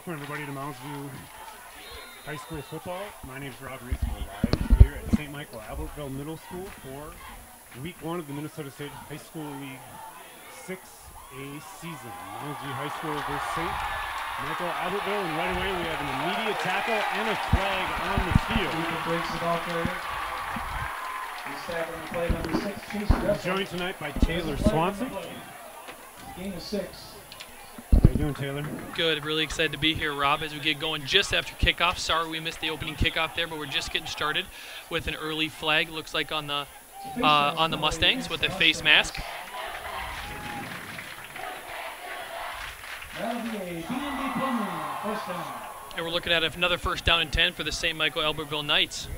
Welcome everybody to Moundsview High School Football. My name is Rob Reese. We're live here at St. Michael-Albertville Middle School for Week 1 of the Minnesota State High School League 6A season. Moundsview High School versus St. Michael-Albertville, and right away we have an immediate tackle and a flag on the field. Breaks the ball carrier. He's tackling play number 6. Joined tonight by Taylor Swanson. Gain of 6. How you doing, Taylor? Good. Really excited to be here, Rob, as we get going just after kickoff. Sorry we missed the opening kickoff there, but we're just getting started with an early flag. Looks like on the Mustangs with a face mask. That'll be a B&D Plumley first down. And we're looking at another first down and 10 for the St. Michael-Albertville Knights.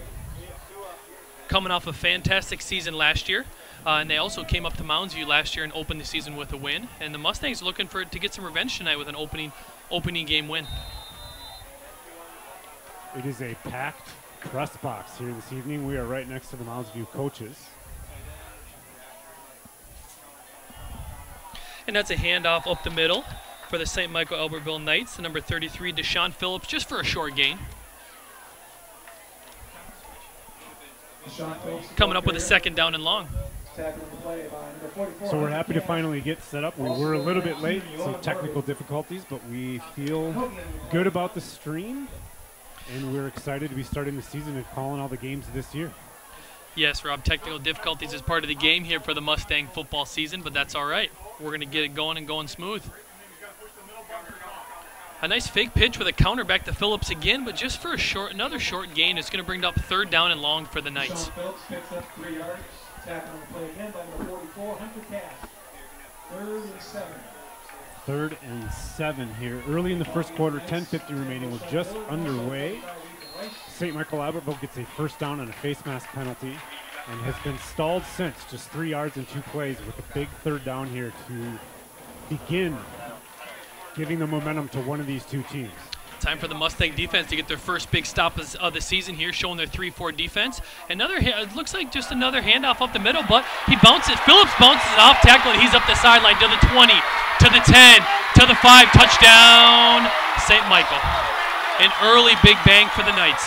Coming off a fantastic season last year. And they also came up to Moundsview last year and opened the season with a win. And the Mustangs looking to get some revenge tonight with an opening game win. It is a packed press box here this evening. We are right next to the Moundsview coaches. And that's a handoff up the middle for the St. Michael-Albertville Knights. The number 33, Deshaun Phillips, just for a short gain. Coming up with a second down and long. So we're happy to finally get set up. We were a little bit late, some technical difficulties, but we feel good about the stream, and we're excited to be starting the season and calling all the games this year. Yes, Rob, technical difficulties is part of the game here for the Mustang football season, but that's all right. We're going to get it going and going smooth. A nice fake pitch with a counter back to Phillips again, but just for another short gain. It's going to bring up third down and long for the Knights. Phillips picks up 3 yards. Tackle the play again by number 44, Hunter Cash. 3rd and 7. 3rd and 7 here. Early in the first quarter, 10:50 remaining, was just underway. St. Michael-Albertville gets a first down and a face mask penalty and has been stalled since. Just 3 yards and 2 plays with a big third down here to begin giving the momentum to one of these two teams. Time for the Mustang defense to get their first big stop of the season here, showing their 3-4 defense. It looks like just another handoff up the middle, but he bounces. Phillips bounces it off tackle, and he's up the sideline to the 20, to the 10, to the 5. Touchdown, St. Michael. An early big bang for the Knights.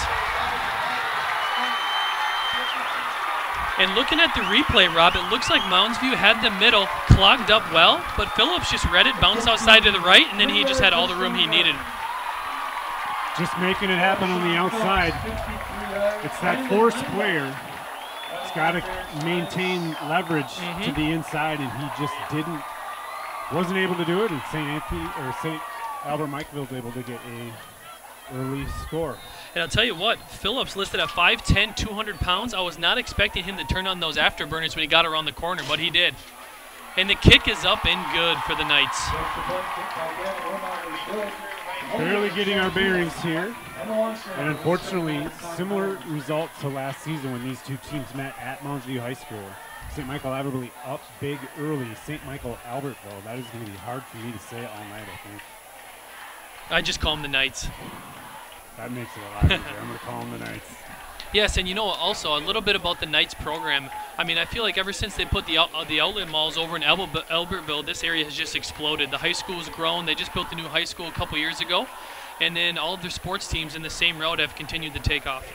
And looking at the replay, Rob, it looks like Moundsview had the middle clogged up well, but Phillips just read it, bounced outside to the right, and then he just had all the room he needed. Just making it happen on the outside. It's that force player. He's got to maintain leverage to the inside, and he just wasn't able to do it. And St. Albert Michael was able to get a early score. And I'll tell you what, Phillips listed at 5'10", 200 pounds. I was not expecting him to turn on those afterburners when he got around the corner, but he did. And the kick is up and good for the Knights. Barely getting our bearings here. And unfortunately, similar result to last season when these two teams met at Moundsview High School. St. Michael-Albertville up big early. St. Michael-Albertville. That is going to be hard for me to say all night, I think. I just call them the Knights. That makes it a lot easier. I'm going to call them the Knights. Yes, and you know, also a little bit about the Knights program. I mean, I feel like ever since they put the outlet malls over in Albertville, this area has just exploded. The high school's grown. They just built the new high school a couple years ago, and then all of their sports teams in the same route have continued to take off.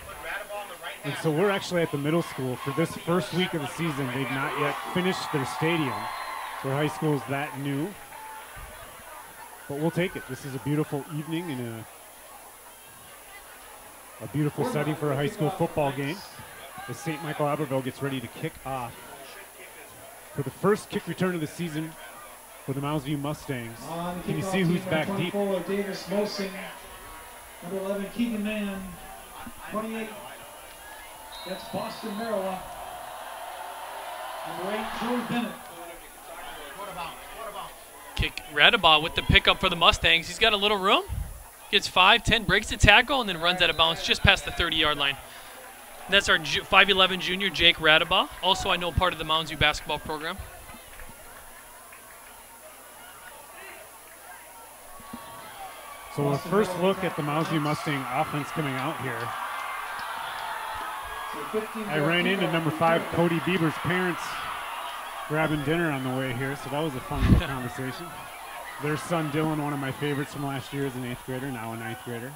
And so we're actually at the middle school for this first week of the season. They've not yet finished their stadium. Their high school is that new, but we'll take it. This is a beautiful evening and a beautiful setting for a high school football game as St. Michael-Albertville gets ready to kick off for the first kick return of the season for the Moundsview Mustangs. Can you see who's back deep? Davis Mosing, number 11, Keegan Mann, 28, that's Boston, Maryland. Number 8, Joey Bennett. Kick Radabaugh with the pickup for the Mustangs. He's got a little room. Gets 5'10", breaks the tackle, and then runs out of bounds just past the 30-yard line. And that's our 5'11" junior, Jake Radabaugh. Also, I know part of the Moundsview basketball program. So a first look at the Moundsview Mustang offense coming out here. I ran into number 5, Cody Bieber's parents grabbing dinner on the way here, so that was a fun little conversation. Their son Dylan, one of my favorites from last year, is an 8th grader, now a 9th grader.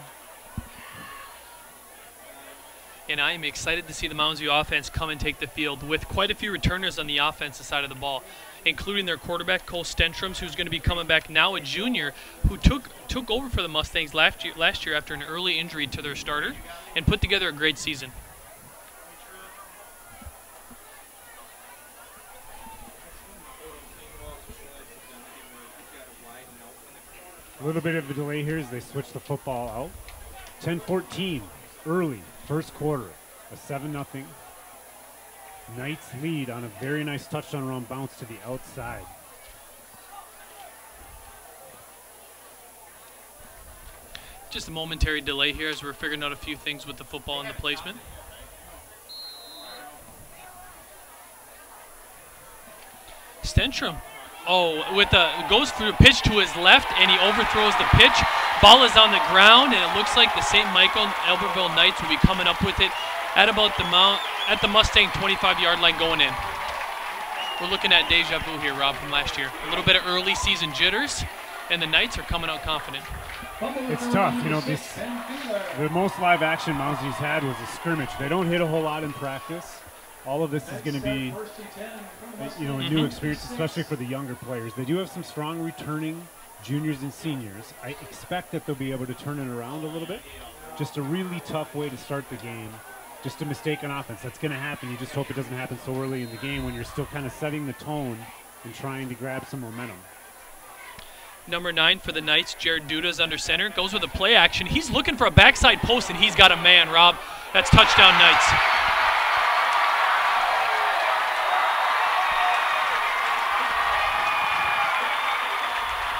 And I am excited to see the Mounds offense come and take the field with quite a few returners on the offensive side of the ball, including their quarterback, Cole Stentrums, who's going to be coming back now, a junior, who took over for the Mustangs last year after an early injury to their starter and put together a great season. A little bit of a delay here as they switch the football out. 10-14, early, first quarter, a 7-0. Knights lead on a very nice touchdown run bounce to the outside. Just a momentary delay here as we're figuring out a few things with the football and the placement. Stenstrom. Oh, goes through a pitch to his left, and he overthrows the pitch. Ball is on the ground, and it looks like the St. Michael-Albertville Knights will be coming up with it at about the Mustang 25-yard line going in. We're looking at deja vu here, Rob, from last year. A little bit of early season jitters, and the Knights are coming out confident. It's tough. You know, the most live action Mounsies had was a scrimmage. They don't hit a whole lot in practice. All of this is going to be, you know, a new experience, especially for the younger players. They do have some strong returning juniors and seniors. I expect that they'll be able to turn it around a little bit. Just a really tough way to start the game. Just a mistake on offense. That's going to happen. You just hope it doesn't happen so early in the game when you're still kind of setting the tone and trying to grab some momentum. Number 9 for the Knights, Jared Duda's under center. Goes with a play action. He's looking for a backside post, and he's got a man, Rob. That's touchdown Knights.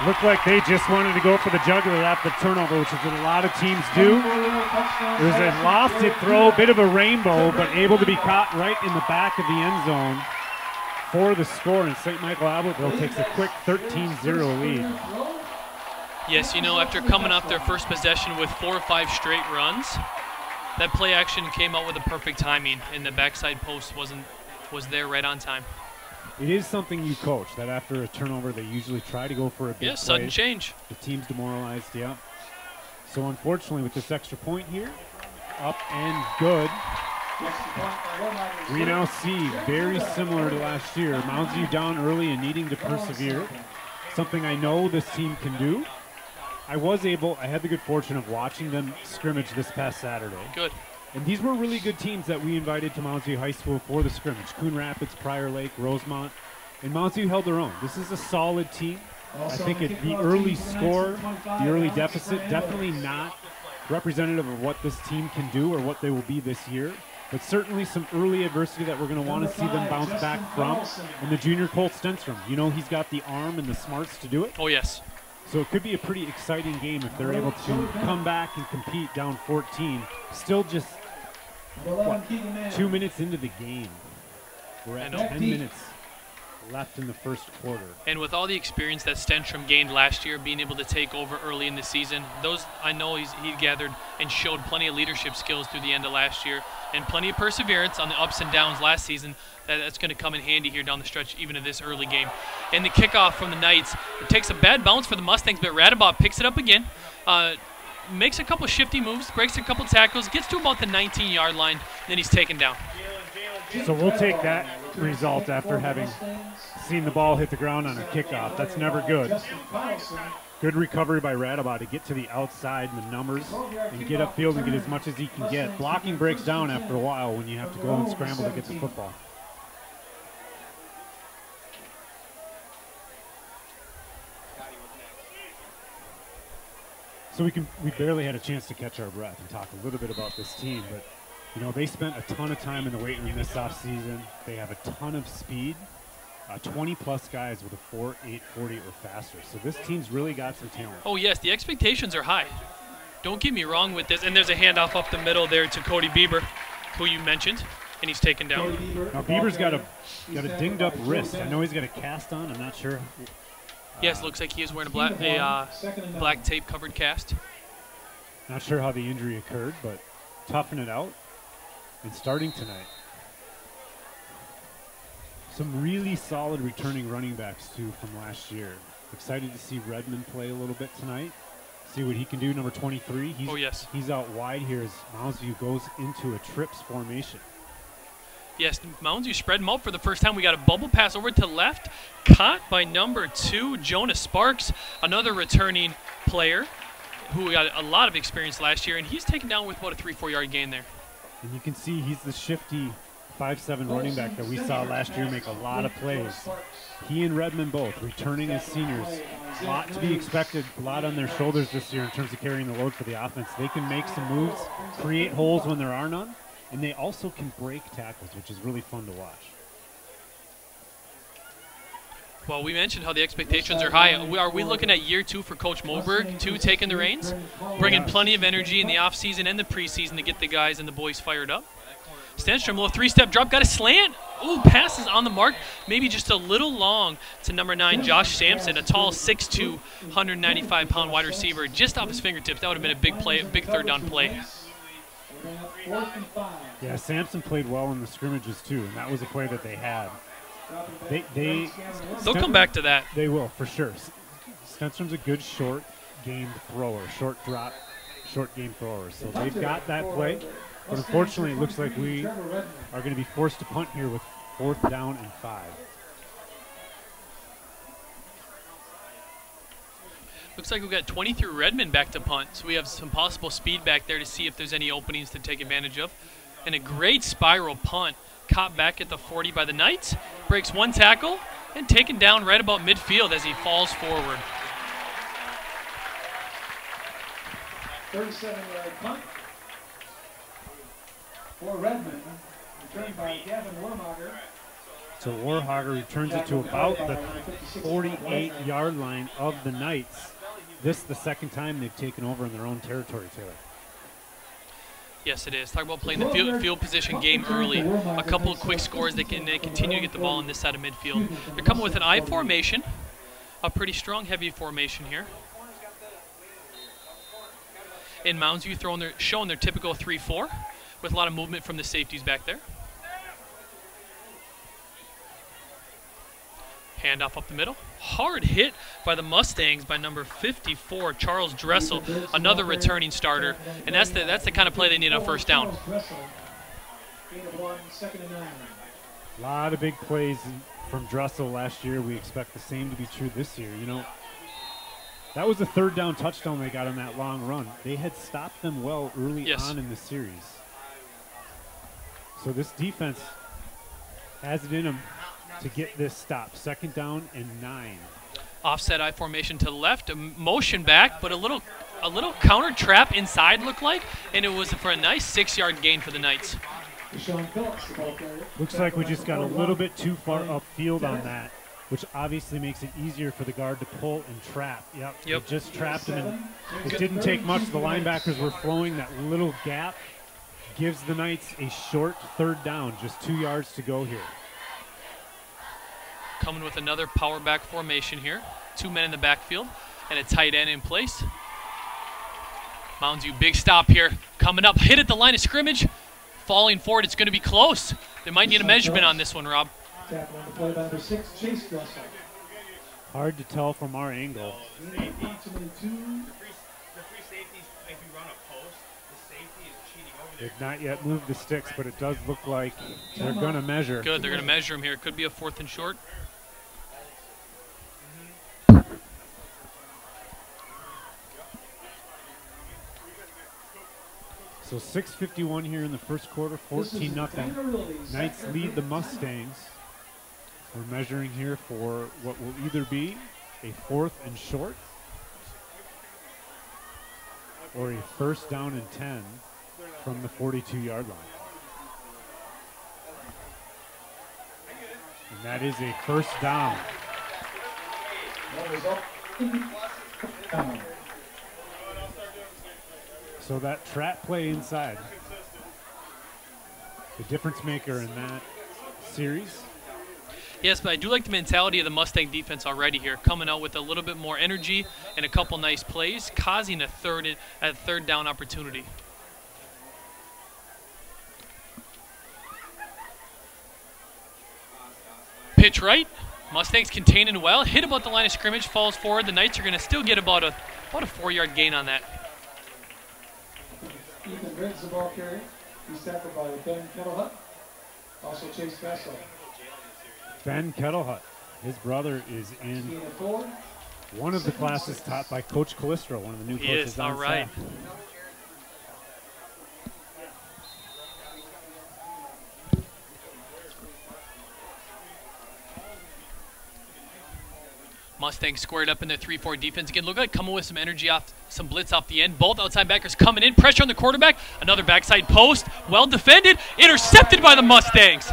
Looked like they just wanted to go for the jugular after the turnover, which is what a lot of teams do. It was a lofted throw, bit of a rainbow, but able to be caught right in the back of the end zone for the score, and St. Michael-Albertville takes a quick 13-0 lead. Yes, you know, after coming off their first possession with 4 or 5 straight runs, that play action came out with a perfect timing, and the backside post was there right on time. It is something you coach, that after a turnover, they usually try to go for a big play. Sudden change. The team's demoralized, yeah. So unfortunately, with this extra point here, up and good. We now see, very similar to last year, Mounds U down early and needing to persevere. Something I know this team can do. I had the good fortune of watching them scrimmage this past Saturday. Good. And these were really good teams that we invited to Mounds U High School for the scrimmage. Coon Rapids, Prior Lake, Rosemont. And Mounds U held their own. This is a solid team. I think the early score, the early deficit, definitely not representative of what this team can do or what they will be this year. But certainly some early adversity that we're going to want to see them bounce back from. And the junior Colt Stenstrom, you know, he's got the arm and the smarts to do it. Oh, yes. So it could be a pretty exciting game if they're able to come back and compete down 14. Still just 2 minutes into the game. We're at 10 minutes left in the first quarter. And with all the experience that Stenstrom gained last year, being able to take over early in the season, I know he gathered and showed plenty of leadership skills through the end of last year and plenty of perseverance on the ups and downs last season. That's going to come in handy here down the stretch, even in this early game. And the kickoff from the Knights, it takes a bad bounce for the Mustangs, but Radabot picks it up again. Makes a couple shifty moves, breaks a couple tackles, gets to about the 19-yard line, then he's taken down. So we'll take that result after having seen the ball hit the ground on a kickoff. That's never good. Good recovery by Radabot to get to the outside in the numbers and get upfield and get as much as he can get. Blocking breaks down after a while when you have to go and scramble to get the football. So we barely had a chance to catch our breath and talk a little bit about this team, but you know, they spent a ton of time in the weight room this offseason. They have a ton of speed, 20-plus guys with a 4.8 40 or faster. So this team's really got some talent. Oh, yes, the expectations are high. Don't get me wrong with this. And there's a handoff up the middle there to Cody Bieber, who you mentioned, and he's taken down. Now, Bieber's got a dinged-up wrist. I know he's got a cast on. I'm not sure. Yes, looks like he is wearing a black tape-covered cast. Not sure how the injury occurred, but toughing it out and starting tonight. Some really solid returning running backs, too, from last year. Excited to see Redmond play a little bit tonight. See what he can do, number 23. He's out wide here as Mounds goes into a trips formation. Yes, Mounds, you spread them out for the first time. We got a bubble pass over to left, caught by number 2, Jonas Sparks, another returning player who got a lot of experience last year, and he's taken down with about a 3-4 yard gain there. And you can see he's the shifty 5'7" running back that we saw last year make a lot of plays. He and Redmond both returning as seniors. A lot to be expected, a lot on their shoulders this year in terms of carrying the load for the offense. They can make some moves, create holes when there are none, and they also can break tackles, which is really fun to watch. Well, we mentioned how the expectations are high. Are we looking at year 2 for Coach Moberg, too, taking the reins? Bringing plenty of energy in the offseason and the preseason to get the guys and the boys fired up. Stenstrom, little 3-step drop, got a slant. Ooh, passes on the mark, maybe just a little long to number 9, Josh Sampson, a tall 6'2", 195-pound wide receiver, just off his fingertips. That would have been a big play, a big third down play. Yeah, Sampson played well in the scrimmages too, and that was a play that they had. They'll come back to that. They will, for sure. Stenstrom's a good short game thrower, short drop, short game thrower. So they've got that play. But unfortunately, it looks like we are going to be forced to punt here with 4th down and 5. Looks like we've got 23 Redmond back to punt, so we have some possible speed back there to see if there's any openings to take advantage of. And a great spiral punt, caught back at the 40 by the Knights, breaks one tackle, and taken down right about midfield as he falls forward. 37-yard punt for Redmond, returned by Gavin Warmager. So Warhager returns it to about the 48-yard line of the Knights. This is the second time they've taken over in their own territory, Taylor. Yes, it is. Talk about playing the field position game early. A couple of quick scores. They continue to get the ball on this side of midfield. They're coming with an I formation, a pretty strong, heavy formation here. In Mounds, showing their typical 3-4 with a lot of movement from the safeties back there. Handoff up the middle. Hard hit by the Mustangs by number 54, Charles Dressel, another returning starter. And that's the kind of play they need on first down. A lot of big plays from Dressel last year. We expect the same to be true this year. You know, that was a 3rd down touchdown they got on that long run. They had stopped them well early on in the series. So this defense has it in them to get this stop. 2nd down and 9. Offset I formation to the left, a motion back, but a little counter trap inside looked like, and it was for a nice 6-yard gain for the Knights. Looks like we just got a little bit too far upfield on that, which obviously makes it easier for the guard to pull and trap. Yep. It just trapped him, and it didn't take much. The linebackers were flowing. That little gap gives the Knights a short 3rd down, just 2 yards to go here. Coming with another power back formation here. 2 men in the backfield and a tight end in place. Mounds, big stop here. Coming up, hit at the line of scrimmage. Falling forward, it's going to be close. They might need a measurement on this one, Rob. Hard to tell from our angle. They've not yet moved the sticks, but it does look like they're going to measure. Good, they're going to measure him here. It could be a 4th and short. So 6:51 here in the first quarter, 14-0. Knights lead the Mustangs. We're measuring here for what will either be a 4th and short or a 1st down and 10 from the 42-yard line. And that is a 1st down. So that trap play inside, the difference maker in that series. Yes, but I do like the mentality of the Mustang defense already here, coming out with a little bit more energy and a couple nice plays, causing a third down opportunity. Pitch right, Mustangs containing well, hit about the line of scrimmage, falls forward. The Knights are going to still get about a 4-yard gain on that. Ethan Riggs, the ball carrier. He's tackled by Ben Kettlehut. Also Chase Vessel. Ben Kettlehut, his brother is in one of the classes taught by Coach Calistro, one of the new coaches on staff. Mustangs squared up in their 3-4 defense. Again, look like coming with some energy off, some blitz off the end. Both outside backers coming in. Pressure on the quarterback. Another backside post. Well defended. Intercepted by the Mustangs.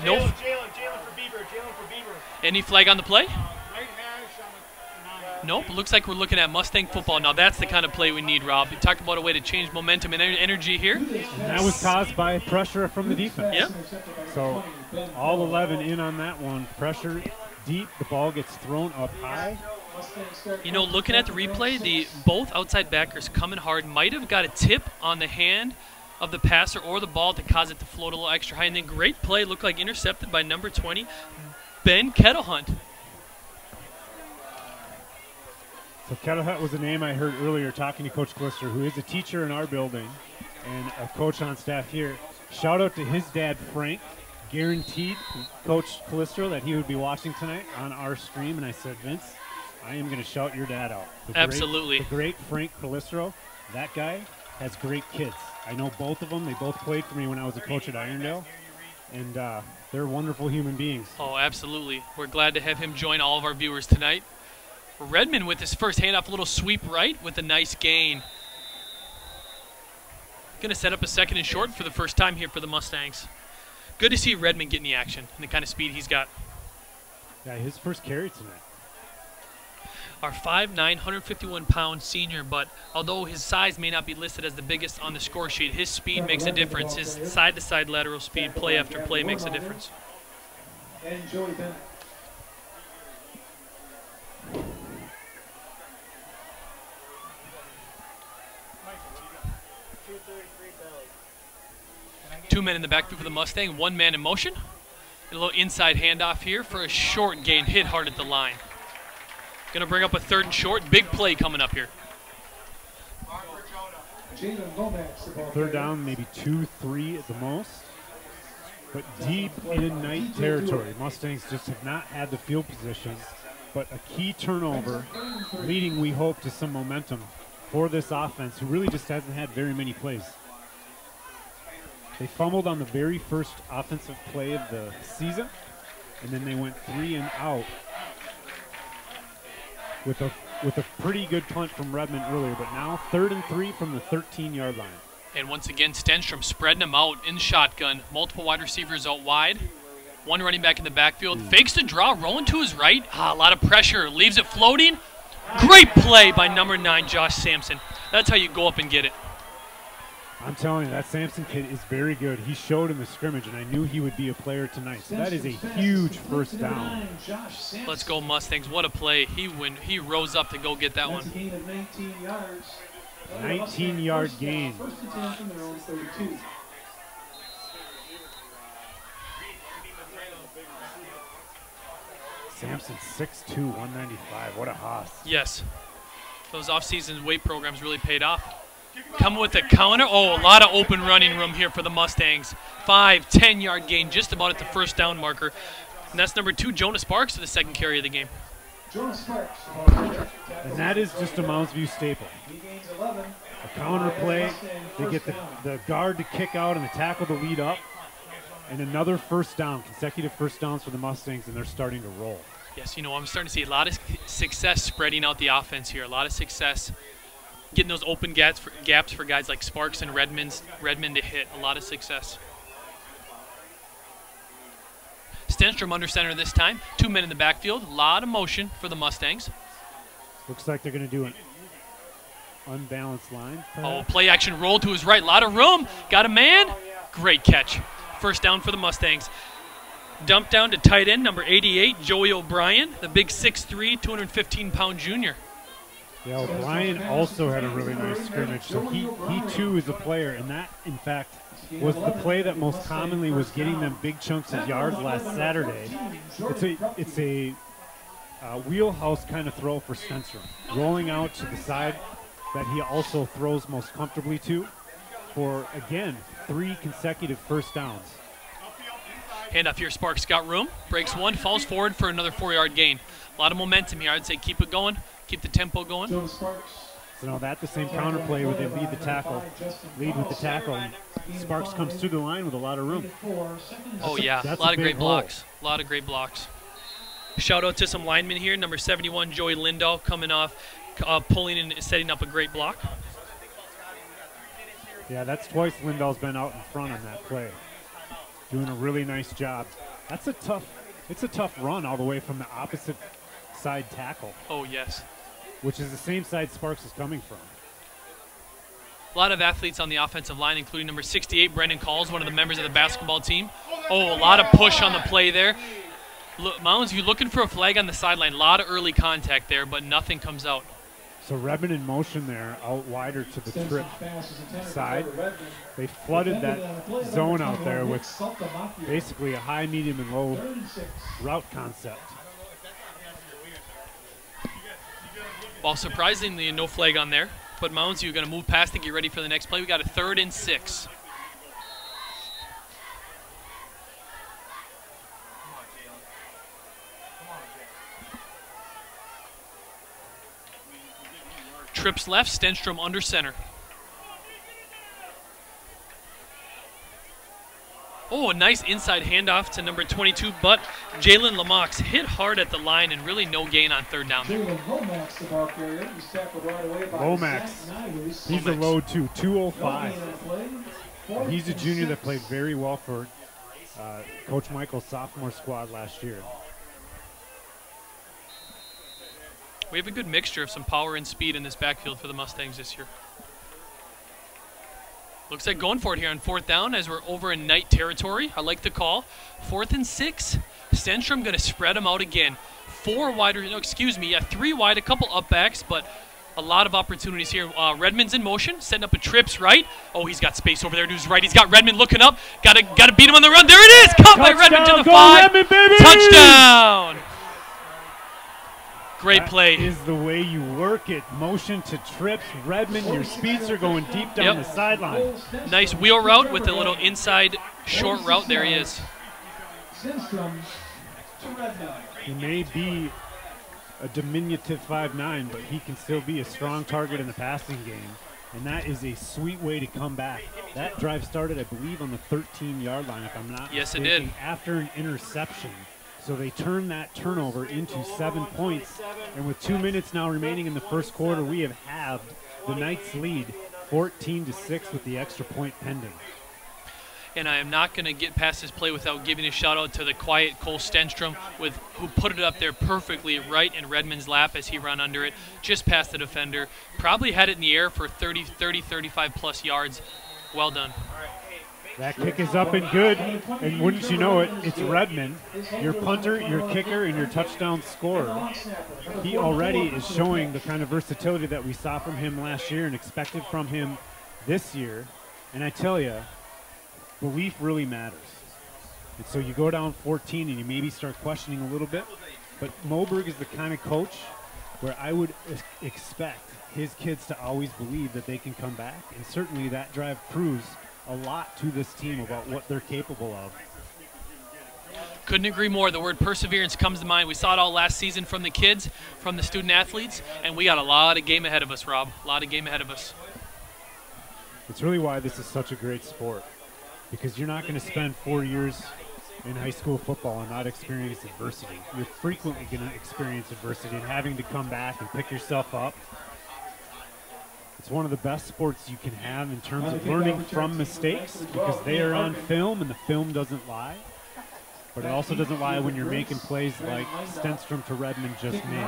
Nope. Jalen for Beaver. Any flag on the play? Nope. Looks like we're looking at Mustang football. Now that's the kind of play we need, Rob. You talked about a way to change momentum and energy here. And that was caused by pressure from the defense. Yep. So all 11 in on that one. Pressure deep, the ball gets thrown up high. You know, looking at the replay, both outside backers coming hard might have got a tip on the hand of the passer or the ball to cause it to float a little extra high. And then great play, looked like intercepted by number 20, Ben Kettlehunt. So Kettlehunt was a name I heard earlier talking to Coach Glister, who is a teacher in our building and a coach on staff here. Shout out to his dad, Frank. Guaranteed Coach Calistro that he would be watching tonight on our stream, and I said, Vince, I am going to shout your dad out. Absolutely. The great Frank Calistro, that guy has great kids. I know both of them. They both played for me when I was a coach at Irondale, and they're wonderful human beings. Oh, absolutely. We're glad to have him join all of our viewers tonight. Redmond with his first handoff, a little sweep right with a nice gain. Going to set up a second and short for the first time here for the Mustangs. Good to see Redmond getting the action and the kind of speed he's got. Yeah, his first carry tonight. Our 5'9", 151-pound senior, but although his size may not be listed as the biggest on the score sheet, his speed makes a difference. His side-to-side lateral speed, play after play, makes a difference. And Joey Bennett. Two men in the backfield for the Mustang, one man in motion. A little inside handoff here for a short gain, hit hard at the line. Going to bring up a third and short. Big play coming up here. Third down, maybe 2-3 at the most. But deep in Knight territory. Mustangs just have not had the field position. But a key turnover, leading, we hope, to some momentum for this offense, who really just hasn't had very many plays. They fumbled on the very first offensive play of the season, and then they went 3 and out with a pretty good punt from Redmond earlier, but now 3rd and 3 from the 13-yard line. And once again, Stenstrom spreading them out in shotgun. Multiple wide receivers out wide. One running back in the backfield. Fakes the draw, rolling to his right. A lot of pressure. Leaves it floating. Great play by number 9, Josh Sampson. That's how you go up and get it. I'm telling you, that Sampson kid is very good. He showed in the scrimmage, and I knew he would be a player tonight. So that is a huge first down. Let's go Mustangs. What a play. He rose up to go get that one. 19-yard gain. First and 10 from their own 32. Sampson 6'2", 195. What a hoss. Yes. Those off-season weight programs really paid off. Coming with a counter. Oh, a lot of open running room here for the Mustangs. 5-10-yard gain, just about at the first down marker. And that's number 2, Jonas Sparks, to the second carry of the game. Jonas Sparks. And that is just a Mounds View staple. He gains 11. A counter play, they get the guard to kick out and the tackle to lead up. And another first down, consecutive first downs for the Mustangs, and they're starting to roll. Yes, you know, I'm starting to see a lot of success spreading out the offense here. A lot of success getting those open gaps for guys like Sparks and Redmond to hit. A lot of success. Stenstrom under center this time. 2 men in the backfield. A lot of motion for the Mustangs. Looks like they're going to do an unbalanced line. Oh, play action roll to his right. A lot of room. Got a man. Great catch. First down for the Mustangs. Dumped down to tight end, number 88, Joey O'Brien, the big 6'3", 215-pound junior. Yeah, O'Brien also had a really nice scrimmage, so he too is a player, and that, in fact, was the play that most commonly was getting them big chunks of yards last Saturday. It's a wheelhouse kind of throw for Stenstrom, rolling out to the side that he also throws most comfortably to for, again, 3 consecutive first downs. Handoff here, Sparks got room, breaks one, falls forward for another 4-yard gain. A lot of momentum here. I'd say keep it going, keep the tempo going. So now that's the same counter play where they lead with the tackle, and Sparks comes through the line with a lot of room. Oh yeah, a lot of great blocks. A lot of great blocks. Shout out to some linemen here. Number 71, Joey Lindahl, coming off, pulling and setting up a great block. Yeah, that's twice Lindahl's been out in front on that play, doing a really nice job. It's a tough run all the way from the opposite side tackle. Oh yes. Which is the same side Sparks is coming from. A lot of athletes on the offensive line, including number 68, Brendan Calls, one of the members of the basketball team. Oh, a lot of push on the play there. Look, Mounds, you're looking for a flag on the sideline. A lot of early contact there, but nothing comes out. So Redmond in motion there, out wider to the trip side. They flooded that zone out there with basically a high, medium, and low route concept. Well, surprisingly, no flag on there. But Mounds, you're going to move past and get ready for the next play. We got a 3rd and 6. Trips left, Stenstrom under center. Oh, a nice inside handoff to number 22, but Jalen Lamox hit hard at the line and really no gain on 3rd down there. Lomax, the ball carrier, is tackled right away by Lomax, he's a load too, 205. He's a junior that played very well for Coach Michael's sophomore squad last year. We have a good mixture of some power and speed in this backfield for the Mustangs this year. Looks like going for it here on 4th down as we're over in night territory. I like the call. 4th and 6. Stenstrom going to spread them out again. 3 wide, a couple upbacks, but a lot of opportunities here. Redmond's in motion, setting up a trips right. Oh, he's got space over there to his right. He's got Redmond looking up. Got to beat him on the run. There it is. Caught by Redmond to the 5. Redmond, Touchdown. Great play. That is the way you work it. Motion to trips. Redmond, your speeds are going deep down the sideline. Nice wheel route with a little inside short route. There he is. He may be a diminutive 5'9", but he can still be a strong target in the passing game. And that is a sweet way to come back. That drive started, I believe, on the 13-yard line, if I'm not mistaken. Yes, it did. After an interception. So they turned that turnover into 7 points. And with 2 minutes now remaining in the first quarter, we have halved the Knights' lead 14-6 with the extra point pending. And I am not going to get past this play without giving a shout out to the quiet Cole Stenstrom, who put it up there perfectly right in Redmond's lap as he ran under it, just past the defender. Probably had it in the air for 30, 35 plus yards. Well done. That kick is up and good, and wouldn't you know it, it's Redmond, your punter, your kicker, and your touchdown scorer. He already is showing the kind of versatility that we saw from him last year and expected from him this year. And I tell you, belief really matters. And so you go down 14 and you maybe start questioning a little bit, but Moberg is the kind of coach where I would expect his kids to always believe that they can come back, and certainly that drive proves a lot to this team about what they're capable of. Couldn't agree more. The word perseverance comes to mind. We saw it all last season from the kids, from the student athletes, and we got a lot of game ahead of us, Rob. A lot of game ahead of us. It's really why this is such a great sport, because you're not going to spend 4 years in high school football and not experience adversity. You're frequently going to experience adversity and having to come back and pick yourself up. It's one of the best sports you can have in terms of learning from mistakes, because they are on film and the film doesn't lie. But it also doesn't lie when you're making plays like Stenstrom to Redmond just made.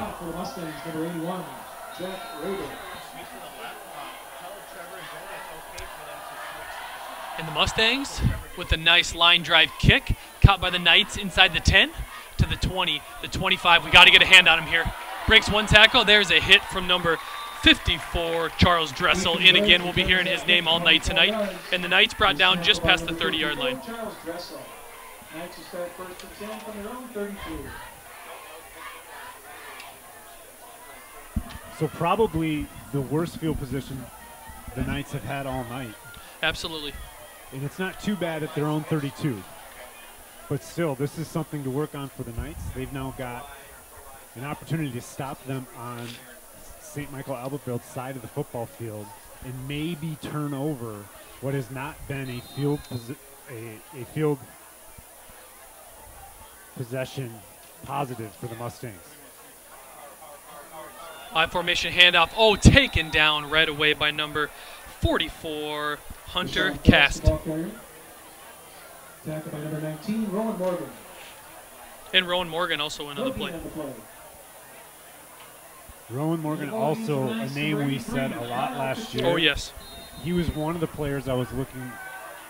And the Mustangs with a nice line drive kick, caught by the Knights inside the 10 to the 20, the 25. We got to get a hand on him here. Breaks one tackle. There's a hit from number 54, Charles Dressel in again. We'll be hearing his name all night tonight. And the Knights brought down just past the 30-yard line. Charles Dressel. Knights will start first and 10 from their own 32. So probably the worst field position the Knights have had all night. Absolutely. And it's not too bad at their own 32. But still, this is something to work on for the Knights. They've now got an opportunity to stop them on St. Michael-Albertville's side of the football field and maybe turn over what has not been a field possession positive for the Mustangs. I formation handoff. Oh, taken down right away by number 44, Hunter Cast. Tackled by number 19, Rowan Morgan. And Rowan Morgan also in on the play. Rowan Morgan, also a name we said a lot last year. Oh, yes. He was one of the players I was looking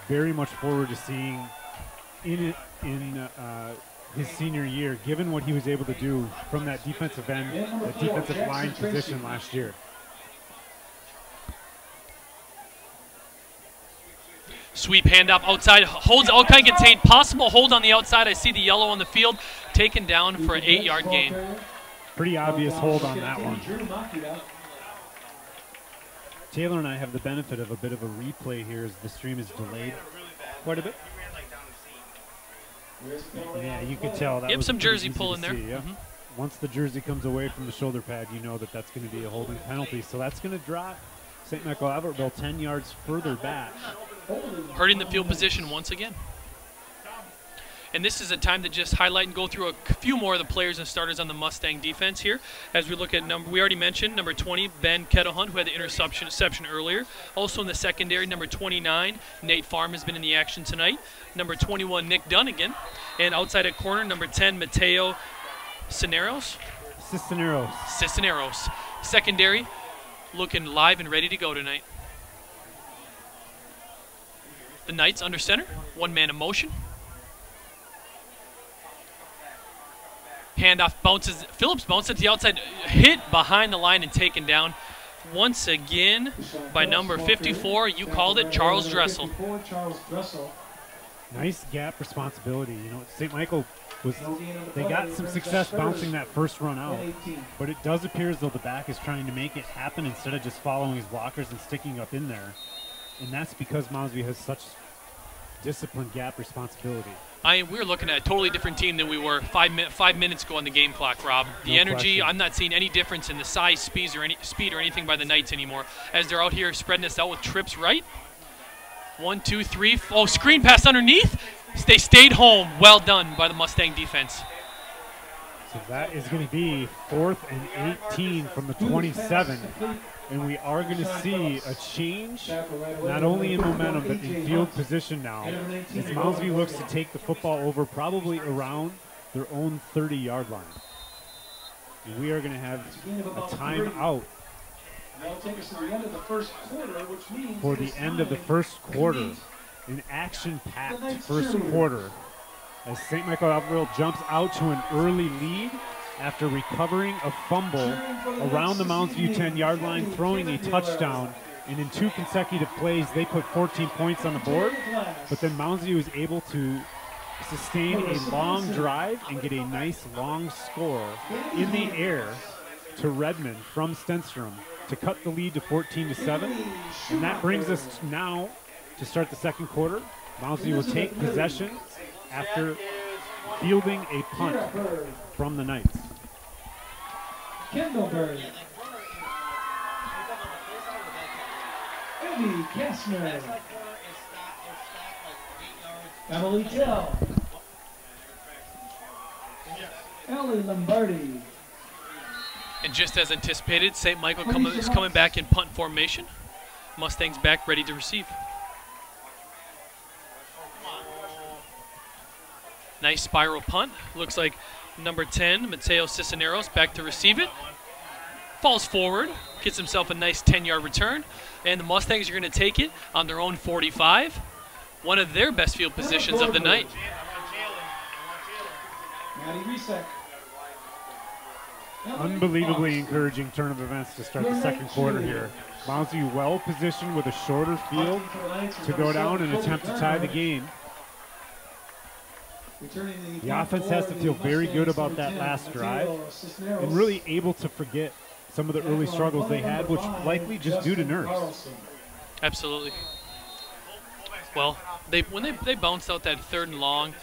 very much forward to seeing in his senior year, given what he was able to do from that defensive end, that defensive line position last year. Sweep handoff outside, holds outside contained, possible hold on the outside. I see the yellow on the field, taken down for an 8-yard gain. Pretty obvious hold on that one. Taylor and I have the benefit of a bit of a replay here as the stream is delayed quite a bit. Yeah, you could tell that was some jersey easy pull to in there. see, yeah. Once the jersey comes away from the shoulder pad, you know that that's going to be a holding penalty. So that's going to drop St. Michael-Albertville 10 yards further back. Hurting the field position once again. And this is a time to just highlight and go through a few more of the players and starters on the Mustang defense here. As we look at we already mentioned number 20, Ben Kettlehunt, who had the interception earlier. Also in the secondary, number 29, Nate Farm has been in the action tonight. Number 21, Nick Dunnigan. And outside at corner, number 10, Mateo Cisneros. Secondary, looking live and ready to go tonight. The Knights under center, one man in motion. Handoff bounces, Phillips bounces to the outside, hit behind the line and taken down once again by number 54. You called it, Charles Dressel. Nice gap responsibility. You know, St. Michael they got some success bouncing that first run out, but it does appear as though the back is trying to make it happen instead of just following his blockers and sticking up in there. And that's because Moundsview has such disciplined gap responsibility. We're looking at a totally different team than we were 5 minutes ago on the game clock, Rob. The energy, I'm not seeing any difference in the size, speed, or anything by the Knights anymore. As they're out here spreading this out with trips right. 1, 2, 3. Oh, screen pass underneath. They stayed home. Well done by the Mustang defense. So that is going to be 4th and 18 from the 27. And we are going to see a change, not only in momentum, but in field position now, as Moundsview looks to take the football over probably around their own 30-yard line. And we are going to have a timeout for the end of the first quarter, an action-packed first quarter, as St. Michael-Albertville jumps out to an early lead after recovering a fumble around the Moundsview 10-yard line, throwing a touchdown. And in 2 consecutive plays, they put 14 points on the board. But then Moundsview is able to sustain a long drive and get a nice long score in the air to Redmond from Stenstrom to cut the lead to 14-7. And that brings us now to start the second quarter. Moundsview will take possession after fielding a punt from the Knights. Kendallberg. Eddie Kessner. Emily Tell. Ellie Lombardi. And just as anticipated, St. Michael is coming back in punt formation. Mustangs back ready to receive. Nice spiral punt. Looks like number 10, Mateo Cisneros, back to receive it. Falls forward, gets himself a nice 10-yard return. And the Mustangs are going to take it on their own 45. One of their best field positions of the night. Unbelievably encouraging turn of events to start the second quarter here. Mounds View well positioned with a shorter field to go down and attempt to tie the game. The offense has to feel very good about that last drive and really able to forget some of the early struggles they had, which likely just due to nerves. Absolutely. Well, when they bounced out that 3rd and long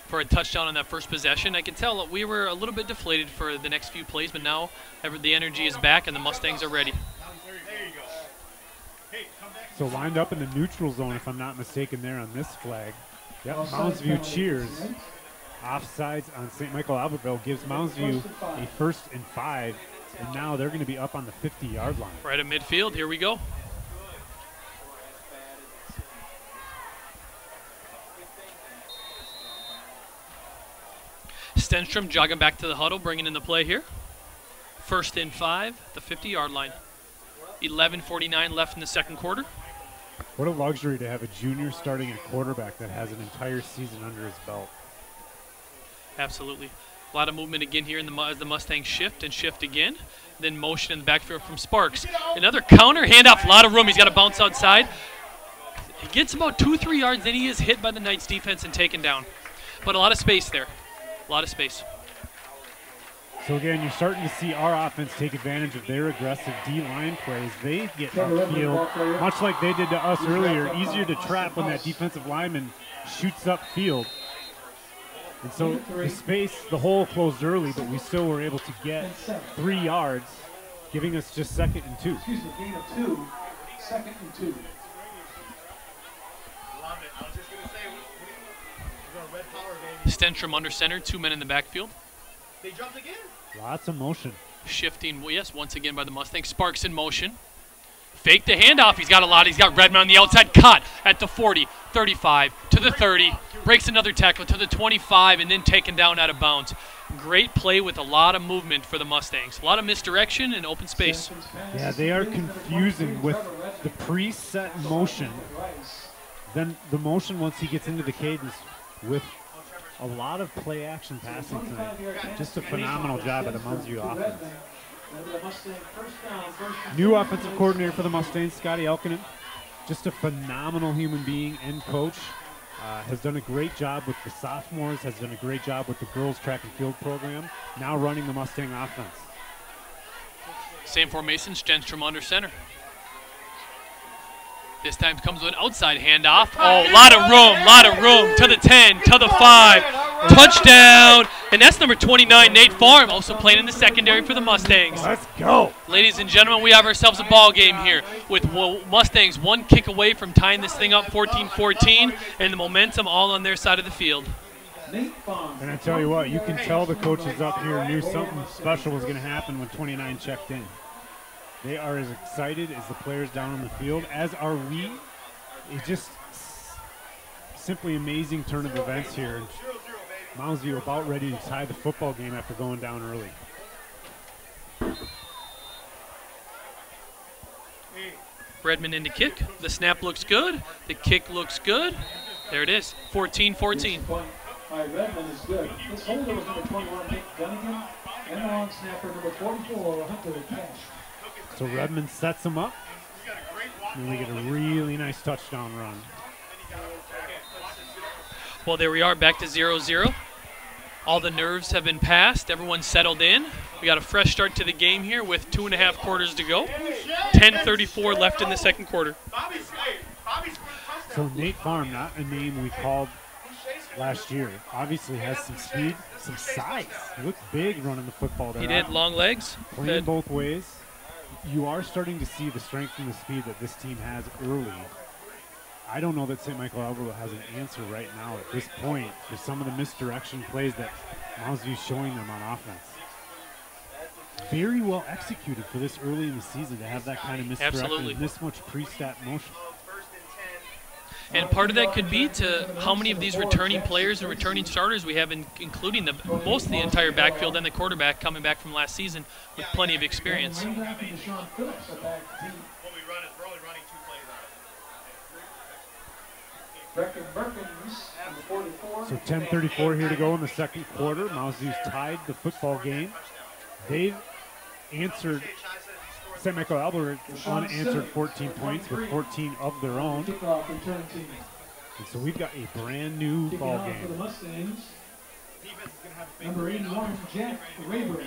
for a touchdown on that first possession, I can tell that we were a little bit deflated for the next few plays, but now the energy is back and the Mustangs are ready. So lined up in the neutral zone, if I'm not mistaken, there on this flag. Yep, Mounds View cheers. Offsides on St. Michael-Albertville gives Mounds View a 1st and 5, and now they're going to be up on the 50-yard line. Right at midfield, here we go. Stenstrom jogging back to the huddle, bringing in the play here. 1st and 5, the 50-yard line. 11:49 left in the second quarter. What a luxury to have a junior starting at quarterback that has an entire season under his belt. Absolutely. A lot of movement again here as the Mustangs shift and shift again. Then motion in the backfield from Sparks. Another counter handoff, a lot of room. He's got to bounce outside. He gets about 2-3 yards, then he is hit by the Knights defense and taken down. But a lot of space there. A lot of space. So again, you're starting to see our offense take advantage of their aggressive D-line plays. They get upfield, much like they did to us earlier. Easier to trap when that defensive lineman shoots upfield. And so the space, the hole closed early, but we still were able to get 3 yards, giving us just 2nd and 2. Excuse me, gain of 2, 2nd and 2. Stenstrom under center, 2 men in the backfield. They jumped again. Lots of motion. Shifting, well, yes, once again by the Mustangs. Sparks in motion. Fake the handoff. He's got a lot. He's got Redmond on the outside. Caught at the 40, 35, to the 30. Breaks another tackle to the 25, and then taken down out of bounds. Great play with a lot of movement for the Mustangs. A lot of misdirection and open space. Yeah, they are confusing with the preset motion. Then the motion once he gets into the cadence with a lot of play action passing tonight. Just a phenomenal job by the Mounds View offense. New offensive coordinator for the Mustangs, Scotty Elkinen. Just a phenomenal human being and coach. Has done a great job with the sophomores, has done a great job with the girls track and field program, now running the Mustang offense. Same formation, Stenstrom under center. This time comes with an outside handoff. Oh, lot of room to the 10, to the 5. Touchdown. And that's number 29, Nate Farm, also playing in the secondary for the Mustangs. Let's go. Ladies and gentlemen, we have ourselves a ball game here with Mustangs 1 kick away from tying this thing up 14-14, and the momentum all on their side of the field. And I tell you what, you can tell the coaches up here knew something special was going to happen when 29 checked in. They are as excited as the players down on the field, as are we. It's just simply amazing turn of events here. Mounds View about ready to tie the football game after going down early. Redmond in the kick. The snap looks good. The kick looks good. There it is, 14-14. All right, Redmond is good. This holder was number 21, Nick Dunnigan, and the long snapper, number 44, Hunter Cash. So Redmond sets him up, and we get a really nice touchdown run. Well, there we are, back to 0-0. All the nerves have been passed. Everyone's settled in. We got a fresh start to the game here with 2.5 quarters to go. 10:34 left in the second quarter. So Nate Farm, not a name we called last year, obviously has some speed, some size. He looks big running the football there. He did, long legs. Playing both ways. You are starting to see the strength and the speed that this team has early. I don't know that St. Michael-Albertville has an answer right now at this point for some of the misdirection plays that Mounds View is showing them on offense. Very well executed for this early in the season to have that kind of misdirection and this much pre-stat motion. And part of that could be to how many of these returning players and returning starters we have, including most of the entire backfield and the quarterback coming back from last season with plenty of experience. So 10:34 here to go in the second quarter. Mounds View's tied the football game. They answered St. Michael-Albertville unanswered 14 points with 14 of their own. Kickoff return team. And so we've got a brand new Kicking ball off for the game. Mustangs. Number 81, Jack Rayburn.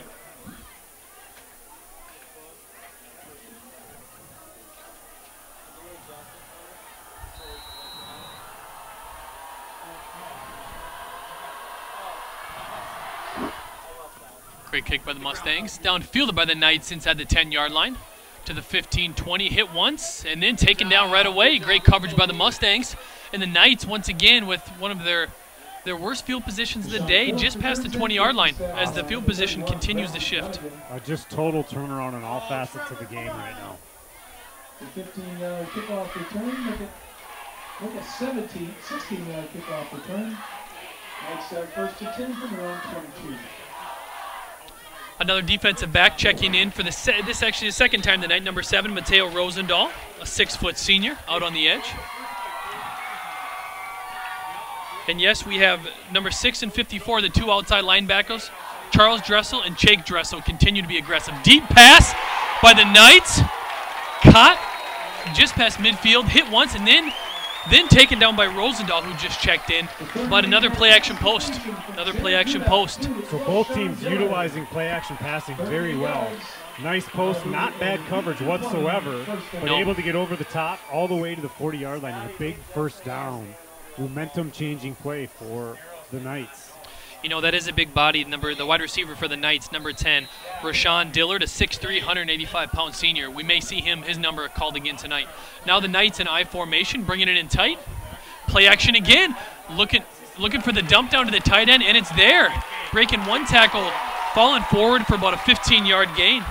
Great kick by the Mustangs. Downfielded by the Knights inside the 10-yard line to the 15-20. Hit once and then taken down right away. Great coverage by the Mustangs. And the Knights, once again, with one of their worst field positions of the day, just past the 20-yard line as the field position continues to shift. Just total turnaround on all facets of the game right now. The 15-yard kickoff return. Make a 16-yard kickoff return. Knights start first to 10 from their own 22. Another defensive back checking in for this actually the second time tonight, number 7, Mateo Rosendahl, a 6-foot senior out on the edge. And yes, we have number 6 and 54, the 2 outside linebackers, Charles Dressel and Jake Dressel, continue to be aggressive. Deep pass by the Knights, caught just past midfield, hit once, and then taken down by Rosendahl, who just checked in. But another play-action post. Another play-action post. So both teams utilizing play-action passing very well. Nice post, not bad coverage whatsoever, but able to get over the top all the way to the 40-yard line with a big first down. Momentum-changing play for the Knights. You know, that is a big body number, the wide receiver for the Knights, number 10, Rashawn Dillard, a 6'3", 185-pound senior. We may see his number called again tonight. Now the Knights in I formation, bringing it in tight. Play action again, looking for the dump down to the tight end, and it's there. Breaking one tackle, falling forward for about a 15-yard gain.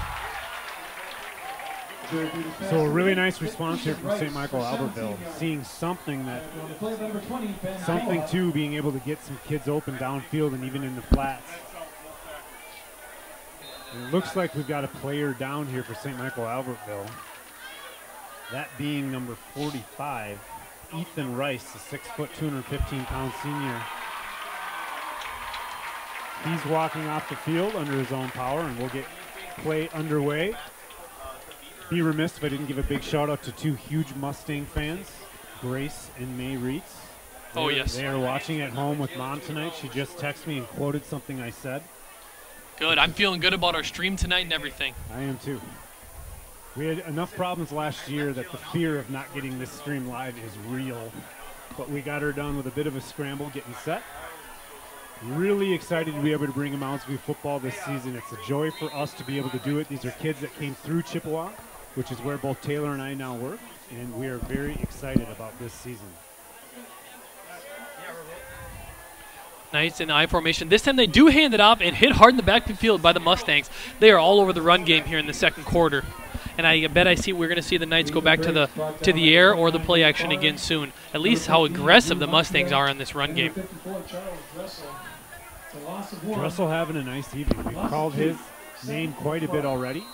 So a really nice response here from St. Michael-Albertville, seeing something too, being able to get some kids open downfield and even in the flats. And it looks like we've got a player down here for St. Michael-Albertville. That being number 45, Ethan Rice, a 6', 215-pound senior. He's walking off the field under his own power, and we'll get play underway. Be remiss if I didn't give a big shout out to 2 huge Mustang fans, Grace and May Reitz. Oh, yes. They are watching at home with Mom tonight. She just texted me and quoted something I said. Good. I'm feeling good about our stream tonight and everything. I am too. We had enough problems last year that the fear of not getting this stream live is real. But we got her done with a bit of a scramble getting set. Really excited to be able to bring Moundsview football this season. It's a joy for us to be able to do it. These are kids that came through Chippewa, which is where both Taylor and I now work, and we are very excited about this season. Knights in I formation. This time they do hand it off and hit hard in the backfield by the Mustangs. They are all over the run game here in the second quarter. And I bet we're going to see the Knights go back to the air or the play action again soon. At least how aggressive the Mustangs are in this run game. Dressel having a nice evening. We've called his name quite a bit already.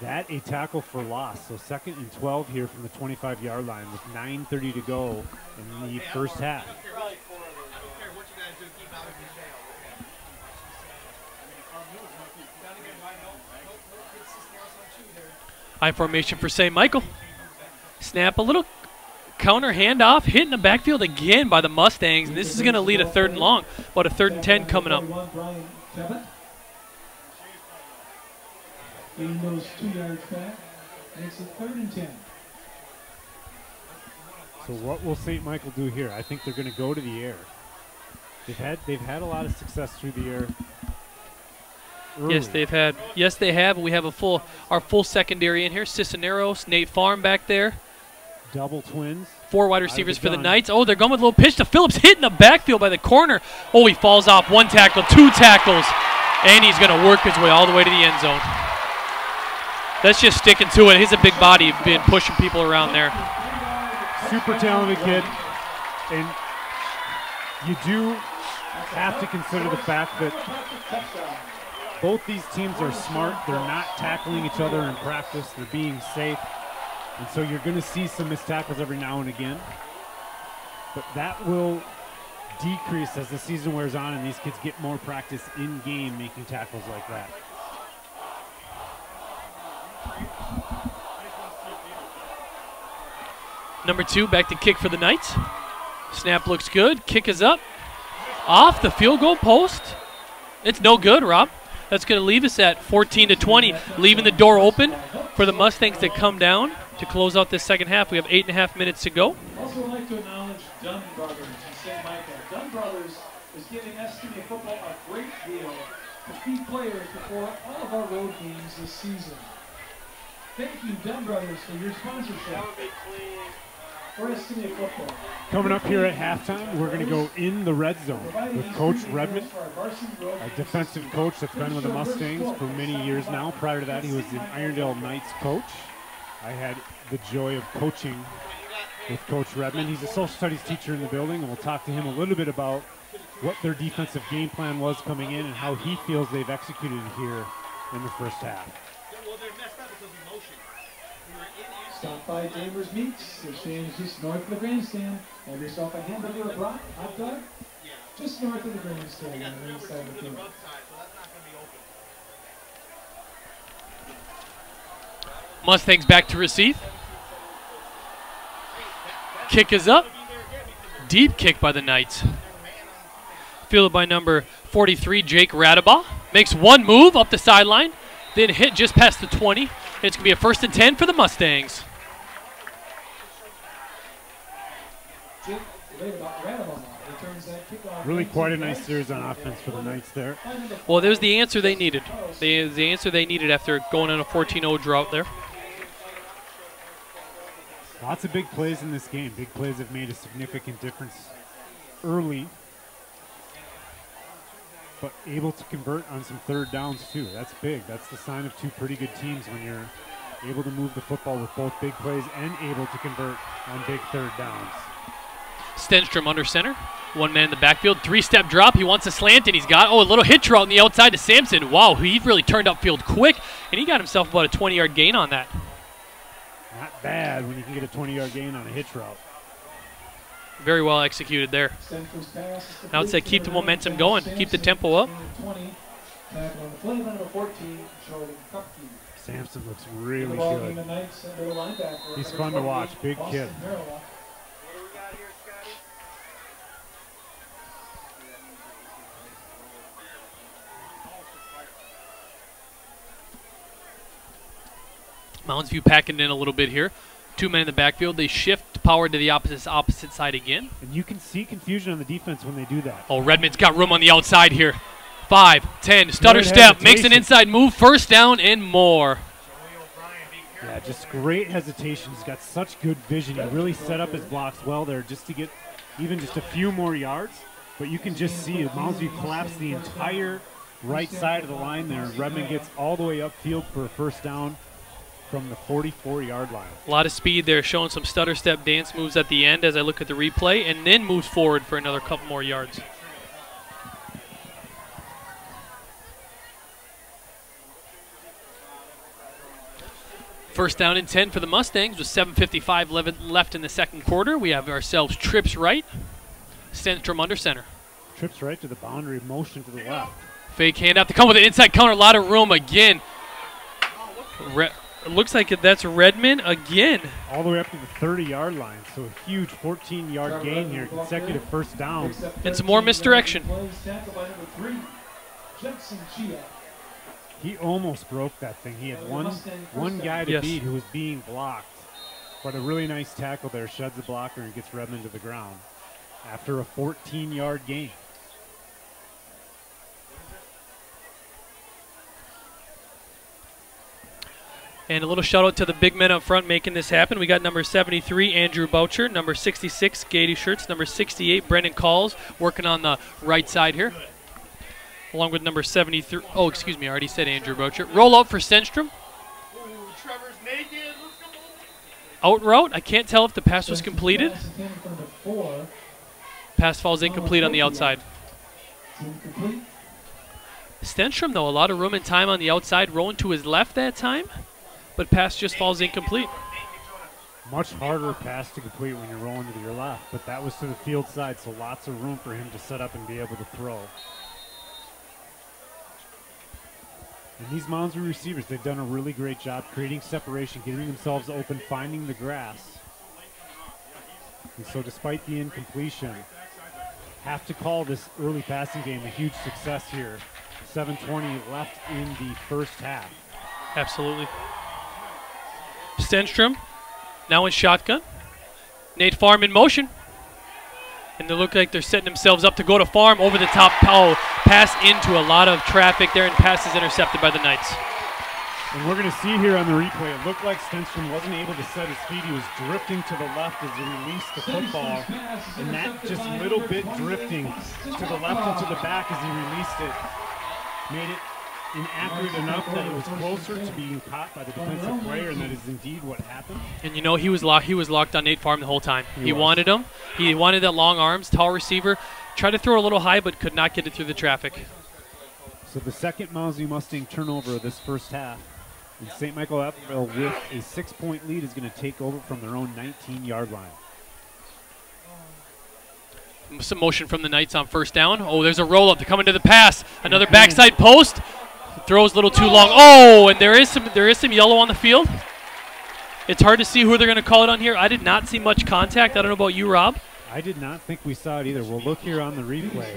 That a tackle for loss. So 2nd and 12 here from the 25-yard line with 9:30 to go in the first half. I formation for St. Michael. Snap, a little counter handoff, hit in the backfield again by the Mustangs. And this is going to lead a 3rd and long, about a 3rd and 10 coming up. Gain those 2 yards back. Makes it 3rd and 10. So what will St. Michael do here? I think they're going to go to the air. They've had a lot of success through the air. Early. Yes, they've had. Yes, they have. We have our full secondary in here. Cisneros, Nate Farm back there. Double twins. 4 wide receivers for the Knights. Oh, they're going with a little pitch to Phillips. Hit in the backfield by the corner. Oh, he falls off. 1 tackle, 2 tackles. And he's going to work his way all the way to the end zone. That's just sticking to it. He's a big body, been pushing people around there. Super talented kid. And you do have to consider the fact that both these teams are smart. They're not tackling each other in practice. They're being safe. And so you're going to see some missed tackles every now and again. But that will decrease as the season wears on and these kids get more practice in game making tackles like that. Number 2 back to kick for the Knights. Snap looks good. Kick is up. Off the field goal post. It's no good, Rob. That's going to leave us at 14-20, leaving the door open for the Mustangs to come down to close out this second half. We have 8.5 minutes to go. Also would like to acknowledge Dunn Brothers in St. Michael. Dunn Brothers is giving STMA football a great deal to feed players before all of our road games this season. Thank you, Dunn Brothers, for your sponsorship for STMA football. Coming up here at halftime, we're going to go in the red zone with Coach Redmond, a defensive coach that's been with the Mustangs for many years now. Prior to that, he was the Irondale Knights coach. I had the joy of coaching with Coach Redmond. He's a social studies teacher in the building, and we'll talk to him a little bit about what their defensive game plan was coming in and how he feels they've executed here in the first half. Stop by Damer's Meats. They're staying just north of the grandstand. Have yourself a hamburger or a hot dog. Just north of the grandstand on the inside of the field. Mustangs back to receive. Kick is up. Deep kick by the Knights. Fielded by number 43, Jake Radabaugh. Makes one move up the sideline, then hit just past the 20. It's going to be a 1st and 10 for the Mustangs. Really quite a nice series on offense for the Knights there. Well, there's the answer they needed. The answer they needed after going on a 14-0 drought there. Lots of big plays in this game. Big plays have made a significant difference early, but able to convert on some third downs too. That's big. That's the sign of two pretty good teams when you're able to move the football with both big plays and able to convert on big third downs. Stenstrom under center. One man in the backfield. 3-step drop. He wants a slant, and he's got, a little hitch route on the outside to Sampson. Wow, he really turned upfield quick, and he got himself about a 20-yard gain on that. Not bad when you can get a 20-yard gain on a hitch route. Very well executed there. Now it's keep the momentum going, keep the tempo up. Sampson looks really good. He's fun to watch, big kid. Mounds View packing in a little bit here. 2 men in the backfield. They shift power to the opposite side again. And you can see confusion on the defense when they do that. Oh, Redmond's got room on the outside here. 5, 10, stutter step, makes an inside move, 1st down and more. Yeah, just great hesitation. He's got such good vision. He really set up his blocks well there just to get even just a few more yards. But you can just see Mounds View collapse the entire right side of the line there. Redmond gets all the way upfield for a 1st down from the 44-yard line. A lot of speed there, showing some stutter step dance moves at the end as I look at the replay, and then moves forward for another couple more yards. First down and 10 for the Mustangs with 7:55 left in the second quarter. We have ourselves trips right. Stenstrom under center. Trips right to the boundary, motion to the left. Fake handoff to come with an inside counter. A lot of room again. It looks like that's Redmond again. All the way up to the 30-yard line. So a huge 14-yard gain here, consecutive 1st down. And some more misdirection. He almost broke that thing. He had one guy to beat who was being blocked. But a really nice tackle there. Sheds the blocker and gets Redmond to the ground after a 14-yard gain. And a little shout out to the big men up front making this happen. We got number 73, Andrew Boucher, number 66, Gady Schurtz, number 68, Brendan Calls, working on the right side here. Along with number 73, oh, excuse me, I already said Andrew Boucher. Roll out for Stenstrom. Out route, I can't tell if the pass was completed. Pass falls incomplete on the outside. Stenstrom, though, a lot of room and time on the outside, rolling to his left that time. But pass just falls incomplete. Much harder pass to complete when you're rolling to your left, but that was to the field side, so lots of room for him to set up and be able to throw. And these Mounds receivers, they've done a really great job creating separation, getting themselves open, finding the grass. And so despite the incompletion, have to call this early passing game a huge success here. 7:20 left in the first half. Absolutely. Stenstrom now in shotgun. Nate Farm in motion. And they look like they're setting themselves up to go to Farm over the top. Oh, pass into a lot of traffic there, and pass is intercepted by the Knights. And we're going to see here on the replay, it looked like Stenstrom wasn't able to set his feet. He was drifting to the left as he released the football. And that just little bit drifting to the left and to the back as he released it made it inaccurate enough that it was closer to being caught by the defensive player, and that is indeed what happened. And you know, he was locked on Nate Farm the whole time. He wanted him. He wanted that long arms, tall receiver. Tried to throw a little high, but could not get it through the traffic. So the second Mounds Mustang turnover of this first half. And St. Michael-Albertville with a 6-point lead is going to take over from their own 19-yard line. Some motion from the Knights on first down. Oh, there's a roll-up. They're coming to the pass. Another backside post. Throws a little too long. Oh, and there is some yellow on the field. It's hard to see who they're going to call it on here. I did not see much contact. I don't know about you, Rob. I did not think we saw it either. We'll look here on the replay.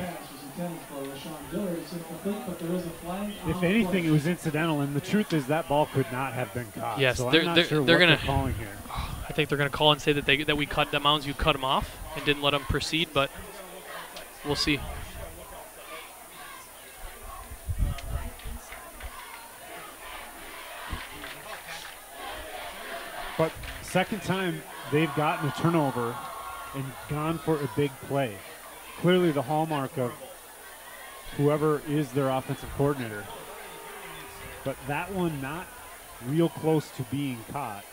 If anything, it was incidental, and the truth is that ball could not have been caught. Yes, so they're I'm not sure what they're calling here. I think they're going to call and say that we cut the Mounds. You cut him off and didn't let him proceed, but we'll see. But second time they've gotten a turnover and gone for a big play. Clearly the hallmark of whoever is their offensive coordinator. But that one not real close to being caught.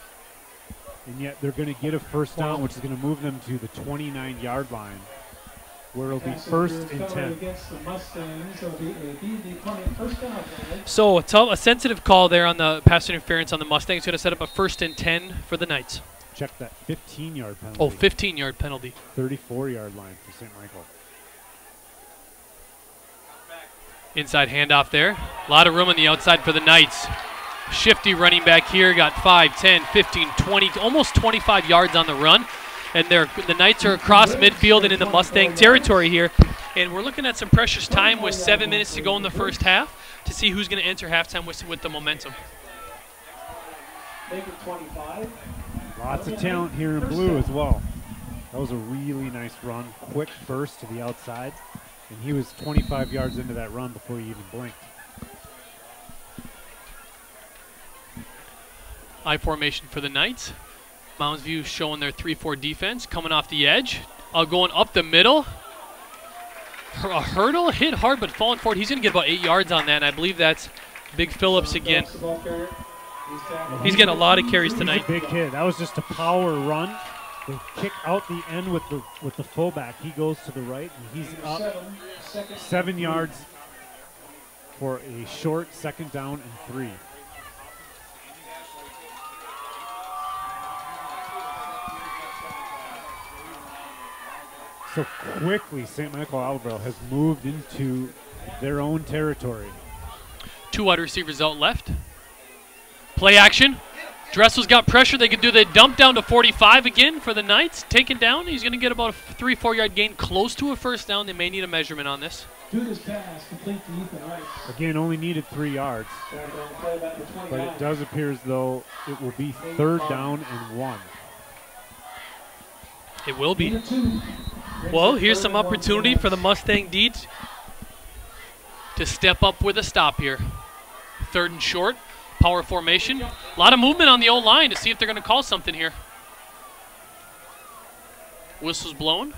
And yet they're going to get a first down, which is going to move them to the 29-yard line, where it'll be first and 10. So a sensitive call there on the pass interference on the Mustangs. Going to set up a first and 10 for the Knights. Check that 15-yard penalty. Oh, 15-yard penalty. 34-yard line for St. Michael. Inside handoff there. A lot of room on the outside for the Knights. Shifty running back here. Got 5, 10, 15, 20, almost 25 yards on the run. And the Knights are across midfield and in the Mustang territory here. And we're looking at some precious time with 7 minutes to go in the first half to see who's going to enter halftime with the momentum. Make it 25. Lots of talent here in blue as well. That was a really nice run. Quick burst to the outside. And he was 25 yards into that run before he even blinked. I formation for the Knights. Mounds View showing their 3-4 defense, coming off the edge. Going up the middle. A hurdle, hit hard, but falling forward. He's going to get about 8 yards on that, and I believe that's Big Phillips again. He's getting a lot of carries tonight. He's a big kid. That was just a power run. They kick out the end with the fullback. He goes to the right, and he's up 7 yards for a short second down and 3. So quickly, St. Michael-Albertville has moved into their own territory. 2 wide receivers out left. Play action. Dressel's got pressure. They could do the dump down to 45 again for the Knights. Taken down. He's going to get about a 3-4 yard gain, close to a first down. They may need a measurement on this. Again, only needed 3 yards. But it does appear as though it will be 3rd down and 1. It will be. Well, here's some opportunity for the Mustang Deeds to step up with a stop here. 3rd and short. Power formation. A lot of movement on the O-line to see if they're going to call something here. Whistle's blown.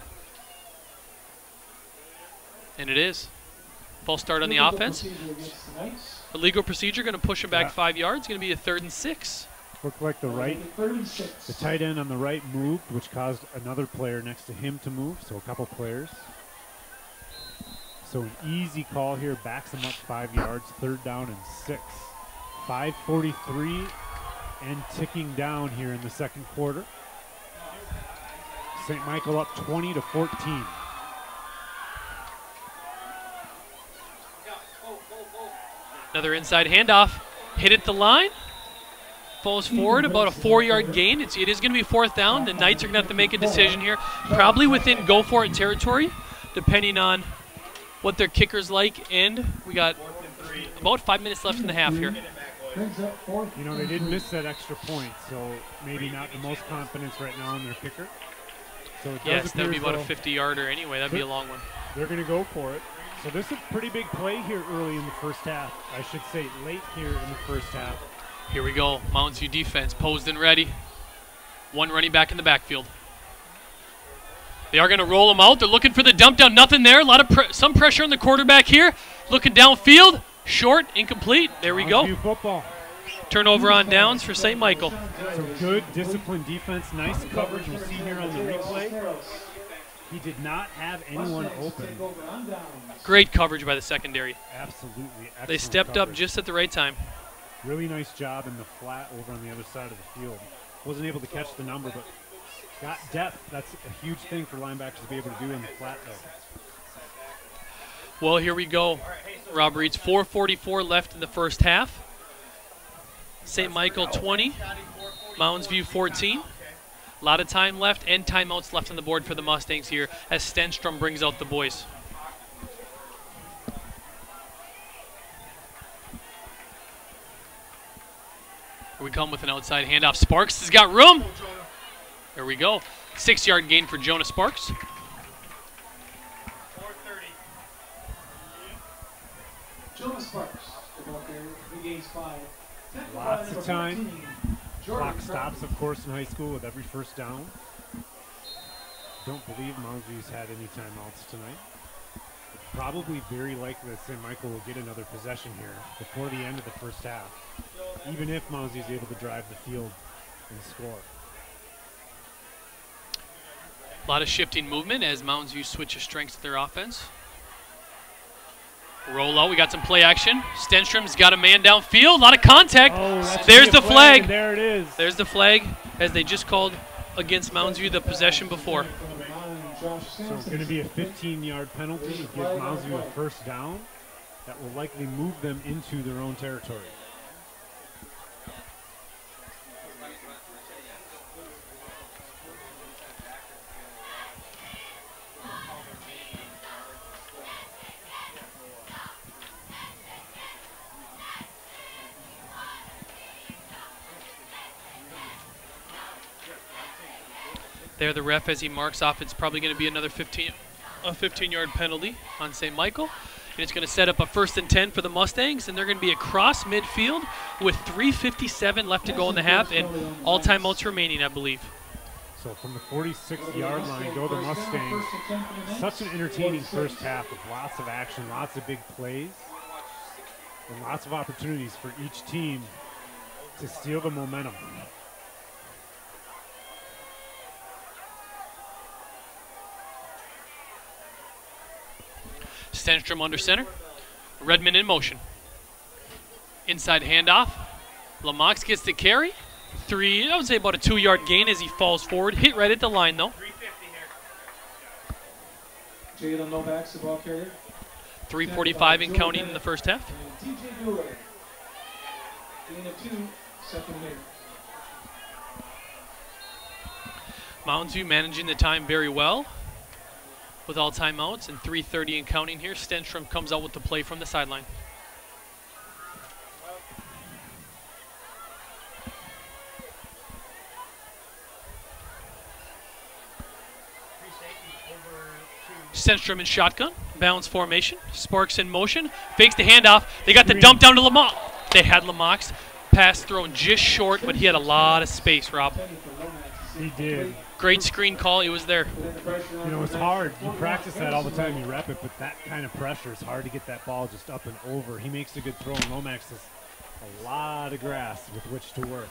And it is. False start on the offense. Illegal procedure going to push him back 5 yards. Going to be a 3rd and 6. Looked like the tight end on the right moved, which caused another player next to him to move, so a couple players. So an easy call here, backs them up 5 yards, 3rd down and 6. 5:43 and ticking down here in the second quarter. St. Michael up 20-14. Another inside handoff. Hit at the line. Falls forward, about a 4-yard gain. It is going to be 4th down. The Knights are going to have to make a decision here. Probably within go-for-it territory, depending on what their kicker's like. And we got about 5 minutes left in the half here. You know, they did miss that extra point, so maybe not the most confidence right now in their kicker. So yes, that would be about a 50-yarder anyway. That would be a long one. They're going to go for it. So this is a pretty big play here early in the first half. I should say late here in the first half. Here we go. Mounds View defense posed and ready. One running back in the backfield. They are going to roll them out. They're looking for the dump down. Nothing there. A lot of some pressure on the quarterback here. Looking downfield. Short, incomplete. There we go. Football. Turnover on downs for St. Michael. Some good disciplined defense. Nice coverage. We'll see here on the replay. He did not have anyone open. Great coverage by the secondary. Absolutely. They stepped up just at the right time. Really nice job in the flat over on the other side of the field. Wasn't able to catch the number, but got depth. That's a huge thing for linebackers to be able to do in the flat, though. Well, here we go. Rob Reeds, 4:44 left in the first half. St. Michael 20, Mounds View 14. A lot of time left and timeouts left on the board for the Mustangs here as Stenstrom brings out the boys. Here we come with an outside handoff. Sparks has got room. There we go. 6-yard gain for Jonah Sparks. Jonah Sparks, the ball carrier, he gains 5. Lots of time. Clock stops, of course, in high school with every first down. Don't believe Mounds View's had any timeouts tonight. Probably very likely that St. Michael will get another possession here before the end of the first half, even if Mounds View is able to drive the field and score. A lot of shifting movement as Mounds View switches strengths to their offense. Roll out. We got some play action. Stenstrom's got a man downfield. A lot of contact. Oh, there's the flag. There it is. There's the flag as they just called against Mounds View the possession before. So it's going to be a 15-yard penalty to give Mounds View a first down. That will likely move them into their own territory. There, the ref, as he marks off, it's probably going to be another 15-yard penalty on St. Michael. And it's going to set up a 1st and 10 for the Mustangs, and they're going to be across midfield with 3:57 left to go in the half and all timeouts remaining, I believe. So from the 46-yard line go the Mustangs. Such an entertaining first half with lots of action, lots of big plays, and lots of opportunities for each team to steal the momentum. Stenstrom under center. Redmond in motion. Inside handoff. Lamox gets the carry. I would say about a 2-yard gain as he falls forward. Hit right at the line, though. Jalen Novak's the ball carrier. 3:45 and counting in the first half. TJ Bueller. Gain of 2, second and 8. Mounds View managing the time very well with all timeouts and 3:30 and counting here. Stenstrom comes out with the play from the sideline. Stenstrom in shotgun, balance formation, Sparks in motion, fakes the handoff. They got the dump down to Lamox. They had Lamox. Pass thrown just short, but he had a lot of space, Rob. He did. Great screen call. He was there. You know, it's hard. You practice that all the time. You rep it, but that kind of pressure is hard to get that ball just up and over. He makes a good throw, and Lomax has a lot of grass with which to work.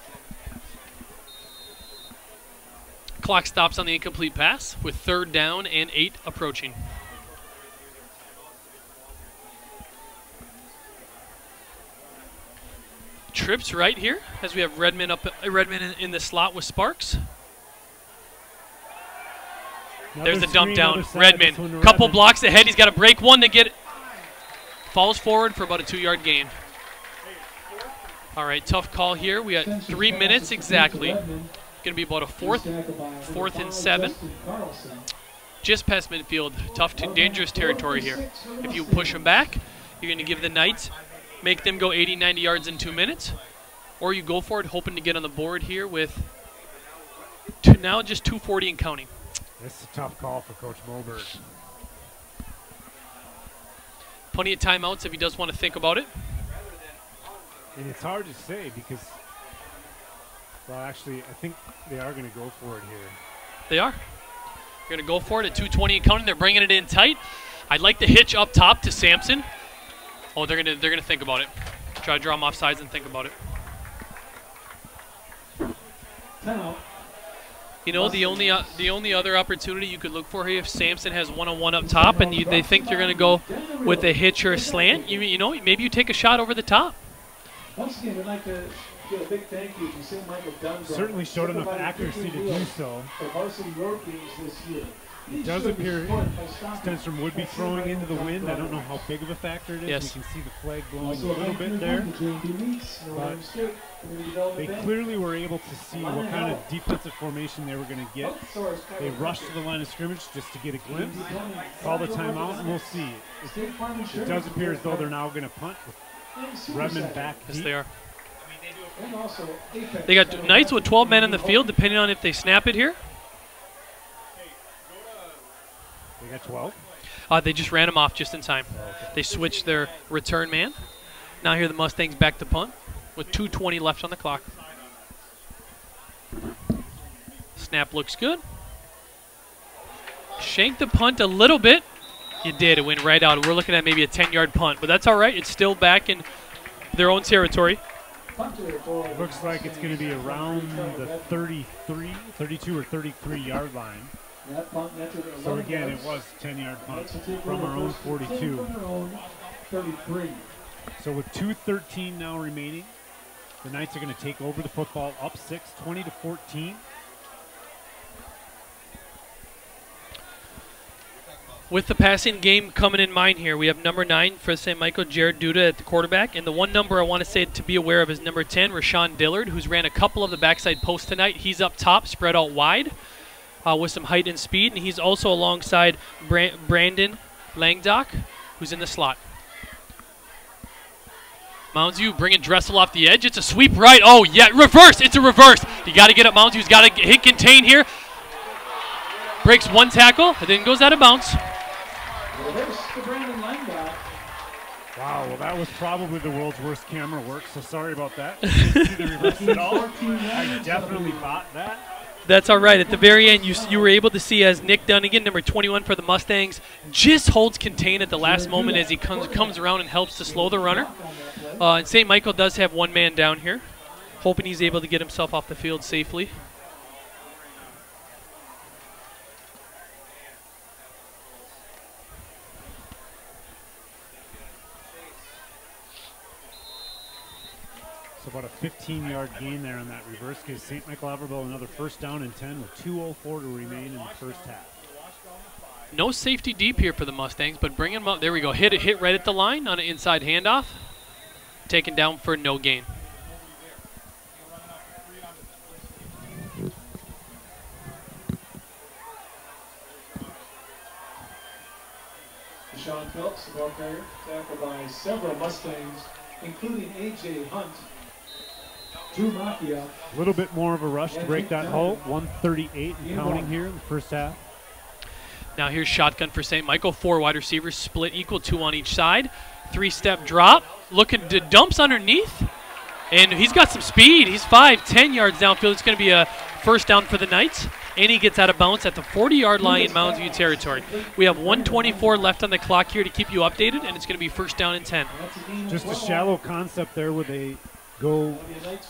Clock stops on the incomplete pass with 3rd down and 8 approaching. Trips right here as we have Redmond in the slot with Sparks. There's the dump screen, down. other side, Redmond, this one to couple Redmond. blocks ahead. He's got to break one to get it. Falls forward for about a 2-yard gain. All right, tough call here. We got 3 minutes exactly. Going to be about a fourth and 7. Just past midfield. Tough, dangerous territory here. If you push them back, you're going to give the Knights, make them go 80, 90 yards in 2 minutes. Or you go for it, hoping to get on the board here with now just 2:40 and counting. This is a tough call for Coach Moberg. Plenty of timeouts if he does want to think about it. And it's hard to say because, well, actually, I think they are going to go for it here. They are. They're going to go for it at 2:20 and counting. They're bringing it in tight. I'd like to hitch up top to Sampson. Oh, they're gonna think about it. Try to draw them off sides and think about it. You know, the only other opportunity you could look for here, if Sampson has one-on-one up top and they think they're going to go with a hitch or a slant, you know, maybe you take a shot over the top. Once again, we'd like to give a big thank you to St. Michael-Albertville. Certainly showed enough accuracy to do so. It does appear Stenstrom would be throwing into the wind. I don't know how big of a factor it is. Yes. We can see the flag blowing a little bit there. But they clearly were able to see what kind of defensive formation they were going to get. They rushed to the line of scrimmage just to get a glimpse. Call the timeout, and we'll see. It does appear as though they're now going to punt with Redmond back deep. Yes, they are. They got Knights with 12 men in the field, depending on if they snap it here. They got 12. They just ran them off just in time. They switched their return man. Now here the Mustangs back to punt with 2:20 left on the clock. Snap looks good. Shank the punt a little bit. You did. It went right out. We're looking at maybe a 10-yard punt, but that's all right. It's still back in their own territory. Looks like it's going to be around the 32 or 33-yard line. So again, it was 10-yard punt from our own 42. So with 2:13 now remaining, the Knights are going to take over the football up 6, 20-14. With the passing game coming in mind here, we have number 9 for St. Michael, Jared Duda at the quarterback. And the one number I want to say to be aware of is number 10, Rashawn Dillard, who's ran a couple of the backside posts tonight. He's up top, spread out wide with some height and speed. And he's also alongside Brandon Langdock, who's in the slot. Mounds, you bringing Dressel off the edge. It's a sweep right. Oh, yeah, reverse. It's a reverse. You got to get up Mounds. He's got to hit contain here. Breaks one tackle, and then goes out of bounds. Wow, well, that was probably the world's worst camera work, so sorry about that. Didn't see the reverse at all. I definitely bought that. That's all right. At the very end, you were able to see as Nick Dunnigan, number 21 for the Mustangs, just holds contain at the last moment as he comes around and helps to slow the runner. And St. Michael does have one man down here, hoping he's able to get himself off the field safely. So about a 15-yard gain there on that reverse gives St. Michael-Albertville another first down and 10 with 2:04 to remain in the first half. No safety deep here for the Mustangs, but bring him up. There we go. Hit right at the line on an inside handoff. Taken down for no gain. Sean Phelps, the ball carrier, tackled by several Mustangs, including A.J. Hunt, Drew Macchia. A little bit more of a rush to break that hole. 138 and counting here in the first half. Now here's shotgun for St. Michael. 4 wide receivers split equal, 2 on each side. 3-step drop. Looking to dumps underneath. And he's got some speed. He's 5-10 yards downfield. It's going to be a first down for the Knights. And he gets out of bounds at the 40-yard line in Mounds View territory. We have 1:24 left on the clock here to keep you updated, and it's going to be first down and 10. Just a shallow concept there where they go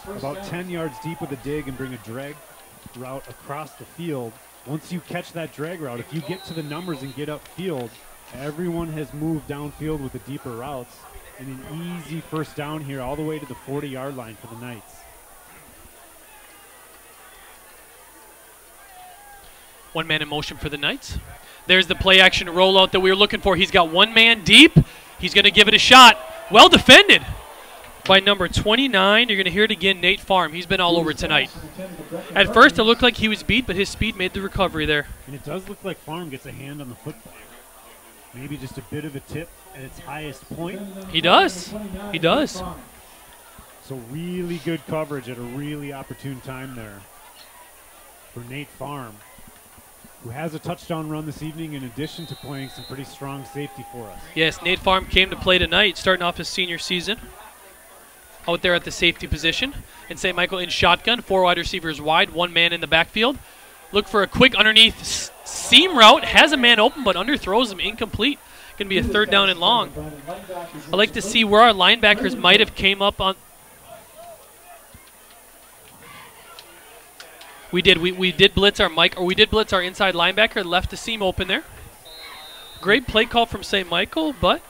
about 10 yards deep with a dig and bring a drag route across the field. Once you catch that drag route, if you get to the numbers and get upfield, everyone has moved downfield with the deeper routes. And an easy first down here all the way to the 40-yard line for the Knights. One man in motion for the Knights. There's the play action rollout that we were looking for. He's got one man deep. He's going to give it a shot. Well defended by number 29. You're going to hear it again, Nate Farm. He's been all over tonight. At first, it looked like he was beat, but his speed made the recovery there. And it does look like Farm gets a hand on the football. Maybe just a bit of a tip at its highest point. He does. He does. So really good coverage at a really opportune time there for Nate Farm, who has a touchdown run this evening in addition to playing some pretty strong safety for us. Yes, Nate Farm came to play tonight, starting off his senior season out there at the safety position. And St. Michael in shotgun, 4 wide receivers wide, 1 man in the backfield. Look for a quick underneath seam route. Has a man open, but underthrows him, incomplete. Going to be a 3rd down and long. I'd like to see where our linebackers might have came up on. We did blitz our inside linebacker, left the seam open there. Great play call from St. Michael, but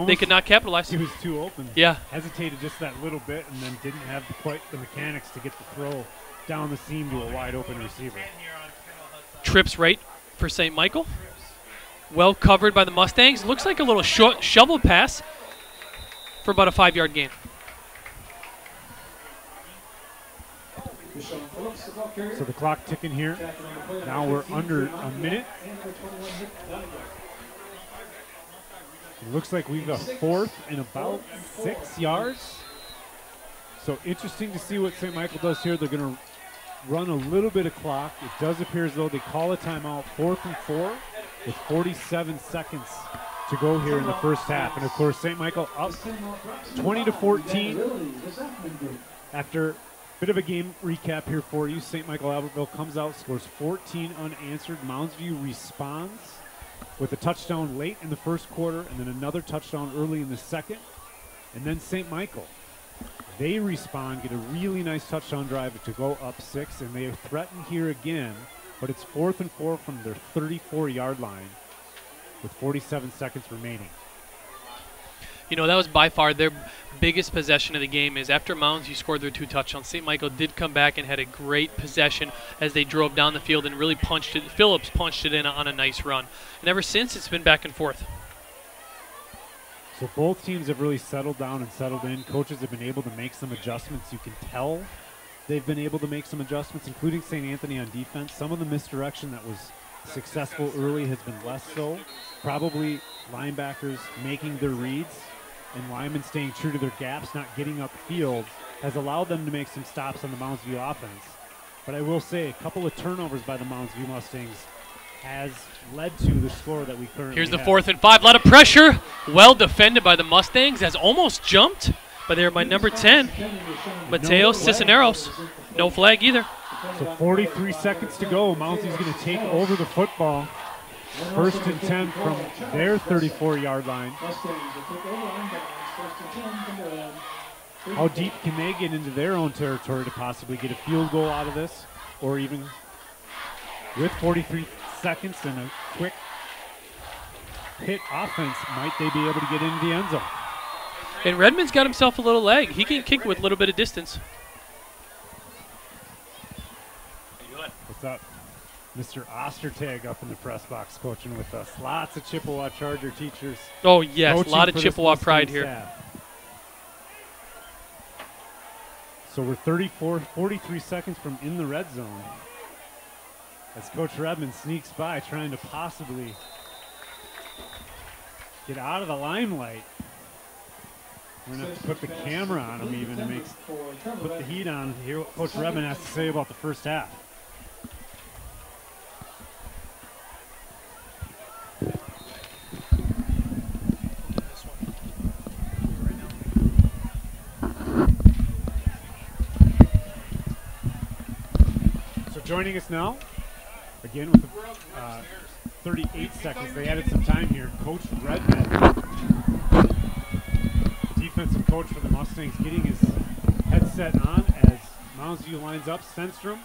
they could not capitalize. He was too open. Yeah. Hesitated just that little bit and then didn't have quite the mechanics to get the throw down the seam to a wide open receiver. Trips right for St. Michael. Well covered by the Mustangs. Looks like a little short shovel pass for about a 5-yard gain. So the clock ticking here. Now we're under a minute. It looks like we've got 4th and about 6 yards. So interesting to see what St. Michael does here. They're going to run a little bit of clock. It does appear as though they call a timeout, 4th and 4 with 47 seconds to go here in the first half. And of course, St. Michael up 20-14 after. Bit of a game recap here for you. St. Michael-Albertville comes out, scores 14 unanswered. Moundsview responds with a touchdown late in the first quarter and then another touchdown early in the second. And then St. Michael, they respond, get a really nice touchdown drive to go up 6, and they threaten here again, but it's 4th and 4 from their 34-yard line with 47 seconds remaining. You know, that was by far their biggest possession of the game. Is after Mounds, you scored their 2 touchdowns. St. Michael did come back and had a great possession as they drove down the field and really punched it. Phillips punched it in on a nice run. And ever since, it's been back and forth. So both teams have really settled down and settled in. Coaches have been able to make some adjustments. You can tell they've been able to make some adjustments, including St. Anthony on defense. Some of the misdirection that was successful early has been less so. Probably linebackers making their reads and linemen staying true to their gaps, not getting upfield, has allowed them to make some stops on the Moundsview offense. But I will say a couple of turnovers by the Moundsview Mustangs has led to the score that we currently Here's the have. 4th and 5. A lot of pressure. Well defended by the Mustangs. Has almost jumped, but they're by number 10, Mateo Cisneros. No flag either. So 43 seconds to go. Moundsview's going to take over the football. 1st and 10 from their 34-yard line. How deep can they get into their own territory to possibly get a field goal out of this? Or even with 43 seconds and a quick hit offense, might they be able to get into the end zone? And Redmond's got himself a little leg. He can kick with a little bit of distance. What's up? Mr. Ostertag up in the press box coaching with us. Lots of Chippewa Charger teachers. Oh, yes, a lot of Chippewa pride here. Staff. So we're 43 seconds from in the red zone as Coach Redmond sneaks by trying to possibly get out of the limelight. We're going to have to put the camera on him even to put the heat on. Hear what Coach Redmond has to say about the first half. Joining us now, again with the 38 seconds. They added some time here. Coach Redmond, defensive coach for the Mustangs, getting his headset on as Moundsview lines up. Senstrom,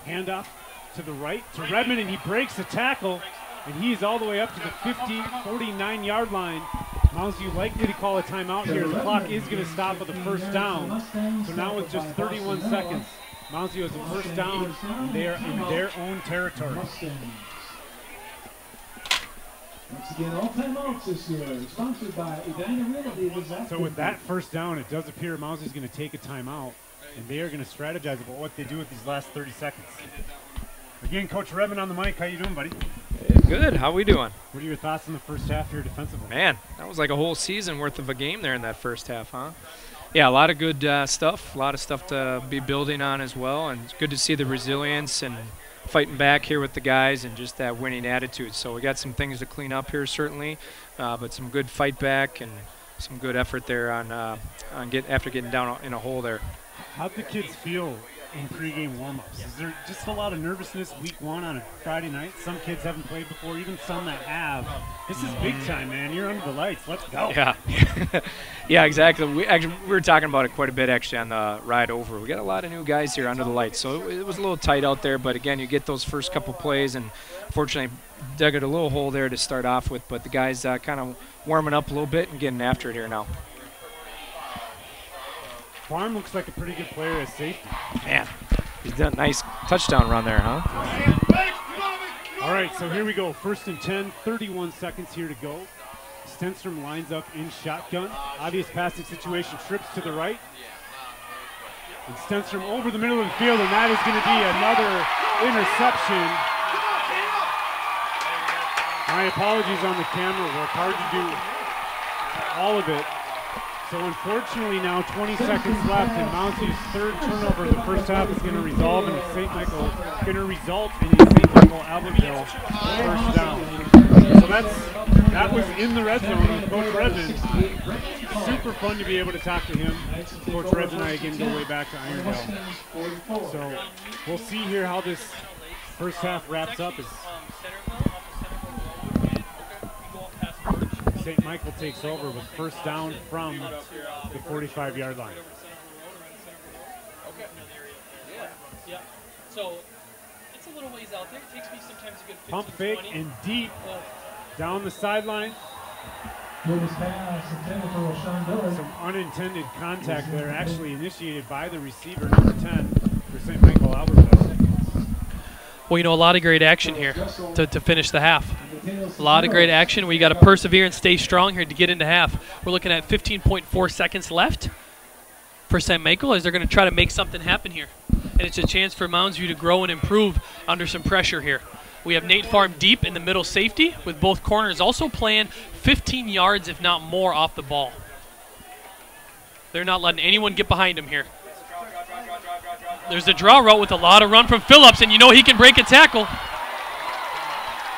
handoff to the right to Redmond, and he breaks the tackle, and he's all the way up to the 49-yard line. Moundsview likely to call a timeout here. The clock is going to stop at the first down. So now with just 31 seconds, Mounds has a first down. They are in their own territory. Mustangs. Once again, all timeouts this year. Sponsored by Edina Realty. So with that first down, it does appear Mounds is going to take a timeout, and they are going to strategize about what they do with these last 30 seconds. Again, Coach Revin on the mic. How you doing, buddy? Good. How we doing? What are your thoughts on the first half here defensively? Man, that was like a whole season worth of a game there in that first half, huh? Yeah, a lot of good stuff. A lot of stuff to be building on as well, and it's good to see the resilience and fighting back here with the guys and just that winning attitude. So we got some things to clean up here certainly, but some good fight back and some good effort there after getting down in a hole there. How'd the kids feel in pregame warm-ups? Is there just a lot of nervousness week one on a Friday night? Some kids haven't played before, even some that have. This is big time, man. You're under the lights. Let's go. Yeah, yeah, exactly. We were talking about it quite a bit actually on the ride over. We got a lot of new guys here under the lights, so it was a little tight out there. But again, you get those first couple plays, and fortunately dug it a little hole there to start off with. But the guys kind of warming up a little bit and getting after it here now. Farm looks like a pretty good player as safety. Man, he's done a nice touchdown run there, huh? All right, so here we go. First and 10, 31 seconds here to go. Stenstrom lines up in shotgun. Obvious passing situation, trips to the right. And Stenstrom over the middle of the field, and that is going to be another interception. My apologies on the camera. Work hard to do all of it. So unfortunately now 20 seconds left, and Mounds' third turnover of the first half is going to result in a St. Michael-Albertville first down. So that was in the red zone with Coach Revin. Super fun to be able to talk to him. Coach Revin and I again go way back to Irondale. So we'll see here how this first half wraps up. St. Michael takes over with first down from the 45-yard line. Yeah. So it's a little ways out there. It takes me sometimes a good 15, pump fake 20. and deep down the sideline. Some unintended contact there, actually initiated by the receiver, number 10 for St. Michael-Albertville. Well, you know, a lot of great action here to finish the half. A lot of great action. We got to persevere and stay strong here to get into half. We're looking at 15.4 seconds left for St. Michael as they're going to try to make something happen here. And it's a chance for Mounds View to grow and improve under some pressure here. We have Nate Farm deep in the middle safety with both corners also playing 15 yards, if not more, off the ball. They're not letting anyone get behind him here. There's the draw route with a lot of run from Phillips, and you know he can break a tackle.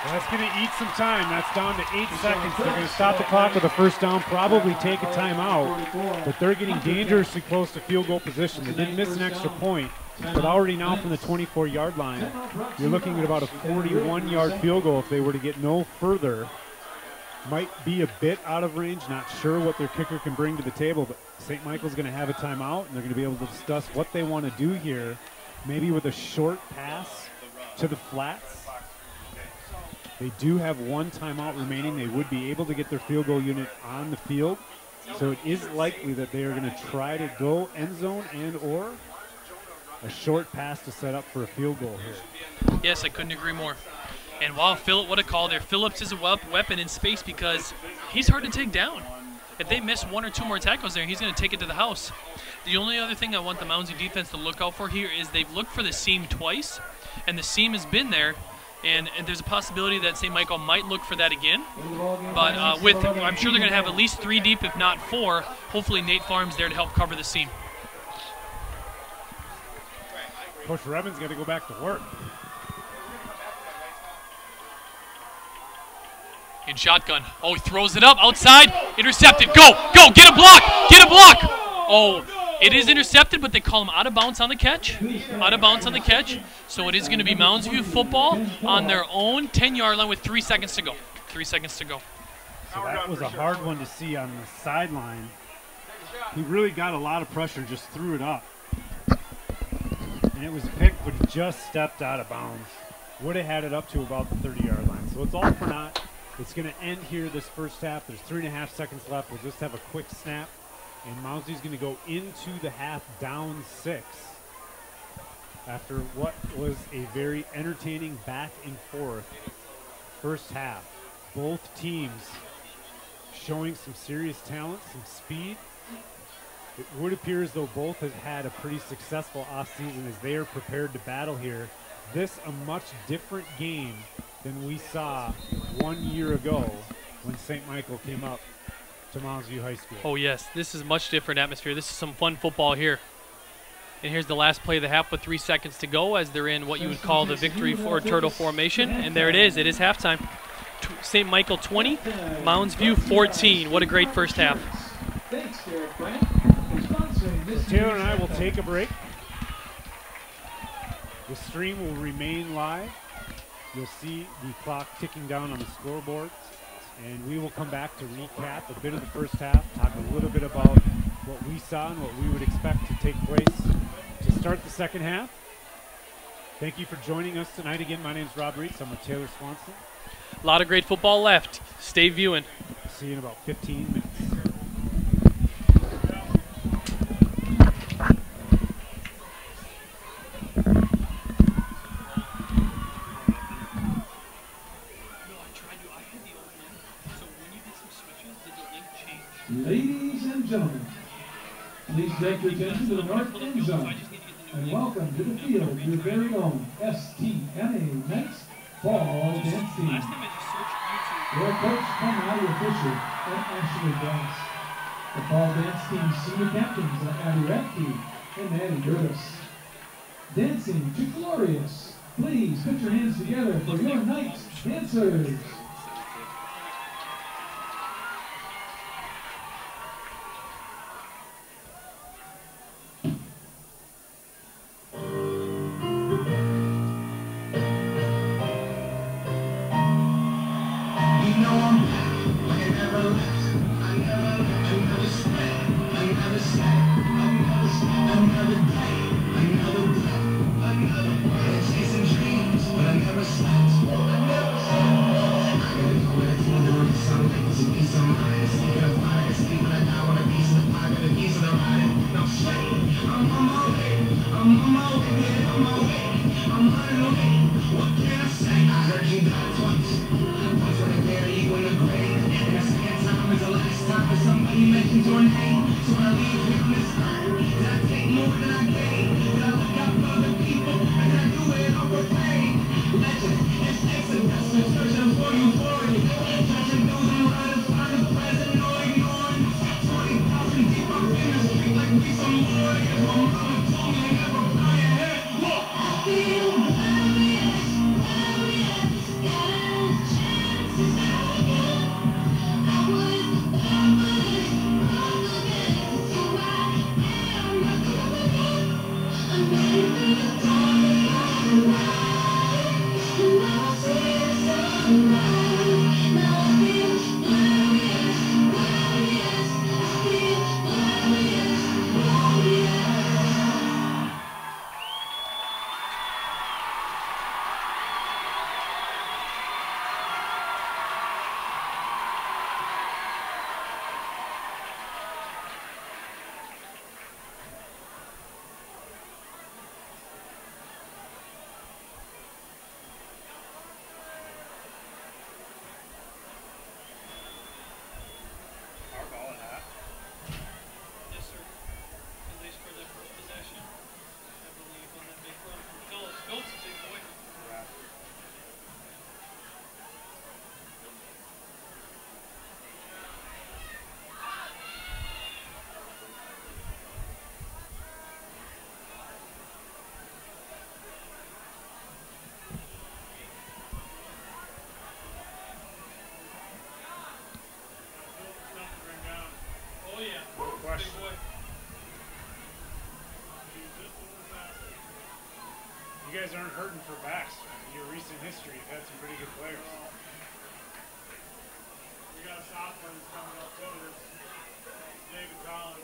That's going to eat some time. That's down to 8 seconds. They're going to stop the clock with a first down, probably take a timeout, but they're getting dangerously close to field goal position. They didn't miss an extra point, but already now from the 24-yard line, you're looking at about a 41-yard field goal if they were to get no further. Might be a bit out of range, not sure what their kicker can bring to the table, but St. Michael's going to have a timeout, and they're going to be able to discuss what they want to do here, maybe with a short pass to the flats. They do have one timeout remaining. They would be able to get their field goal unit on the field, so it is likely that they are going to try to go end zone and or a short pass to set up for a field goal here. Yes, I couldn't agree more. And wow, what a call there. Phillips is a weapon in space because he's hard to take down. If they miss one or two more tackles there, he's going to take it to the house. The only other thing I want the Mounds defense to look out for here is they've looked for the seam twice, and the seam has been there. And there's a possibility that St. Michael might look for that again. But I'm sure they're going to have at least 3 deep, if not 4. Hopefully Nate Farm's there to help cover the seam. Coach Revin's got to go back to work. In shotgun. Oh, he throws it up outside. Intercepted. Go, get a block. Get a block. Oh, it is intercepted, but they call him out of bounds on the catch. Out of bounds on the catch. So it is going to be Mounds View football on their own 10-yard line with 3 seconds to go. 3 seconds to go. So that was a hard one to see on the sideline. He really got a lot of pressure, just threw it up. And it was picked, but he just stepped out of bounds. Would have had it up to about the 30-yard line. So it's all for naught. It's going to end here this first half. There's 3.5 seconds left. We'll just have a quick snap. And Mounds is going to go into the half down 6. after what was a very entertaining back and forth first half. Both teams showing some serious talent, some speed. It would appear as though both have had a pretty successful offseason as they are prepared to battle here. This a much different game than we saw 1 year ago when St. Michael came up to Mounds View High School. Oh, yes. This is much different atmosphere. This is some fun football here. And here's the last play of the half with 3 seconds to go as they're in what you would call the victory for turtle formation. And there it is. It is halftime. St. Michael 20, Mounds View 14. What a great first half. Thanks, Derek Brandt, for sponsoring this. Taylor and I will take a break. The stream will remain live. You'll see the clock ticking down on the scoreboard. And we will come back to recap a bit of the first half, talk a little bit about what we saw and what we would expect to take place to start the second half. Thank you for joining us tonight. Again, my name is Rob Reitz. I'm with Taylor Swanson. A lot of great football left. Stay viewing. See you in about 15 minutes. Ladies and gentlemen, please take your attention to the north end zone and welcome to the field your very own STMA Knights Ball Dance Team. Their coach, Conrad Fisher and Ashley Glass. The ball dance team senior captains are Abby Ratke and Maddie Durtis. Dancing to Glorious. Please put your hands together for your Knights dancers. You guys aren't hurting for backs. Your recent history, you've had some pretty good players. We got a soft ones coming up too. There's David Collins.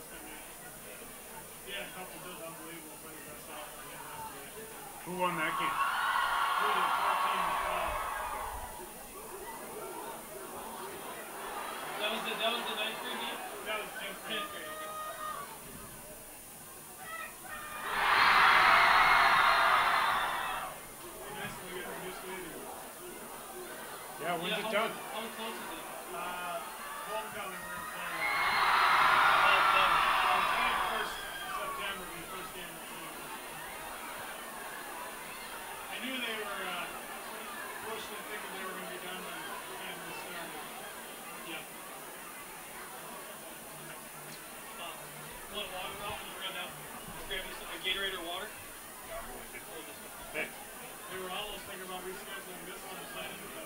Yeah, a couple of those unbelievable players got soft ones. Who won that game? We did 14-12. That was the ninth grade game? That was 10th grade. Gatorade or water? Thanks. They were almost thinking about rescheduling this one and planning for the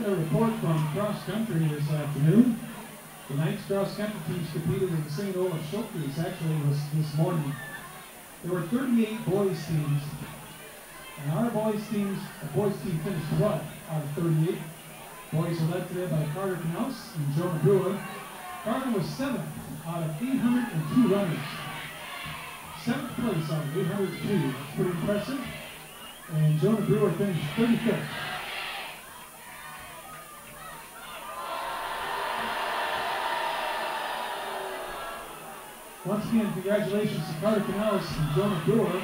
a report from cross country this afternoon. Tonight's cross country teams competed in the St. Olaf Showcase. Actually, it was this morning. There were 38 boys teams, and our boys team finished 12 out of 38. Boys are led today by Carter Knaus and Jonah Brewer. Carter was 7th out of 802 runners. 7th place out of 802. That's pretty impressive. And Jonah Brewer finished 35th. Once again, congratulations to Carter Knaus and Jonah Brewer.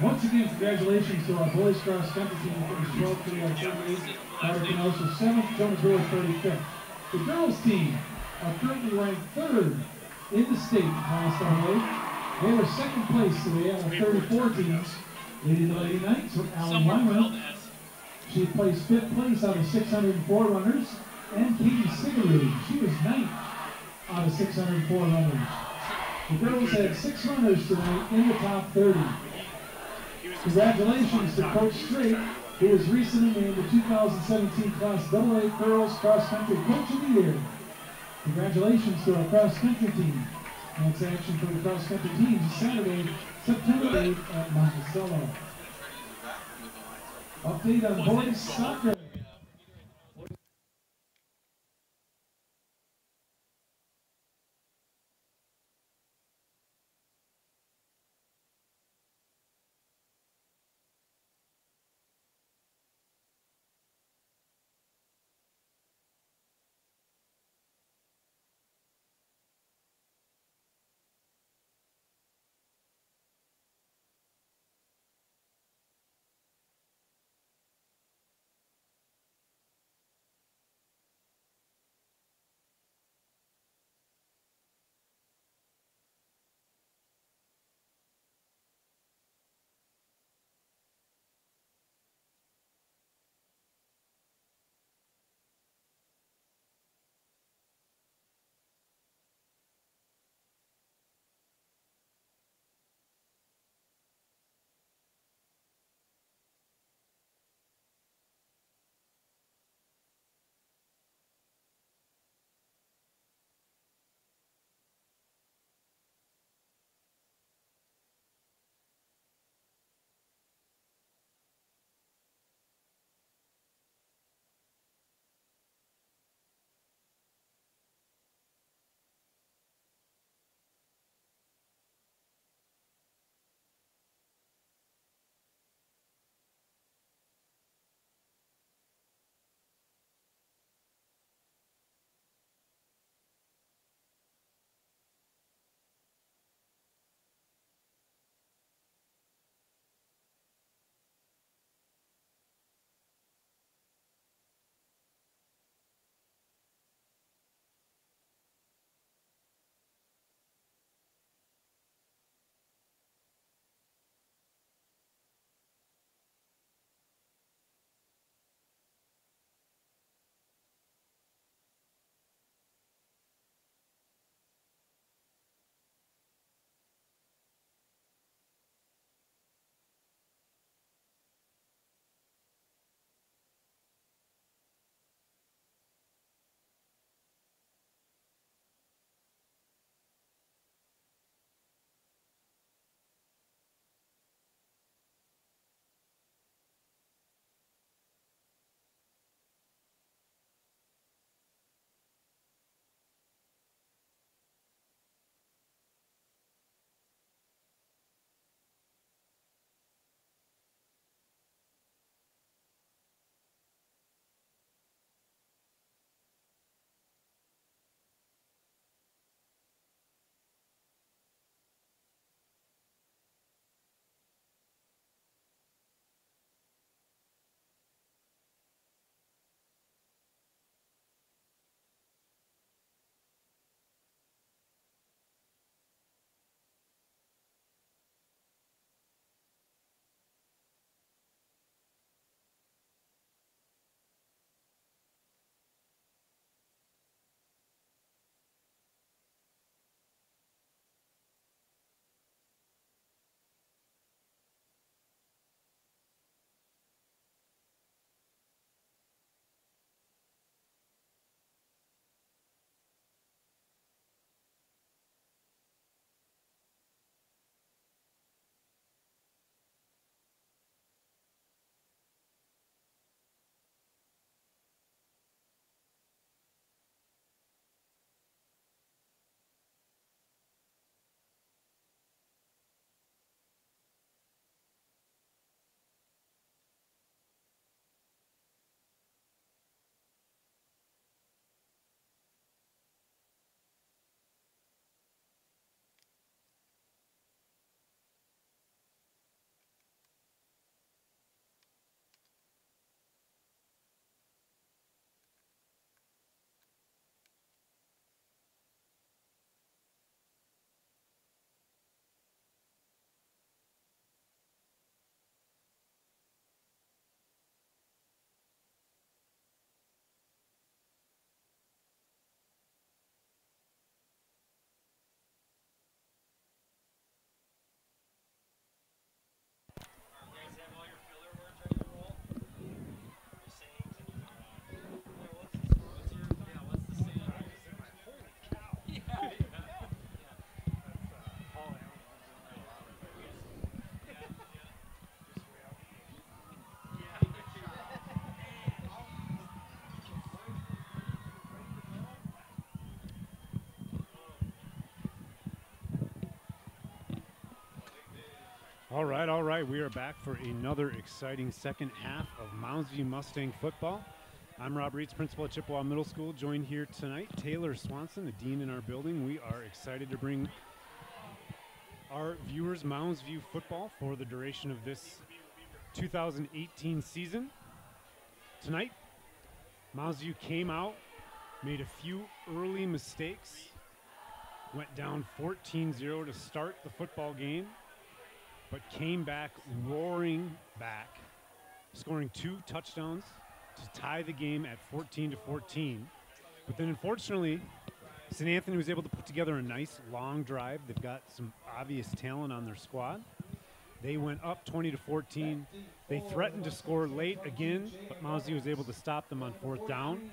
Once again, congratulations to our boys cross country team who finished 12th today on 38. Carter Knaus was 7th, Jonah Brewer 35th. The girls team are currently ranked 3rd in the state highest RA. They were 2nd place today out of 34 teams. Leading the Lady Knights with Alan Weimer. She placed 5th place out of 604 runners. And Katie Sigaroo, she was 9th out of 604 runners. The girls had 6 runners tonight in the top 30. Congratulations to Coach Strait, who was recently named the 2017 Class AA Girls Cross Country Coach of the Year. Congratulations to our cross country team. Next action for the cross country teams is Saturday, September 8th at Monticello. Update on boys soccer. All right. We are back for another exciting second half of Moundsview Mustang football. I'm Rob Reitz, principal at Chippewa Middle School, joined here tonight Taylor Swanson, the dean in our building. We are excited to bring our viewers Moundsview football for the duration of this 2018 season. Tonight, Moundsview came out, made a few early mistakes, went down 14-0 to start the football game, but came back roaring back, scoring 2 touchdowns to tie the game at 14-14. But then unfortunately, St. Anthony was able to put together a nice long drive. They've got some obvious talent on their squad. They went up 20-14. They threatened to score late again, but Moundsview was able to stop them on 4th down.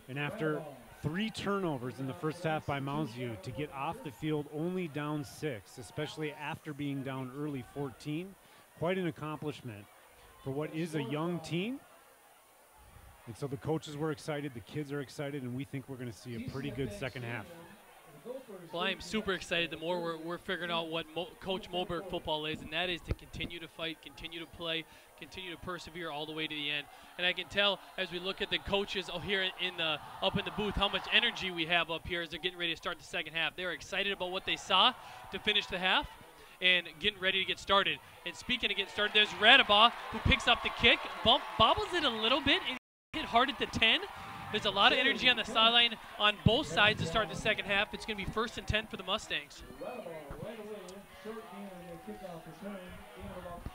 And after 3 turnovers in the first half by Moundsview to get off the field only down 6, especially after being down early 14, quite an accomplishment for what is a young team. And so the coaches were excited, the kids are excited, and we think we're going to see a pretty good second half. Well, I am super excited. The more we're figuring out what Coach Moberg football is, and that is to continue to fight, continue to play, continue to persevere all the way to the end. And I can tell as we look at the coaches here up in the booth how much energy we have up here as they're getting ready to start the second half. They're excited about what they saw to finish the half and getting ready to get started. And speaking of getting started, there's Radabaugh who picks up the kick, bobbles it a little bit, and hit hard at the 10. There's a lot of energy on the sideline on both sides to start the second half. It's going to be 1st and 10 for the Mustangs.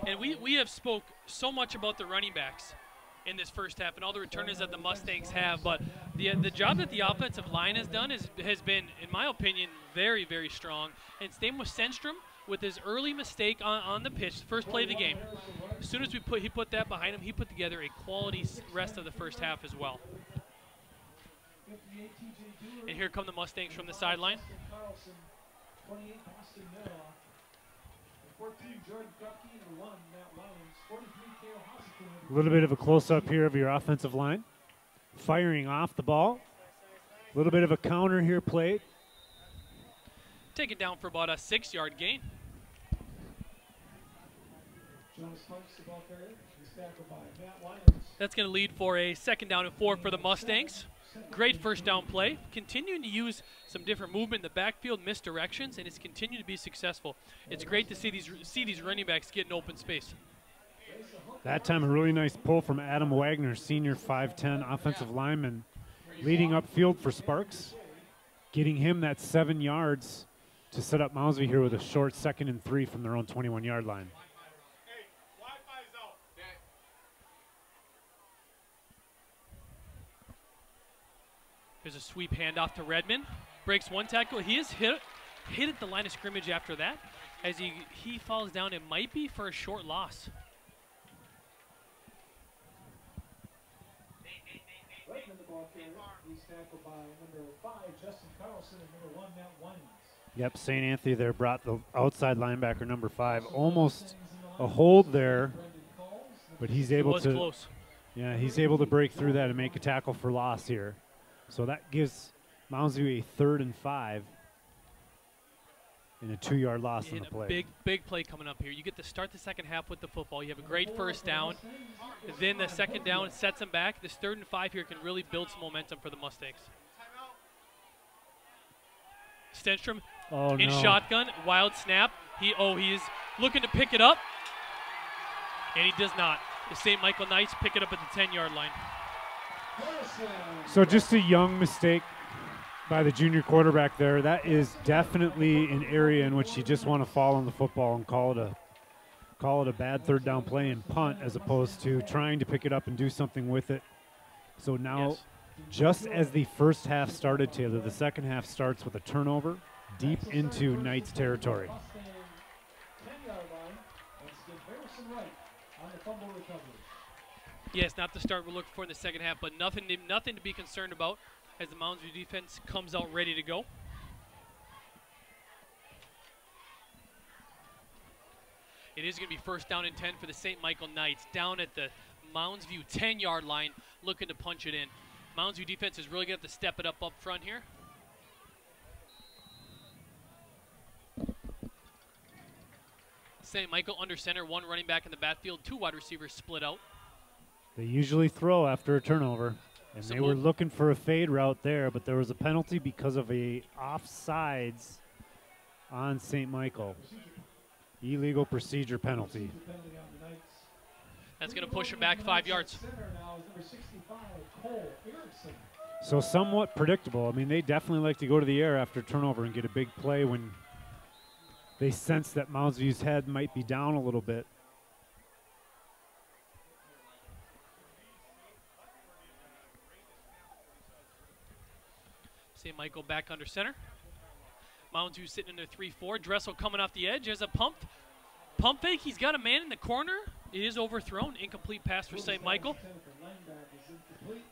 And we have spoke so much about the running backs in this first half and all the returners that the Mustangs have, but the job that the offensive line has done has been, in my opinion, very, very strong. And same with Stenstrom with his early mistake on the pitch, first play of the game. As soon as he put that behind him, he put together a quality rest of the first half as well. And here come the Mustangs from the sideline. A little bit of a close-up here of your offensive line. Firing off the ball. A little bit of a counter here played. Taken down for about a 6-yard gain. That's going to lead for a 2nd down and 4 for the Mustangs. Great first down play. Continuing to use some different movement in the backfield, misdirections, and it's continued to be successful. It's great to see these running backs get in open space. That time a really nice pull from Adam Wagner, senior 5'10 offensive lineman, leading upfield for Sparks, getting him that 7 yards to set up Moundsview here with a short 2nd and 3 from their own 21-yard line. There's a sweep handoff to Redmond. Breaks one tackle. He is hit at the line of scrimmage after that. As he falls down, it might be for a short loss. Redmond, the ball carrier. He's tackled by number 5, Justin Carlson, and number 1, Matt Winans. Yep, St. Anthony there brought the outside linebacker, number 5. Almost a hold there, but he's able to. Close. Yeah, he's able to break through that and make a tackle for loss here. So that gives Moundsview a 3rd and 5 and a 2-yard loss on the play. Big play coming up here. You get to start the second half with the football. You have a great first down. Then the 2nd down sets them back. This 3rd and 5 here can really build some momentum for the Mustangs. Stenstrom in shotgun, wild snap. He is looking to pick it up, and he does not. The St. Michael Knights pick it up at the 10-yard line. So just a young mistake by the junior quarterback there. That is definitely an area in which you just want to fall on the football and call it a bad 3rd down play and punt, as opposed to trying to pick it up and do something with it. So now, just as the first half started, Taylor, the second half starts with a turnover deep into Knights territory. 10-yard line. That's Harrison Wright on the fumble recovery. Yes, not the start we're looking for in the second half, but nothing to be concerned about as the Moundsview defense comes out ready to go. It is going to be 1st down and 10 for the St. Michael Knights, down at the Moundsview 10-yard line, looking to punch it in. Moundsview defense is really going to have to step it up front here. St. Michael under center, 1 running back in the backfield, 2 wide receivers split out. They usually throw after a turnover, and they were looking for a fade route there, but there was a penalty because of a offsides on St. Michael. Illegal procedure penalty. That's going to push him back 5 yards. So somewhat predictable. I mean, they definitely like to go to the air after turnover and get a big play when they sense that Mounds View's head might be down a little bit. St. Michael back under center. Mounds View sitting in their 3-4. Dressel coming off the edge. There's a pump fake. He's got a man in the corner. It is overthrown. Incomplete pass for St. Michael.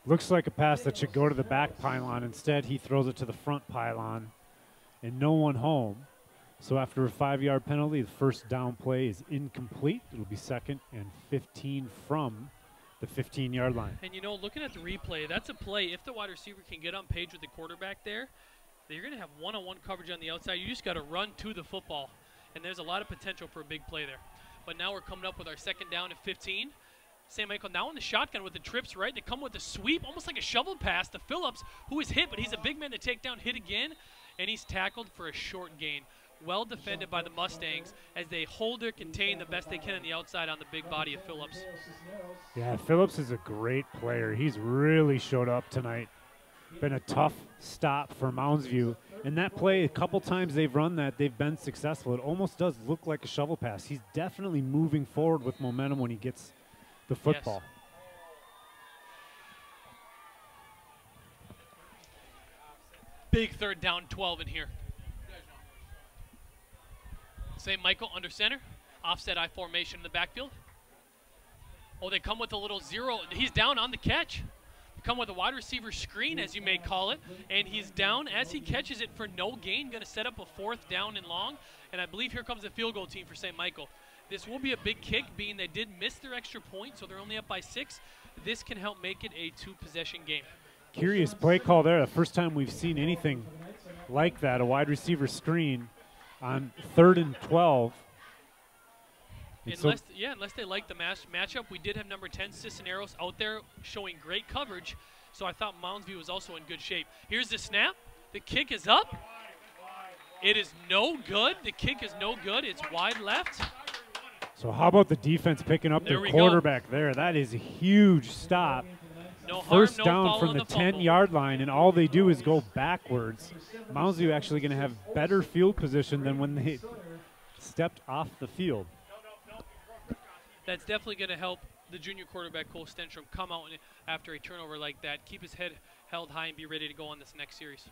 Looks like a pass that should go to the back pylon. Instead, he throws it to the front pylon and no one home. So after a 5-yard penalty, the first down play is incomplete. It'll be 2nd and 15 from the 15-yard line. And, you know, looking at the replay, that's a play. If the wide receiver can get on page with the quarterback there, you're going to have one-on-one coverage on the outside. You just got to run to the football, and there's a lot of potential for a big play there. But now we're coming up with our 2nd down at 15. St. Michael now in the shotgun with the trips right. They come with a sweep, almost like a shovel pass to Phillips, who is hit, but he's a big man to take down, hit again, and he's tackled for a short gain. Well defended by the Mustangs as they hold or contain the best they can on the outside on the big body of Phillips. Yeah, Phillips is a great player. He's really showed up tonight. Been a tough stop for Mounds View. And that play, a couple times they've run that, they've been successful. It almost does look like a shovel pass. He's definitely moving forward with momentum when he gets the football. Yes. Big 3rd down, 12 in here. St. Michael under center. Offset I formation in the backfield. Oh, they come with a little zero. He's down on the catch. They come with a wide receiver screen, as you may call it, and he's down as he catches it for no gain. Going to set up a 4th down and long, and I believe here comes the field goal team for St. Michael. This will be a big kick, being they did miss their extra point, so they're only up by 6. This can help make it a 2-possession game. Curious play call there. The first time we've seen anything like that, a wide receiver screen on 3rd and 12. Unless they like the matchup. We did have number 10 Cisneros out there showing great coverage, so I thought Mounds View was also in good shape. Here's the snap. The kick is up. It is no good. The kick is no good. It's wide left. So how about the defense picking up their quarterback there? That is a huge stop. No First harm, no down foul from on the fumble. 10-yard line, and all they do is go backwards. Mounds View actually going to have better field position than when they stepped off the field. That's definitely going to help the junior quarterback, Cole Stenstrom, come out after a turnover like that, keep his head held high, and be ready to go on this next series.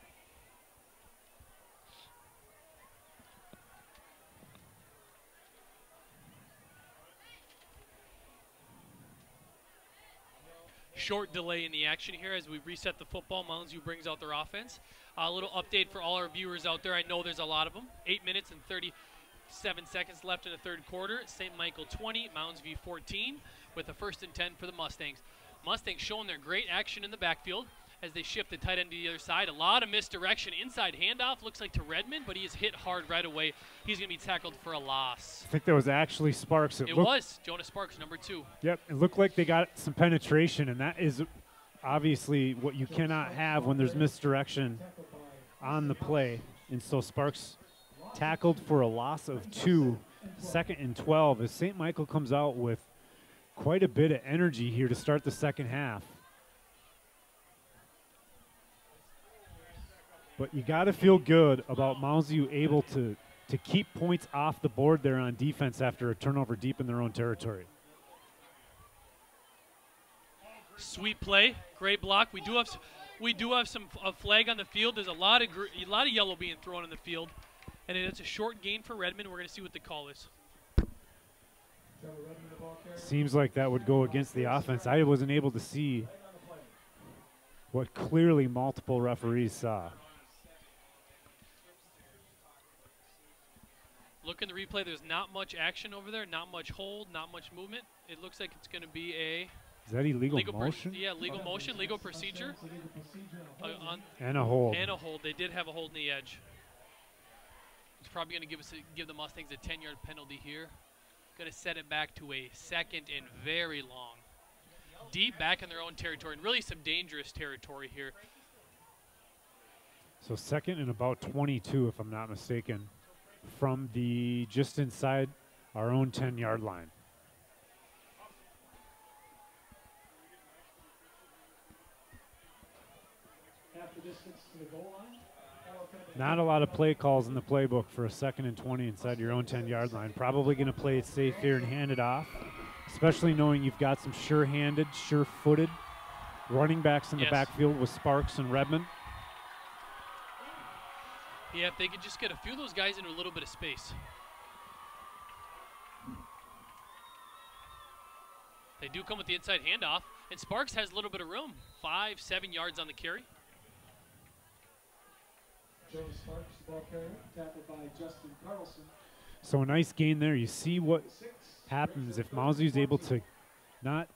Short delay in the action here as we reset the football. Mounds View brings out their offense. A little update for all our viewers out there. I know there's a lot of them. 8 minutes and 37 seconds left in the 3rd quarter. St. Michael 20, Mounds View 14, with a 1st and 10 for the Mustangs. Mustangs showing their great action in the backfield as they shift the tight end to the other side. A lot of misdirection. Inside handoff looks like to Redmond, but he is hit hard right away. He's going to be tackled for a loss. I think that was actually Sparks. It was Jonas Sparks, number 2. Yep, it looked like they got some penetration, and that is obviously what you cannot have when there's misdirection on the play. And so Sparks tackled for a loss of 2, 2nd and 12, as St. Michael comes out with quite a bit of energy here to start the second half. But you got to feel good about Mounds View able to keep points off the board there on defense after a turnover deep in their own territory. Sweet play, great block. We do have some flag on the field. There's a lot of yellow being thrown in the field, and it's a short gain for Redmond. We're going to see what the call is. Seems like that would go against the offense. I wasn't able to see what clearly multiple referees saw. Look in the replay. There's not much action over there, not much hold, not much movement. It looks like it's going to be a Is that illegal motion? Legal motion, legal procedure. And a hold. And a hold. They did have a hold in the edge. It's probably going to give the Mustangs a 10-yard penalty here. Going to set it back to a 2nd and very long. Deep back in their own territory, and really some dangerous territory here. So 2nd and about 22, if I'm not mistaken, from the just inside our own 10-yard line. Half the distance to the goal line. Not a lot of play calls in the playbook for a 2nd and 20 inside your own 10-yard line. Probably going to play it safe here and hand it off, especially knowing you've got some sure-handed, sure-footed running backs in the backfield with Sparks and Redmond. Yeah, if they could just get a few of those guys into a little bit of space. They do come with the inside handoff, and Sparks has a little bit of room. 5-7 yards on the carry. Joe Sparks, the ball carrier, tackled by Justin Carlson. So a nice gain there. You see what happens if Mousy is able to not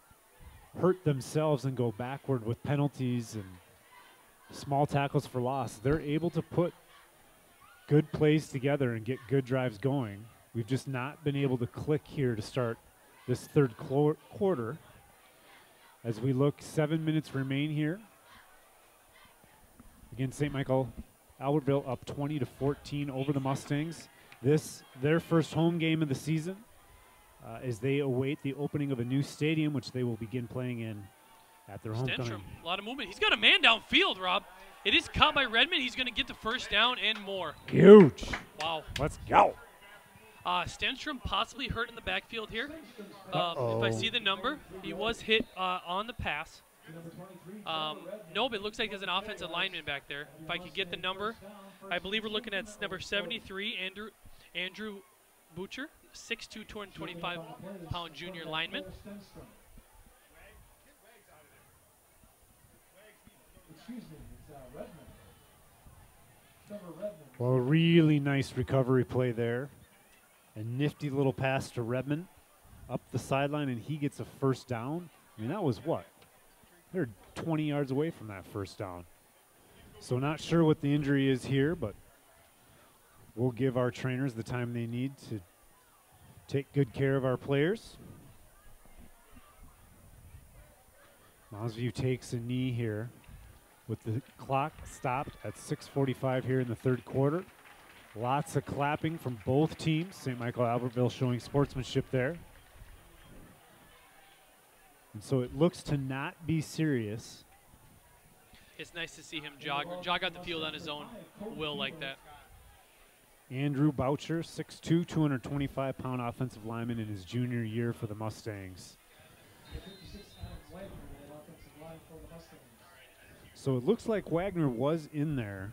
hurt themselves and go backward with penalties and small tackles for loss. They're able to put good plays together and get good drives going. We've just not been able to click here to start this third quarter. As we look, 7 minutes remain here. Again, St. Michael-Albertville up 20-14 over the Mustangs. This, their first home game of the season, as they await the opening of a new stadium, which they will begin playing in at their homecoming. A lot of movement. He's got a man downfield, Rob. It is caught by Redmond. He's going to get the first down and more. Huge. Wow. Let's go. Stenstrom possibly hurt in the backfield here. If I see the number, he was hit on the pass. No, but it looks like there's an offensive lineman back there. If I could get the number, I believe we're looking at number 73, Andrew Butcher, 6'2", 225-pound junior lineman. Excuse me, it's Redmond. Trevor Redmond. Well, really nice recovery play there. A nifty little pass to Redmond up the sideline, and he gets a first down. I mean, that was what? They're 20 yards away from that first down. So not sure what the injury is here, but we'll give our trainers the time they need to take good care of our players. Mounds View takes a knee here with the clock stopped at 6:45 here in the third quarter. Lots of clapping from both teams. St. Michael-Albertville showing sportsmanship there. And so it looks to not be serious. It's nice to see him jog out the field on his own will like that. Andrew Boucher, 6'2", 225-pound offensive lineman in his junior year for the Mustangs. So it looks like Wagner was in there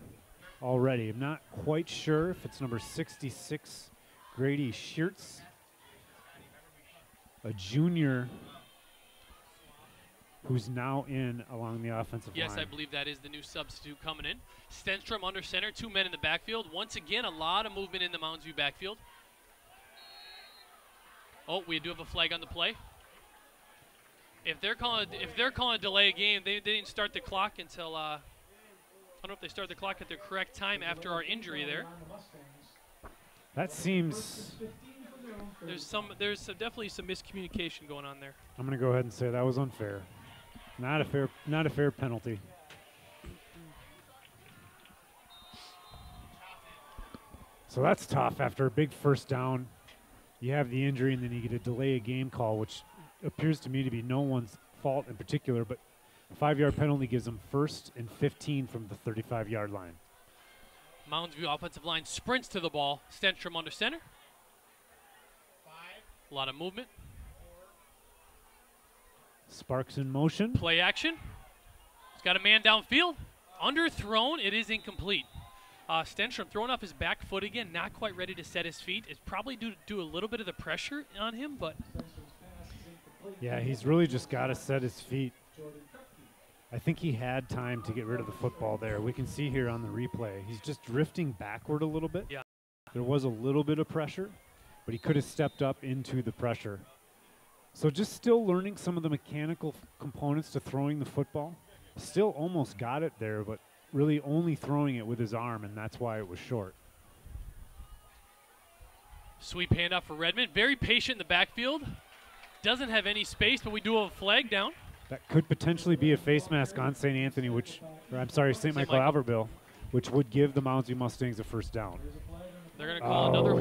already. I'm not quite sure if it's number 66, Grady Sheartz, a junior who's now in along the offensive line. Yes, I believe that is the new substitute coming in. Stenstrom under center, 2 men in the backfield. Once again, a lot of movement in the Mounds View backfield. Oh, we do have a flag on the play. If they're calling a delay a game, they didn't start the clock until I don't know if they start the clock at the correct time after our injury there. That seems. There's definitely some miscommunication going on there. I'm going to go ahead and say that was unfair. Not a fair penalty. So that's tough. After a big first down, you have the injury, and then you get a delay a game call, which appears to me to be no one's fault in particular, but a 5-yard penalty gives them 1st and 15 from the 35-yard line. Mounds View offensive line sprints to the ball. Stenstrom under center. A lot of movement. Sparks in motion. Play action. He's got a man downfield. Underthrown. It is incomplete. Stenstrom throwing off his back foot again. Not quite ready to set his feet. It's probably due to a little bit of the pressure on him, but yeah, he's really just got to set his feet. I think he had time to get rid of the football there. We can see here on the replay, he's just drifting backward a little bit. Yeah. There was a little bit of pressure, but he could have stepped up into the pressure. So just still learning some of the mechanical components to throwing the football. Still almost got it there, but really only throwing it with his arm, and that's why it was short. Sweep handoff for Redmond. Very patient in the backfield. Doesn't have any space, but we do have a flag down. That could potentially be a face mask on St. Anthony, St. Michael-Albertville, which would give the Mounds Mustangs a first down. They're going to call another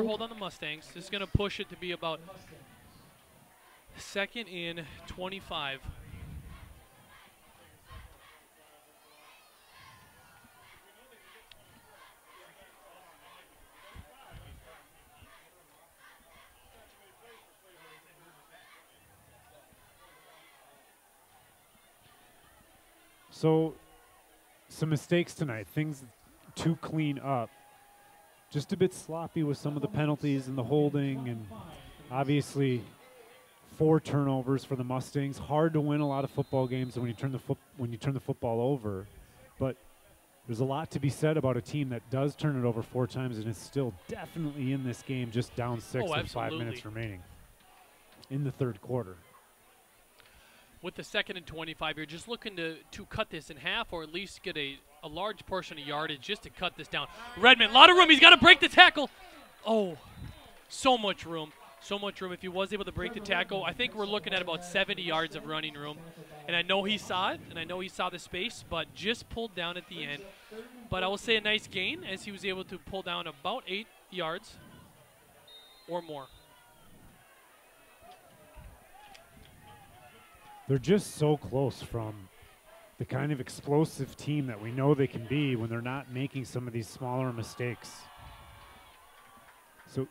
hold on the Mustangs. This is going to push it to be about 2nd and 25. So, some mistakes tonight, things to clean up. Just a bit sloppy with some of the penalties and the holding, and obviously 4 turnovers for the Mustangs. Hard to win a lot of football games when you turn the football over, but there's a lot to be said about a team that does turn it over 4 times and is still definitely in this game, just down 6 with 5 minutes remaining in the third quarter. With the 2nd and 25, you're just looking to cut this in half, or at least get a large portion of yardage just to cut this down. Redmond, a lot of room. He's got to break the tackle. Oh, so much room. So much room. If he was able to break the tackle, I think we're looking at about 70 yards of running room. And I know he saw it, and I know he saw the space, but just pulled down at the end. But I will say a nice gain, as he was able to pull down about 8 yards or more. They're just so close from the kind of explosive team that we know they can be when they're not making some of these smaller mistakes. So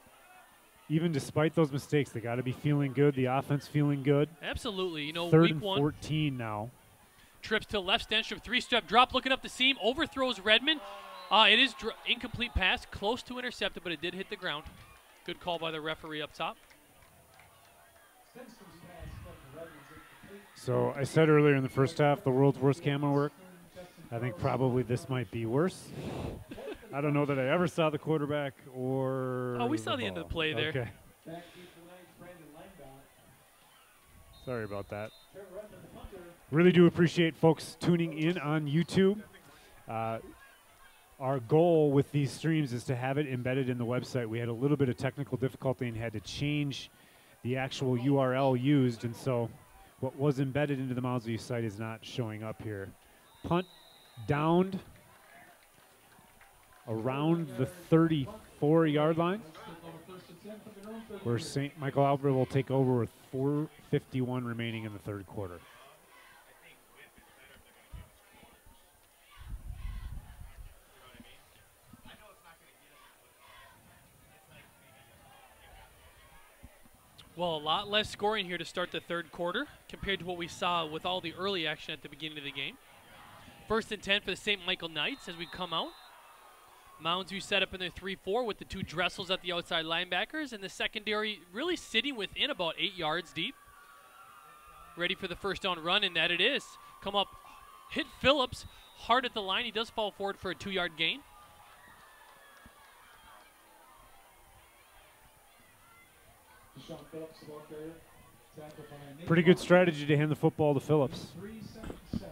even despite those mistakes, they got to be feeling good. The offense feeling good. Absolutely. You know, 3rd week and 1. 14 now. Trips to left, Stenstrom, 3-step drop, looking up the seam, overthrows Redmond. It is incomplete pass, close to intercepted, but it did hit the ground. Good call by the referee up top. So I said earlier in the first half, the world's worst camera work. I think probably this might be worse. I don't know that I ever saw the quarterback or we saw the end of the play there. Okay. Sorry about that. Really do appreciate folks tuning in on YouTube. Our goal with these streams is to have it embedded in the website. We had a little bit of technical difficulty and had to change the actual URL used, and so what was embedded into the Mounds site is not showing up here. Punt downed around the 34-yard line, where St. Michael-Albertville will take over with 4:51 remaining in the third quarter. Well, a lot less scoring here to start the third quarter compared to what we saw with all the early action at the beginning of the game. 1st and 10 for the St. Michael Knights as we come out. Mounds set up in their 3-4 with the 2 Dressels at the outside linebackers, and the secondary really sitting within about 8 yards deep. Ready for the first down run, and that it is. Come up, hit Phillips hard at the line. He does fall forward for a 2-yard gain. Pretty good strategy to hand the football to Phillips.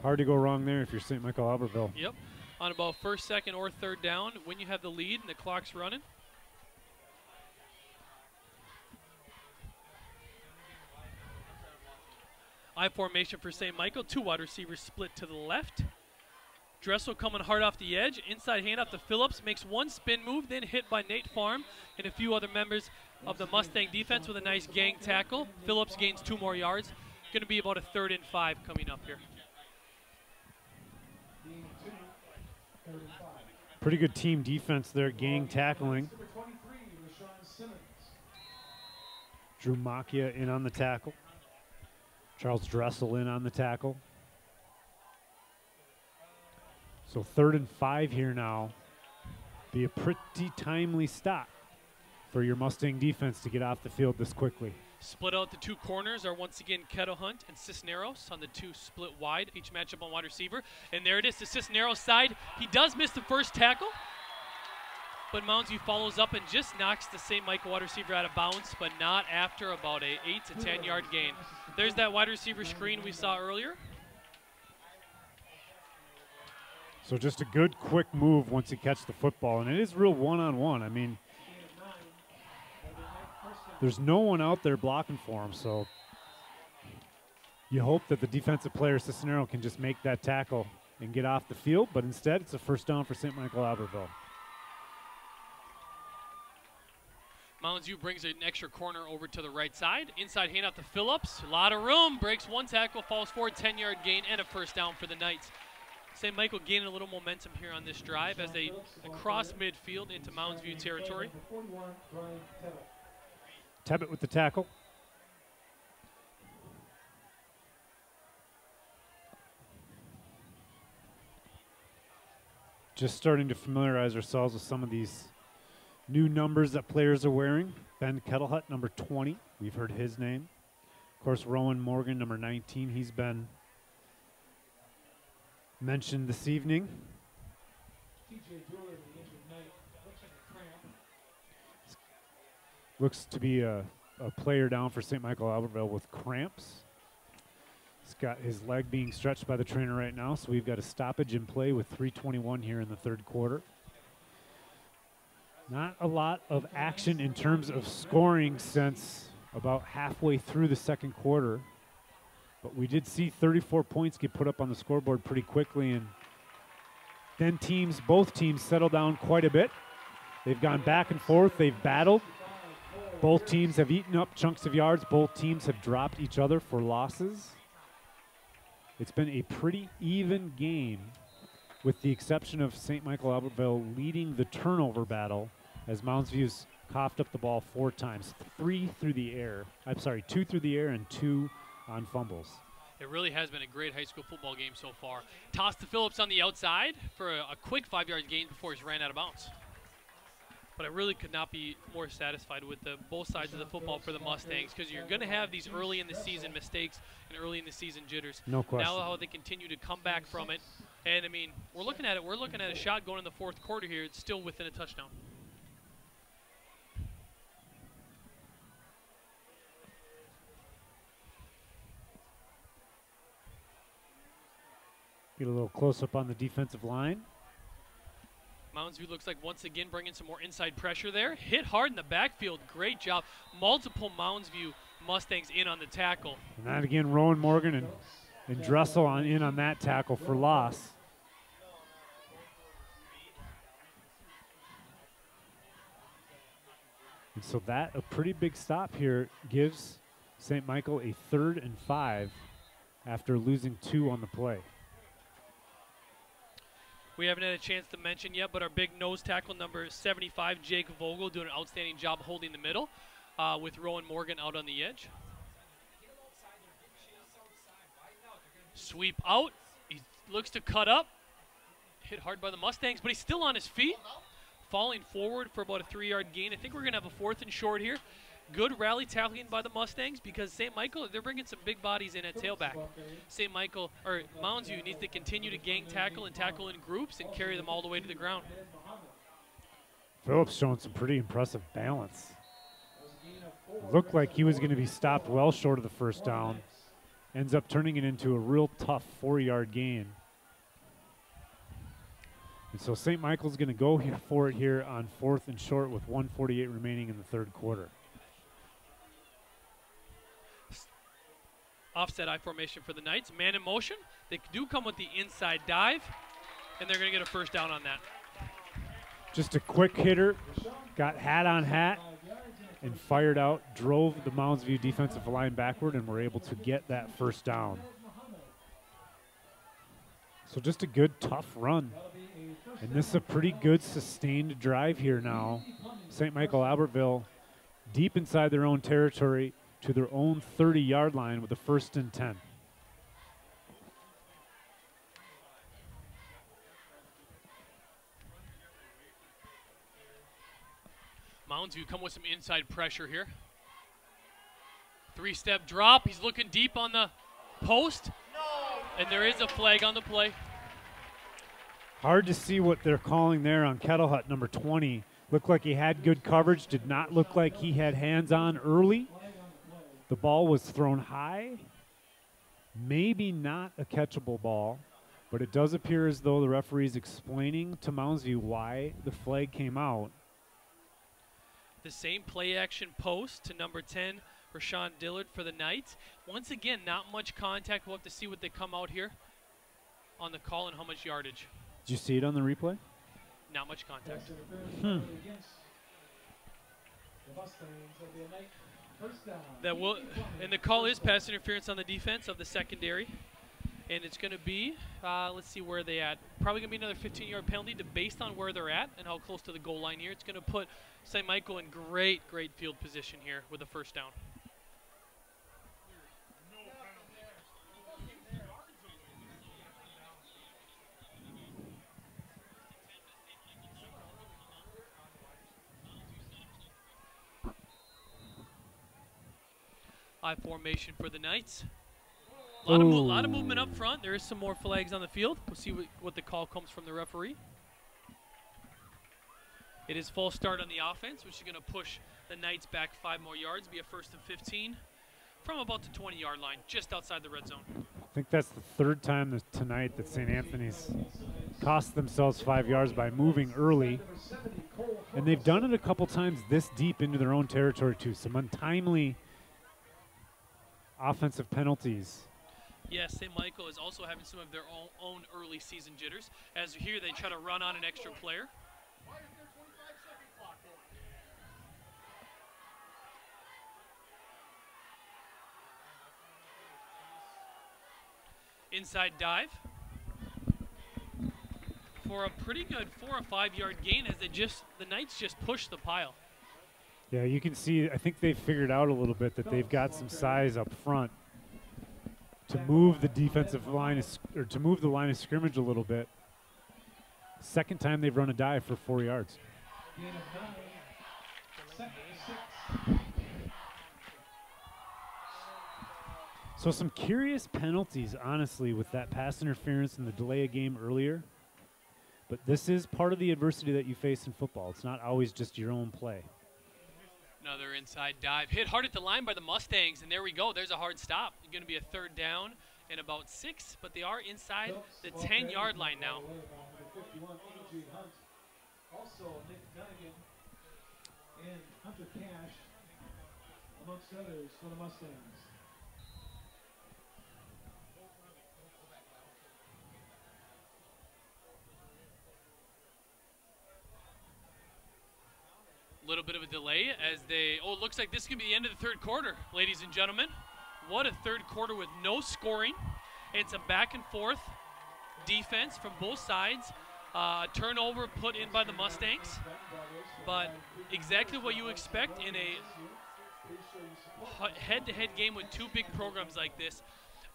Hard to go wrong there if you're St. Michael-Albertville. Yep. On about 1st, 2nd, or 3rd down, when you have the lead and the clock's running. I formation for St. Michael. 2 wide receivers split to the left. Dressel coming hard off the edge. Inside handoff to Phillips. Makes 1 spin move, then hit by Nate Farm and a few other members of the Mustang defense with a nice gang tackle. Phillips gains 2 more yards. Going to be about a 3rd and 5 coming up here. Pretty good team defense there, gang tackling. Drew Macchia in on the tackle. Charles Dressel in on the tackle. So 3rd and 5 here now. Be a pretty timely stop for your Mustang defense to get off the field this quickly. Split out the 2 corners are once again Kettle Hunt and Cisneros on the 2 split wide, each matchup on wide receiver. And there it is, the Cisneros side. He does miss the first tackle, but Mounds follows up and just knocks the St. Michael wide receiver out of bounds, but not after about a 8 to 10 yard gain. There's that wide receiver screen we saw earlier. So just a good quick move once you catch the football, and it is real one-on-one. I mean, There's no one out there blocking for him, so you hope that the defensive player, Cisnero, can just make that tackle and get off the field, but instead it's a first down for St. Michael-Albertville. Mounds View brings an extra corner over to the right side. Inside handoff to Phillips. A lot of room. Breaks one tackle, falls forward, 10-yard gain, and a first down for the Knights. St. Michael gaining a little momentum here on this drive as they cross midfield into Mounds View territory. Tebbett with the tackle. Just starting to familiarize ourselves with some of these new numbers that players are wearing. Ben Kettlehut, number 20. We've heard his name. Of course, Rowan Morgan, number 19. He's been mentioned this evening. Looks to be a player down for St. Michael-Albertville with cramps. He's got his leg being stretched by the trainer right now, so we've got a stoppage in play with 3:21 here in the third quarter. Not a lot of action in terms of scoring since about halfway through the second quarter, but we did see 34 points get put up on the scoreboard pretty quickly, and then both teams settle down quite a bit. They've gone back and forth, they've battled. Both teams have eaten up chunks of yards. Both teams have dropped each other for losses. It's been a pretty even game, with the exception of St. Michael-Albertville leading the turnover battle as Mounds View's coughed up the ball 4 times, 2 through the air and 2 on fumbles. It really has been a great high school football game so far. Toss to Phillips on the outside for a quick 5-yard gain before he's ran out of bounds. But I really could not be more satisfied with both sides of the football for the Mustangs, because you're going to have these early in the season mistakes and early in the season jitters. No question. Now how they continue to come back from it. And, I mean, we're looking at a shot going in the fourth quarter here. It's still within a touchdown. Get a little close-up on the defensive line. Mounds View looks like once again bringing some more inside pressure there. Hit hard in the backfield. Great job. Multiple Mounds View Mustangs in on the tackle. And that again, Rowan Morgan and Dressel in on that tackle for loss. And so that, a pretty big stop here, gives St. Michael a 3rd and 5 after losing 2 on the play. We haven't had a chance to mention yet, but our big nose tackle, number 75, Jake Vogel, doing an outstanding job holding the middle with Rowan Morgan out on the edge. Sweep out. He looks to cut up. Hit hard by the Mustangs, but he's still on his feet. Falling forward for about a 3-yard gain. I think we're going to have a 4th and short here. Good rally tackling by the Mustangs, because St. Michael, they're bringing some big bodies in at tailback. St. Michael, or Mounds View, needs to continue to gang tackle and tackle in groups and carry them all the way to the ground. Phillips showing some pretty impressive balance. Looked like he was going to be stopped well short of the first down. Ends up turning it into a real tough 4-yard gain. And so St. Michael's going to go for it here on 4th and short with 1:48 remaining in the third quarter. Offset I formation for the Knights. Man in motion. They do come with the inside dive, and they're going to get a first down on that. Just a quick hitter. Got hat on hat and fired out. Drove the Mounds View defensive line backward and were able to get that first down. So just a good, tough run. And this is a pretty good sustained drive here now. St. Michael-Albertville deep inside their own territory to their own 30-yard line with a 1st and 10. Mounds View come with some inside pressure here. 3-step drop. He's looking deep on the post. And there is a flag on the play. Hard to see what they're calling there on Kettlehut, number 20. Looked like he had good coverage. Did not look like he had hands on early. The ball was thrown high. Maybe not a catchable ball, but it does appear as though the referee is explaining to Mounds View why the flag came out. the same play action post to number 10, Rashawn Dillard for the Knights. Once again, not much contact. We'll have to see what they come out here on the call and how much yardage. Did you see it on the replay? Not much contact. And the call is pass interference on the defense of the secondary. And it's going to be, let's see where they at. Probably going to be another 15-yard penalty based on where they're at and how close to the goal line here. It's going to put St. Michael in great field position here with a first down. I formation for the Knights. A lot of movement up front. There is some more flags on the field. We'll see what the call comes from the referee. It is full start on the offense, which is going to push the Knights back 5 more yards, be a first and 15 from about the 20-yard line, just outside the red zone. I think that's the third time tonight that St. Anthony's cost themselves 5 yards by moving early. And they've done it a couple times this deep into their own territory, too. Some untimely offensive penalties. Yes, St. Michael is also having some of their own early season jitters. As here, they try to run on an extra player. Inside dive for a pretty good 4 or 5 yard gain as the Knights just push the pile. Yeah, you can see, I think they've figured out a little bit that they've got some size up front to move the defensive line, or to move the line of scrimmage a little bit. Second time they've run a dive for 4 yards. Gain of 9, second and 6. So some curious penalties, honestly, with that pass interference and the delay of game earlier. But this is part of the adversity that you face in football. It's not always just your own play. Another inside dive. Hit hard at the line by the Mustangs, and there we go. There's a hard stop. It's going to be a third down and about 6, but they are inside the 10-yard line now. Also, Nick Dunnigan and Hunter Cash, amongst others, for the Mustangs. Little bit of a delay as it looks like this is going to be the end of the third quarter, ladies and gentlemen. What a third quarter with no scoring. It's a back and forth defense from both sides. Turnover put in by the Mustangs, but exactly what you expect in a head-to-head game with two big programs like this.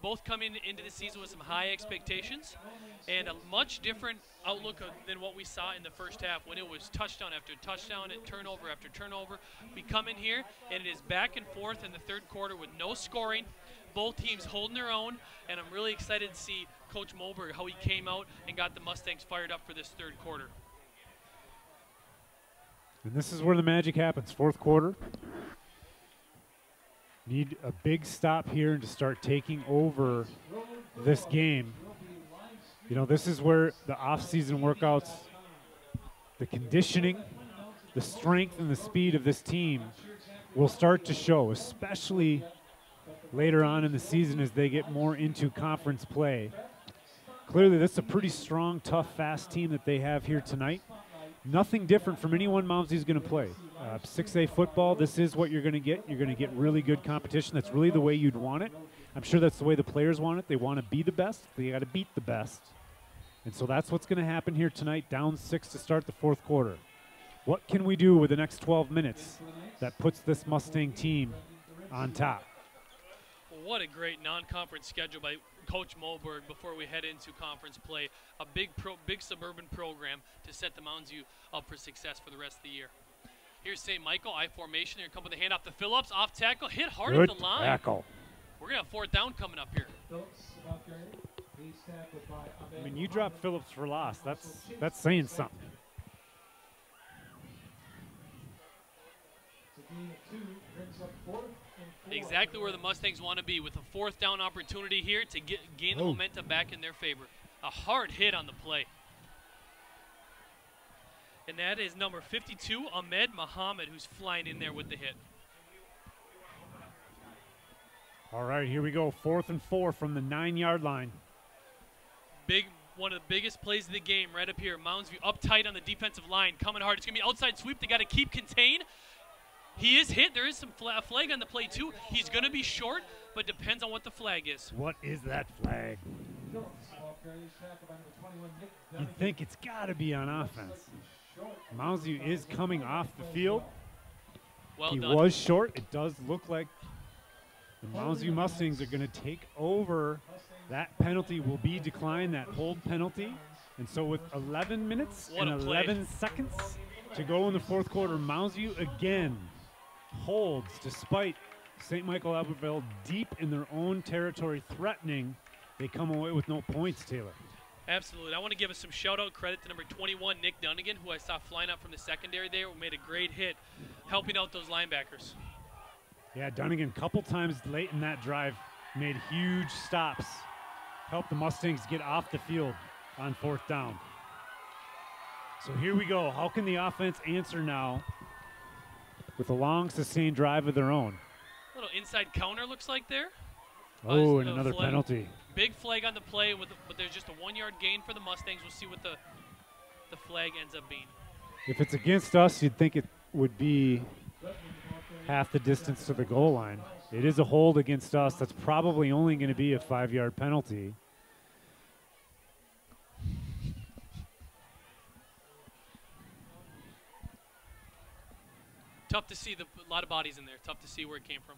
Both coming into the season with some high expectations and a much different outlook than what we saw in the first half when it was touchdown after touchdown and turnover after turnover. We come in here and it is back and forth in the third quarter with no scoring. Both teams holding their own, and I'm really excited to see Coach Moberg, how he came out and got the Mustangs fired up for this third quarter. And this is where the magic happens, fourth quarter. Need a big stop here to start taking over this game. You know, this is where the off-season workouts, the conditioning, the strength and the speed of this team will start to show, especially later on in the season as they get more into conference play. Clearly, this is a pretty strong, tough, fast team that they have here tonight. Nothing different from anyone Mounds is going to play. 6A football, this is what you're going to get. You're going to get really good competition. That's really the way you'd want it. I'm sure that's the way the players want it. They want to be the best. They got to beat the best. And so that's what's going to happen here tonight, down 6 to start the fourth quarter. What can we do with the next 12 minutes that puts this Mustang team on top? What a great non-conference schedule by Coach Moberg before we head into conference play. A big suburban program to set the Mounds U up for success for the rest of the year. Here's St. Michael, I formation. Here come with the handoff to Phillips, off tackle, hit hard Good at the line. Tackle. We're going to have fourth down coming up here. I mean, you drop Phillips for loss. That's saying something. Exactly where the Mustangs want to be with a fourth down opportunity here to gain the momentum back in their favor. A hard hit on the play. And that is number 52, Ahmed Muhammad, who's flying in there with the hit. All right, here we go. 4th and 4 from the 9-yard line. One of the biggest plays of the game right up here. Mounds up tight on the defensive line, coming hard. It's going to be outside sweep. They got to keep contained. He is hit. There is some flag on the play, too. He's going to be short, but depends on what the flag is. What is that flag? You'd think it's got to be on offense. Mounds is coming off the field. Well he done. was short. It does look like the Mounds Mustangs are going to take over. That penalty will be declined, that hold penalty. And so with 11 minutes and 11 seconds to go in the 4th quarter, Mounds again holds despite St. Michael-Albertville deep in their own territory threatening. They come away with no points, Taylor. Absolutely. I want to give us some shout-out credit to number 21, Nick Dunnigan, who I saw flying up from the secondary there, who made a great hit helping out those linebackers. Yeah, Dunnigan a couple times late in that drive made huge stops. Helped the Mustangs get off the field on 4th down. So here we go. How can the offense answer now with a long, sustained drive of their own? A little inside counter looks like there. Oh, and another penalty. Big flag on the play, but there's just a 1-yard gain for the Mustangs. We'll see what the flag ends up being. If it's against us, you'd think it would be half the distance to the goal line. It is a hold against us. That's probably only going to be a 5-yard penalty. Tough to see a lot of bodies in there. Tough to see where it came from.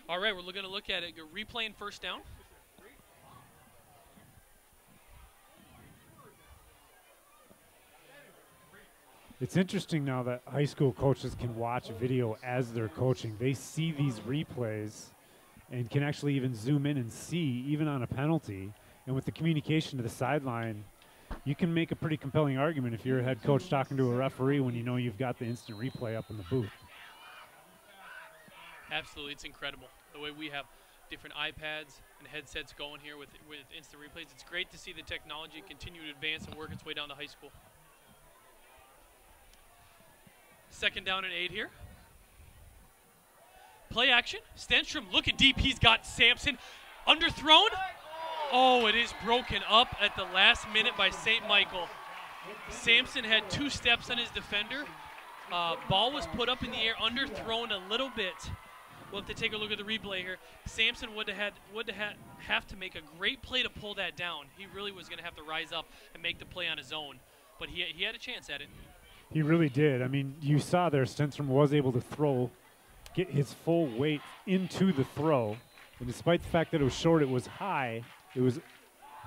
All right, we're going to look at it. You're replaying 1st down. It's interesting now that high school coaches can watch video as they're coaching. They see these replays and can actually even zoom in and see, even on a penalty. And with the communication to the sideline, you can make a pretty compelling argument if you're a head coach talking to a referee when you know you've got the instant replay up in the booth. Absolutely, it's incredible the way we have different iPads and headsets going here with instant replays. It's great to see the technology continue to advance and work its way down to high school. 2nd down and 8 here. Play action. Stenstrom looking deep. He's got Sampson. Underthrown. Oh, it is broken up at the last minute by St. Michael. Sampson had 2 steps on his defender. Ball was put up in the air, underthrown a little bit. We'll have to take a look at the replay here. Sampson would have to make a great play to pull that down. He really was going to have to rise up and make the play on his own. But he had a chance at it. He really did. I mean, you saw there Stenstrom was able to get his full weight into the throw. And despite the fact that it was short, it was high, it was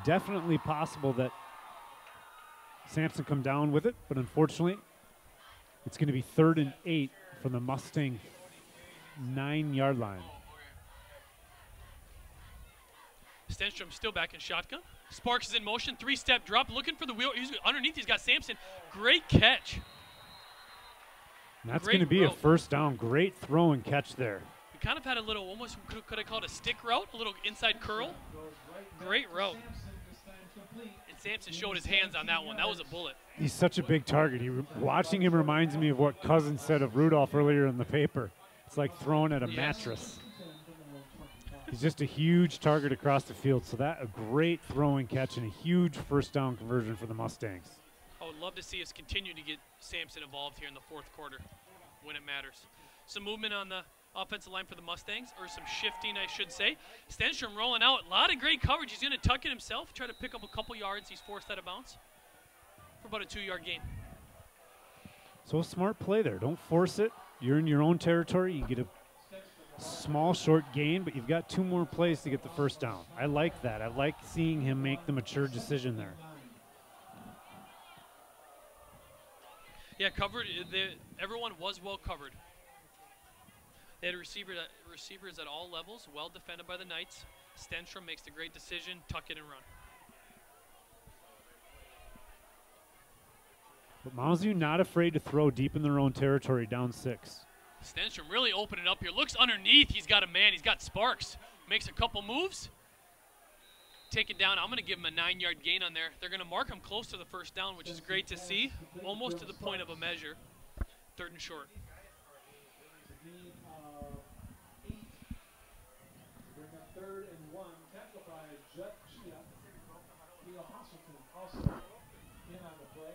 definitely possible that Sampson come down with it. But unfortunately, it's going to be 3rd and 8 from the Mustang 9-yard line. Stenstrom still back in shotgun. Sparks is in motion, 3-step drop, looking for the wheel. Underneath, he's got Sampson. Great catch. And that's going to be a 1st down. Great throw and catch there. We kind of had a little, almost could I call it a stick route, a little inside curl. Great route. And Sampson showed his hands on that one. That was a bullet. He's such a big target. Watching him reminds me of what Cousins said of Rudolph earlier in the paper. It's like throwing at a mattress. He's just a huge target across the field. So that a great throwing catch and a huge 1st down conversion for the Mustangs. I would love to see us continue to get Sampson involved here in the 4th quarter when it matters. Some movement on the offensive line for the Mustangs, or some shifting, I should say. Stenstrom rolling out. A lot of great coverage. He's going to tuck it himself, try to pick up a couple yards. He's forced out of bounds for about a 2-yard gain. So a smart play there. Don't force it. You're in your own territory. You get a small, short gain, but you've got 2 more plays to get the 1st down. I like that. I like seeing him make the mature decision there. Yeah, covered. Everyone was well covered. They had receivers at all levels, well defended by the Knights. Stenstrom makes the great decision, tuck it and run. But Mounds not afraid to throw deep in their own territory, down 6. Stenstrom really opening up here. Looks underneath. He's got a man. He's got Sparks. Makes a couple moves. take it down. I'm going to give him a 9-yard gain on there. They're going to mark him close to the first down, which is great to see, almost to the point of a measure. 3rd and short. Bring up 3rd and 1. Tackled by Judd Chia. Theo Hasselton also in on the play.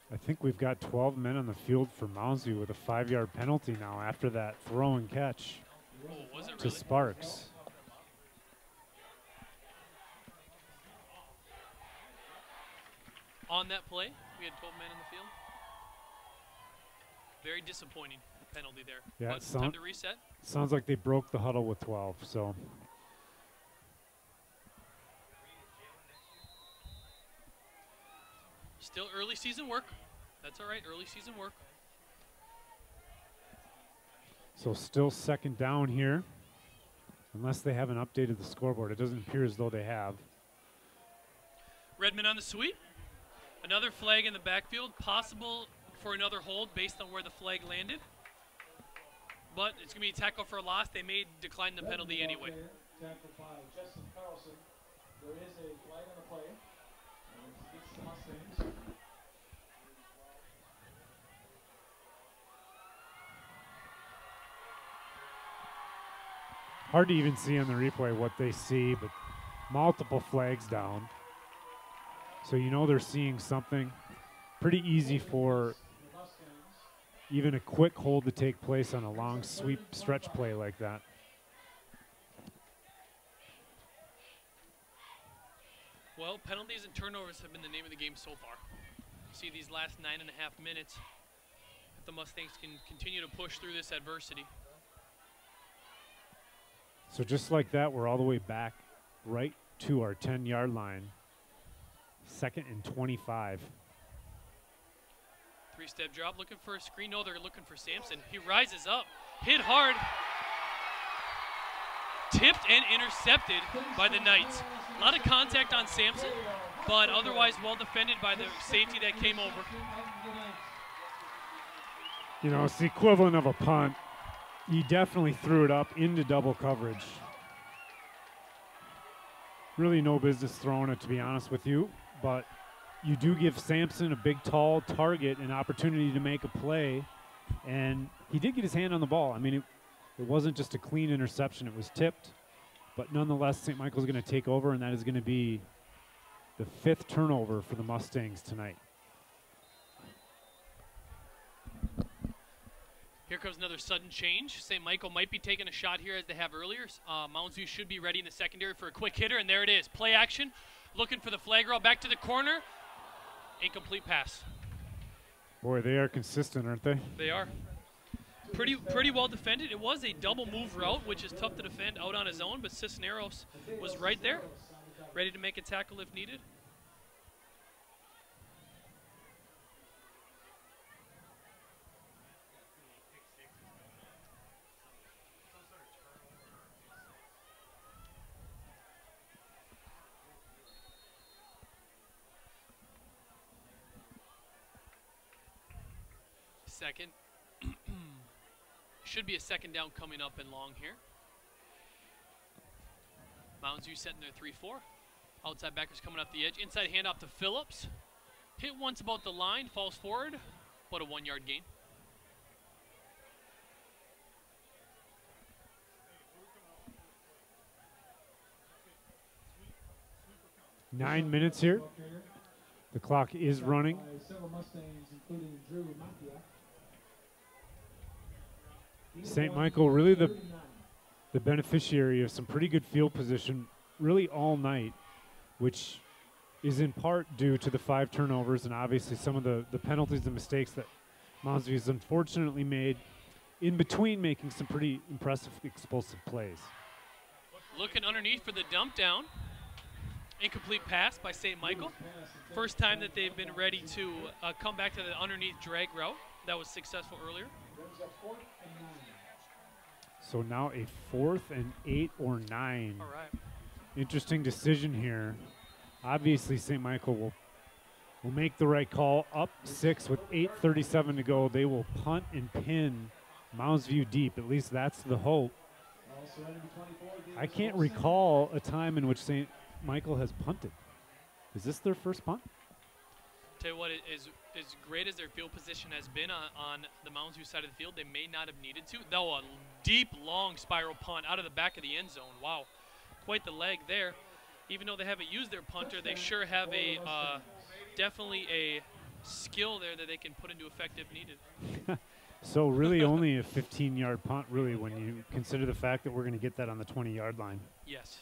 I think we've got 12 men on the field for Moundsview with a 5-yard penalty now after that throw and catch Was it to really? Sparks. On that play, we had 12 men in the field. Very disappointing penalty there. Yeah, But time to reset. Sounds like they broke the huddle with 12, so. Still early season work. That's all right, early season work. So still 2nd down here, unless they haven't updated the scoreboard. It doesn't appear as though they have. Redmond on the sweep. Another flag in the backfield, possible for another hold based on where the flag landed. But it's going to be a tackle for a loss. They may decline the penalty anyway. Tackled by Justin Carlson. There is a flag on the play. It's the Mustangs. Hard to even see on the replay what they see, but multiple flags down. So you know they're seeing something. Pretty easy for even a quick hold to take place on a long sweep stretch play like that. Well, penalties and turnovers have been the name of the game so far. See these last 9.5 minutes, if the Mustangs can continue to push through this adversity. So just like that, we're all the way back right to our 10-yard line. 2nd and 25. 3-step drop, looking for a screen. No, they're looking for Sampson. He rises up, hit hard, tipped and intercepted by the Knights. A lot of contact on Sampson, but otherwise well defended by the safety that came over. You know, it's the equivalent of a punt. He definitely threw it up into double coverage. Really no business throwing it, to be honest with you, but you do give Sampson, a big, tall target, an opportunity to make a play, and he did get his hand on the ball. I mean, it wasn't just a clean interception. It was tipped, but nonetheless, St. Michael's going to take over, and that is going to be the 5th turnover for the Mustangs tonight. Here comes another sudden change. St. Michael might be taking a shot here as they have earlier. Moundsview should be ready in the secondary for a quick hitter, and there it is. Play action, looking for the flag roll, back to the corner. Incomplete pass. Boy, they are consistent, aren't they? They are. Pretty well defended. It was a double move route, which is tough to defend out on his own, but Cisneros was right there, ready to make a tackle if needed. Second. Should be a 2nd down coming up and long here. Moundsview setting their 3-4. Outside backers coming off the edge. Inside handoff to Phillips. Hit once about the line, falls forward, but a 1-yard gain. Nine minutes here. The clock is running. Several Mustangs, including Drew Makia. St. Michael really the beneficiary of some pretty good field position really all night, which is in part due to the 5 turnovers and obviously some of the penalties and mistakes that Moundsview has unfortunately made in between making some pretty impressive explosive plays. Looking underneath for the dump down. Incomplete pass by St. Michael. First time that they've been ready to come back to the underneath drag route. That was successful earlier. So now a 4th and 8 or 9. All right. Interesting decision here. Obviously, St. Michael will will make the right call. Up 6 with 8:37 to go. They will punt and pin Mounds View deep. At least that's the hope. I can't recall a time in which St. Michael has punted. Is this their first punt? Tell you what, as great as their field position has been on the Mounds View side of the field, they may not have needed to. Though a deep, long spiral punt out of the back of the end zone. Wow, quite the leg there. Even though they haven't used their punter, they sure have a definitely a skill there that they can put into effect if needed. So really only a 15-yard punt, really, when you consider the fact that we're going to get that on the 20-yard line. Yes.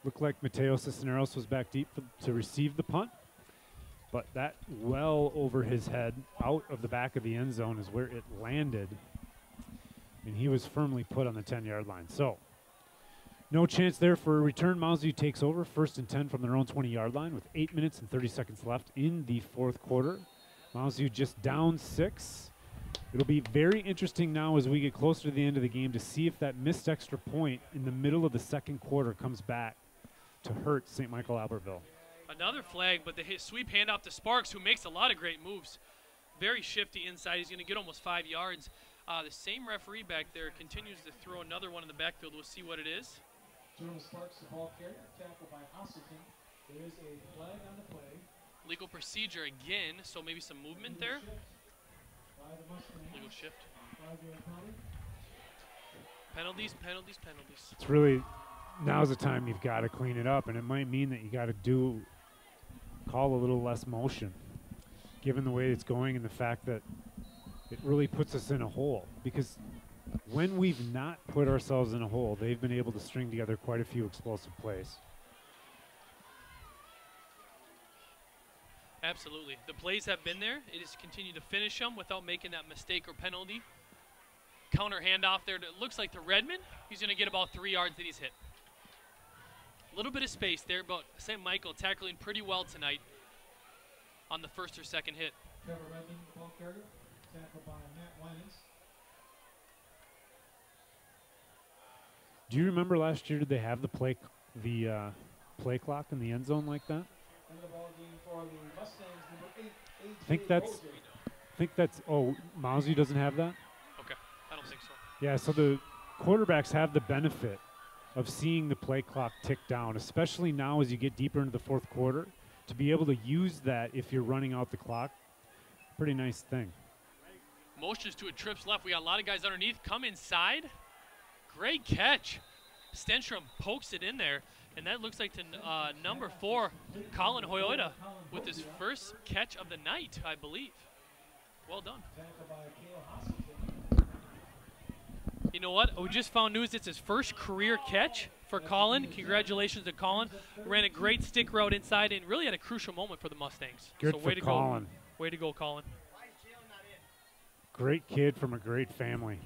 Looked like Mateo Cisneros was back deep to receive the punt, but that well over his head, out of the back of the end zone is where it landed, and he was firmly put on the 10-yard line. So no chance there for a return. Mounds View takes over, 1st and 10 from their own 20-yard line with 8 minutes and 30 seconds left in the fourth quarter. Mounds View just down 6. It'll be very interesting now as we get closer to the end of the game to see if that missed extra point in the middle of the second quarter comes back to hurt St. Michael-Albertville. Another flag, but the sweep handoff to Sparks, who makes a lot of great moves. Very shifty inside. He's going to get almost 5 yards. The same referee back there continues to throw another one in the backfield. We'll see what it is. Jonas Sparks, the ball carrier, tackled by Hasselton. There is a flag on the play. Legal procedure again, so maybe some movement there. Legal shift. Penalties, penalties, penalties. It's really, now's the time you've got to clean it up, and it might mean that you got to call a little less motion, given the way it's going and the fact that it really puts us in a hole. Because when we've not put ourselves in a hole, they've been able to string together quite a few explosive plays. Absolutely. The plays have been there. It is continue to finish them without making that mistake or penalty. Counter handoff there. It looks like to Redmond. He's going to get about 3 yards that he's hit. A little bit of space there, but St. Michael tackling pretty well tonight on the first or second hit. Trevor Redmond, the ball carrier, tackled by Matt Winans. Do you remember last year, did they have the play clock in the end zone like that? The ball game for the Mustangs, number 8, I think that's, oh, Mounds View doesn't have that? Okay, I don't think so. Yeah, so the quarterbacks have the benefit of seeing the play clock tick down, especially now as you get deeper into the fourth quarter, to be able to use that if you're running out the clock. Pretty nice thing. Motions to it, trips left. We got a lot of guys underneath. Come inside. Great catch. Stenstrom pokes it in there. And that looks like to number 4, Colin Hoyoda, with his first catch of the night, I believe. Well done. You know what? We just found news it's his first career catch for Colin. Congratulations to Colin. Ran a great stick route inside and really had a crucial moment for the Mustangs. Good so for way to Colin. Way to go, Colin. Great kid from a great family.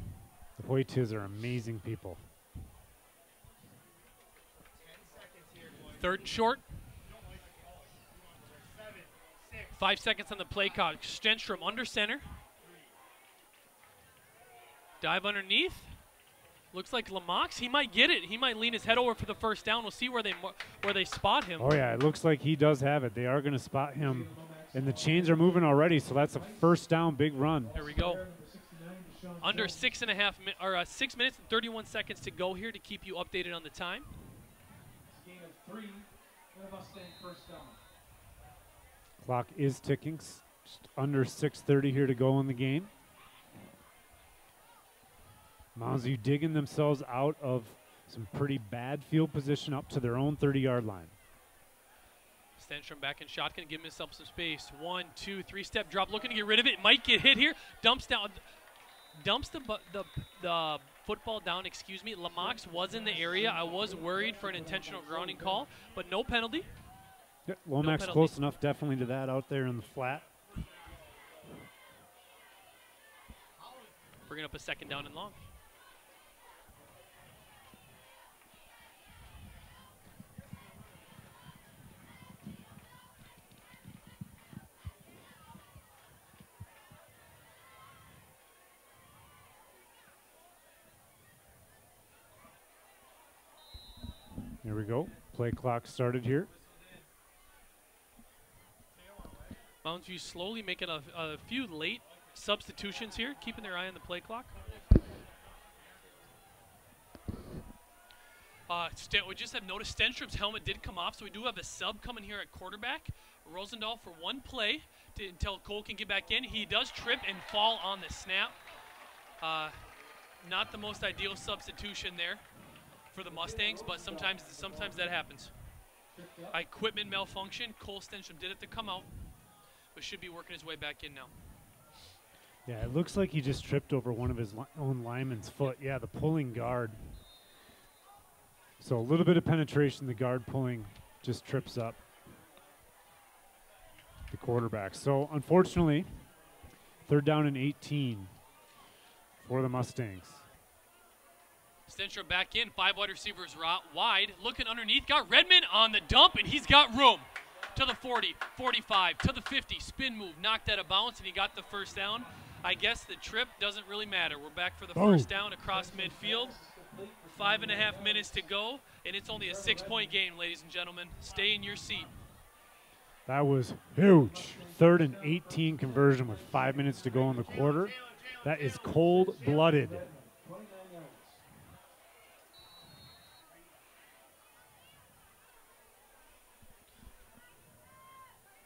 The Hoytas are amazing people. 3rd and short. 5 seconds on the play clock. Stenstrom under center. Dive underneath. Looks like Lamox. He might get it. He might lean his head over for the first down. We'll see where they spot him. Oh, yeah, it looks like he does have it. They are going to spot him. And the chains are moving already, so that's a first down, big run. There we go. Under 6 minutes and 31 seconds to go here to keep you updated on the time. Gain of 3, and a Mustang first down. Clock is ticking. Just under 6:30 here to go in the game. Mounds View digging themselves out of some pretty bad field position up to their own 30-yard line. Stenstrom back in shotgun, giving himself some space. 1, 2, 3-step drop, looking to get rid of it. Might get hit here. Dumps the football down, excuse me. Lamox was in the area. I was worried for an intentional grounding call, but no penalty. Yep, Womack's close enough definitely to that out there in the flat. Bringing up a 2nd down and long. Here we go. Play clock started here. Mounds View slowly making a few late substitutions here, keeping their eye on the play clock. We just have noticed Stenstrom's helmet did come off, so we do have a sub coming here at quarterback. Rosendahl for one play until Cole can get back in. He does trip and fall on the snap. Not the most ideal substitution there for the Mustangs, but sometimes that happens. Equipment malfunction. Cole Stenstrom did it to come out, but should be working his way back in now. Yeah, it looks like he just tripped over one of his own lineman's foot. Yeah, the pulling guard. So a little bit of penetration, the guard pulling just trips up the quarterback. So unfortunately, 3rd down and 18 for the Mustangs. Stenstrom back in, 5 wide receivers wide, looking underneath, got Redmond on the dump, and he's got room to the 40, 45, to the 50, spin move, knocked out of bounds, and he got the first down. I guess the trip doesn't really matter. We're back for the first down across midfield. 5.5 minutes to go, and it's only a 6-point game, ladies and gentlemen. Stay in your seat. That was huge. 3rd and 18 conversion with 5 minutes to go in the quarter. That is cold-blooded.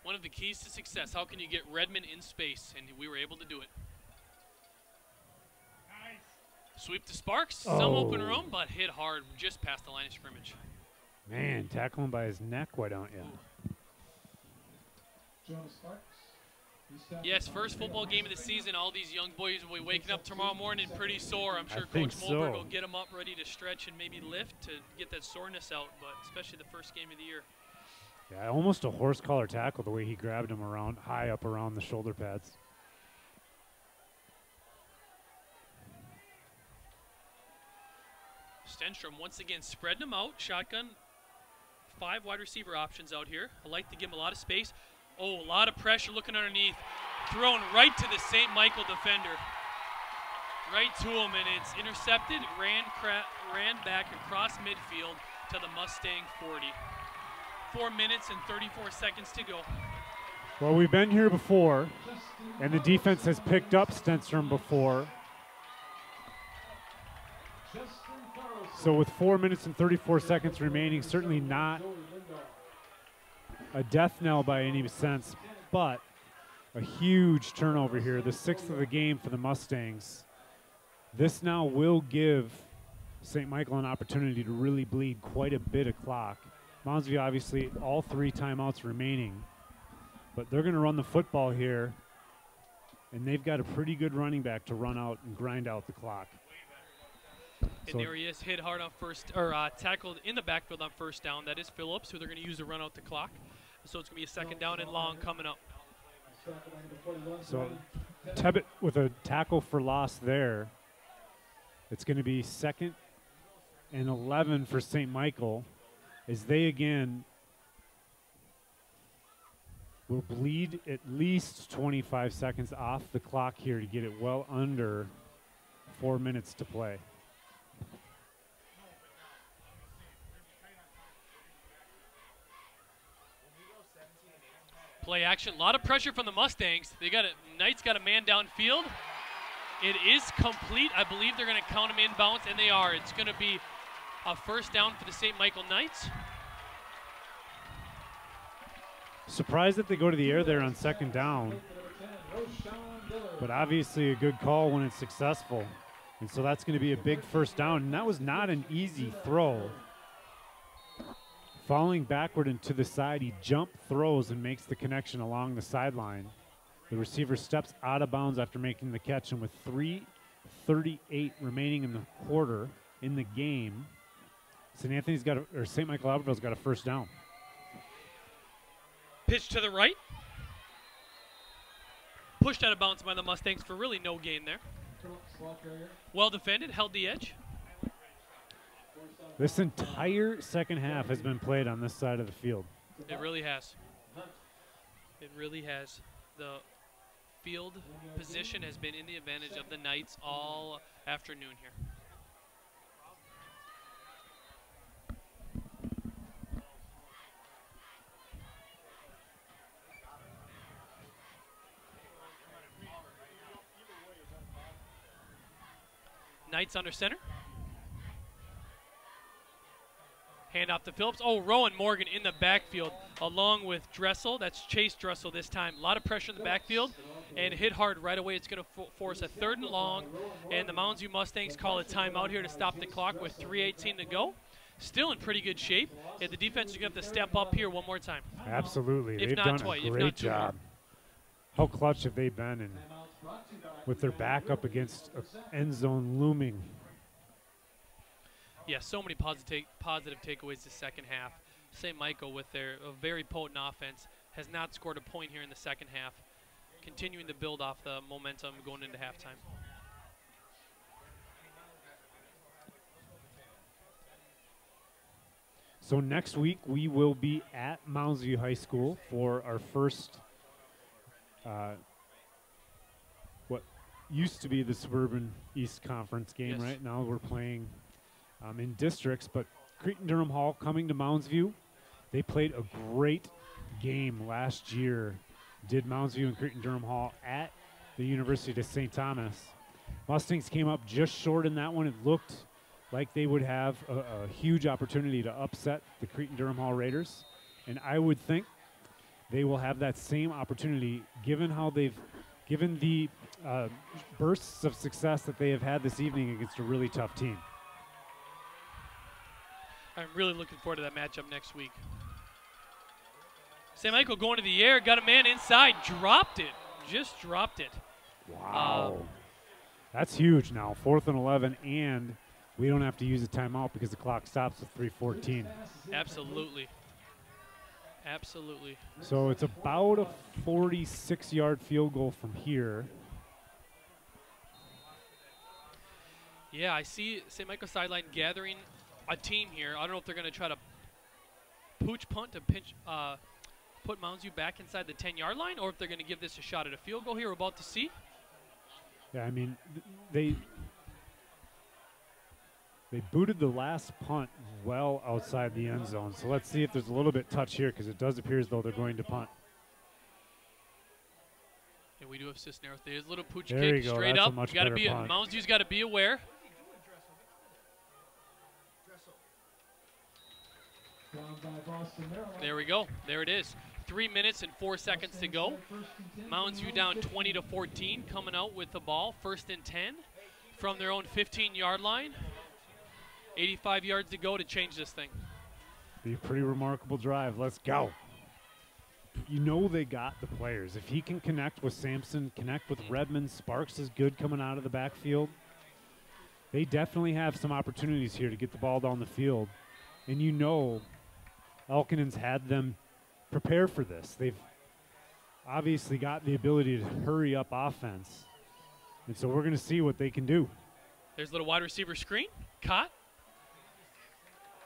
One of the keys to success. How can you get Redmond in space? And we were able to do it. Sweep to Sparks. Some open room, but hit hard just past the line of scrimmage. Man, tackle him by his neck, why don't you? Yes, first football game of the season. All these young boys will be waking up tomorrow morning pretty sore. I'm sure Coach Molberg will get them up ready to stretch and maybe lift to get that soreness out, but especially the first game of the year. Yeah, almost a horse collar tackle the way he grabbed him around, high up around the shoulder pads. Stenstrom once again spreading them out. Shotgun, 5 wide receiver options out here. I like to give him a lot of space. Oh, a lot of pressure looking underneath. Thrown right to the St. Michael defender. Right to him, and it's intercepted. Ran back across midfield to the Mustang 40. 4 minutes and 34 seconds to go. Well, we've been here before, and the defense has picked up Stenstrom before. So with 4 minutes and 34 seconds remaining, certainly not a death knell by any sense, but a huge turnover here, the 6th of the game for the Mustangs. This now will give St. Michael an opportunity to really bleed quite a bit of clock. Mounds View, obviously, all 3 timeouts remaining, but they're going to run the football here, and they've got a pretty good running back to run out and grind out the clock. And there he is, hit hard on tackled in the backfield on first down. That is Phillips, who they're going to use to run out the clock. So it's going to be a 2nd down and long coming up. So Tebbett with a tackle for loss there. It's going to be 2nd and 11 for St. Michael, as they again will bleed at least 25 seconds off the clock here to get it well under 4 minutes to play. Play action, a lot of pressure from the Mustangs. Knight's got a man downfield. It is complete. I believe they're going to count him inbounds, and they are. It's going to be a 1st down for the St. Michael Knights. Surprised that they go to the air there on 2nd down, but obviously a good call when it's successful. And so that's going to be a big 1st down, and that was not an easy throw. Falling backward and to the side, he jump throws and makes the connection along the sideline. The receiver steps out of bounds after making the catch, and with 3:38 remaining in the quarter in the game, St. Michael-Albertville's got a 1st down. Pitch to the right. Pushed out of bounds by the Mustangs for really no gain there. Well defended, held the edge. This entire 2nd half has been played on this side of the field. It really has. It really has. The field position has been in the advantage of the Knights all afternoon here. Knights under center. Hand off to Phillips. Oh, Rowan Morgan in the backfield along with Dressel. That's Chase Dressel this time. A lot of pressure in the backfield and hit hard right away. It's going to force a 3rd and long, and the Mounds View Mustangs call a timeout here to stop the clock with 3:18 to go. Still in pretty good shape. And the defense is going to have to step up here one more time. Absolutely. If They've not done twice, a if great not two more. job. How clutch have they been in, with their back up against an end zone looming? Yeah, so many positive takeaways this second half. St. Michael with their very potent offense has not scored a point here in the second half, continuing to build off the momentum going into halftime. So next week we will be at Mounds View High School for our first, what used to be the Suburban East Conference game. Yes. Right now we're playing in districts, but Cretin-Durham Hall coming to Mounds View. They played a great game last year, did Mounds View and Cretin-Durham Hall at the University of St. Thomas. Mustangs came up just short in that one. It looked like they would have a huge opportunity to upset the Cretin-Durham Hall Raiders, and I would think they will have that same opportunity given how given the bursts of success that they have had this evening against a really tough team. I'm really looking forward to that matchup next week. St. Michael going to the air, got a man inside, dropped it, just dropped it. Wow. That's huge now, 4th and 11, and we don't have to use a timeout because the clock stops at 3:14. Absolutely. Absolutely. So it's about a 46-yard field goal from here. Yeah, I see St. Michael sideline gathering a team here. I don't know if they're going to try to pooch punt to put Mounds View back inside the 10-yard line, or if they're going to give this a shot at a field goal here. We're about to see. Yeah, I mean, they booted the last punt well outside the end zone. So let's see if there's a little bit touch here, because it does appear as though they're going to punt. And we do have Cisneros. There's a little pooch There kick you go. straight That's up. a much Gotta better be punt. Mounds View's got to be aware. There we go. There it is. 3 minutes and 4 seconds to go. Mounds View down 20-14, coming out with the ball. 1st and 10 from their own 15-yard line. 85 yards to go to change this thing. Be a pretty remarkable drive. Let's go. You know they got the players. If he can connect with Sampson, connect with Redmond, Sparks is good coming out of the backfield. They definitely have some opportunities here to get the ball down the field. And you know Elkinen's had them prepare for this. They've obviously got the ability to hurry up offense. And so we're going to see what they can do. There's a little wide receiver screen. Caught.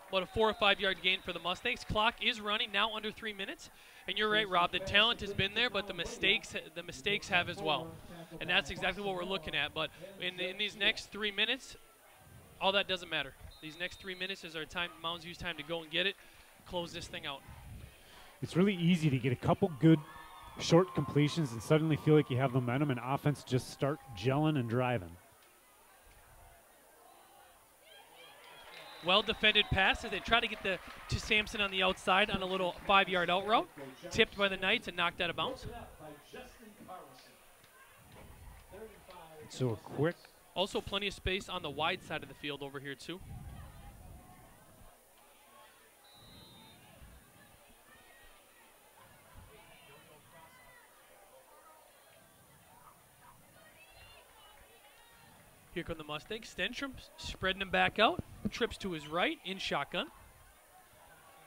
About a 4 or 5 yard gain for the Mustangs. Clock is running now under 3 minutes. And you're right, Rob. The talent has been there, but the mistakes have as well. And that's exactly what we're looking at. But in these next 3 minutes, all that doesn't matter. These next 3 minutes is our time, Mounds View's time to go and get it, close this thing out. It's really easy to get a couple good short completions and suddenly feel like you have momentum and offense just start gelling and driving. Well defended pass as they try to get to Sampson on the outside on a little 5 yard out route. Tipped by the Knights and knocked out of bounds. So a quick. Also plenty of space on the wide side of the field over here too. Here come the Mustangs. Stenstrom spreading him back out. Trips to his right in shotgun.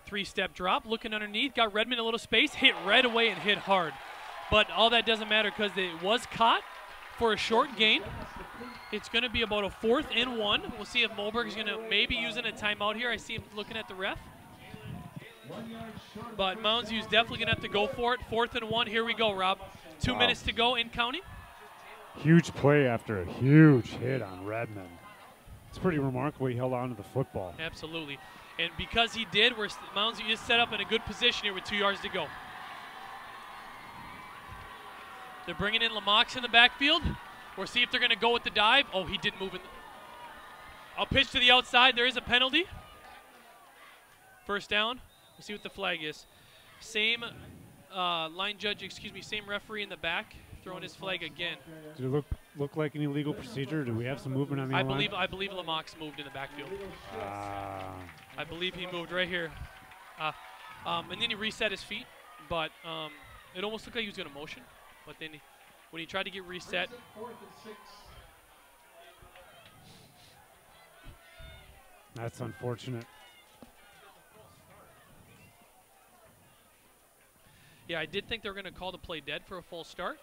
3-step drop. Looking underneath. Got Redmond a little space. Hit right away and hit hard. But all that doesn't matter because it was caught for a short gain. It's going to be about a 4th and 1. We'll see if Moberg's going to maybe using a timeout here. I see him looking at the ref. But Mounds View's definitely going to have to go for it. 4th and 1. Here we go, Rob. 2 minutes to go in counting. Huge play after a huge hit on Redmond. It's pretty remarkable he held on to the football. Absolutely. And because he did, Mounds View is set up in a good position here with 2 yards to go. They're bringing in Lamox in the backfield. We'll see if they're going to go with the dive. Oh, he did move in. I'll pitch to the outside. There is a penalty. First down. We'll see what the flag is. Same line judge, same referee in the back throwing his flag again. Did it look like an illegal procedure? Do we have some movement on the line? I believe Lamox moved in the backfield. I believe he moved right here. And then he reset his feet, but it almost looked like he was going to motion. But then when he tried to get reset, that's unfortunate. Yeah, I did think they were going to call the play dead for a false start,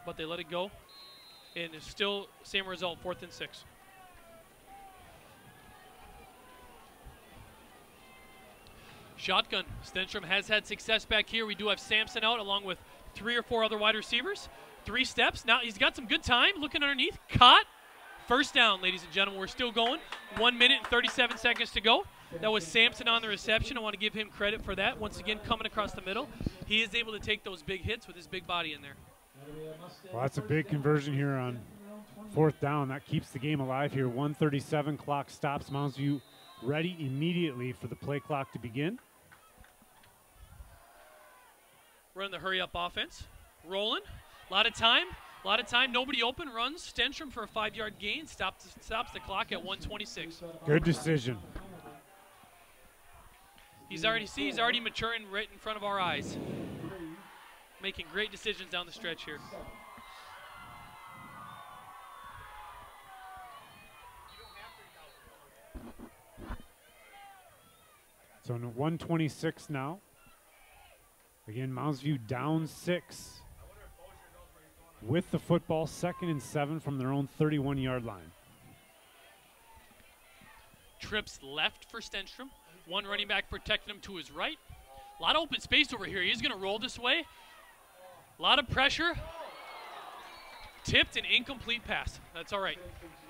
but they let it go. And it's still same result, 4th and 6. Shotgun. Stenstrom has had success back here. We do have Sampson out along with 3 or 4 other wide receivers. 3 steps. Now he's got some good time looking underneath. Caught. First down, ladies and gentlemen. We're still going. 1 minute and 37 seconds to go. That was Sampson on the reception. I want to give him credit for that. Once again, coming across the middle. He is able to take those big hits with his big body in there. Well, that's a big conversion here on 4th down. That keeps the game alive here. 1:37 clock stops. Mounds View ready immediately for the play clock to begin. Running the hurry-up offense. Rolling. A lot of time. Nobody open. Runs. Stenstrom for a 5-yard gain. Stops the clock at 1:26. Good decision. He's already maturing right in front of our eyes. Making great decisions down the stretch here. So 1:26 now. Again, Mounds View down 6 with the football, 2nd and 7 from their own 31-yard line. Trips left for Stenstrom. One running back protecting him to his right. A lot of open space over here. He's going to roll this way. A lot of pressure. Tipped and incomplete pass. That's all right.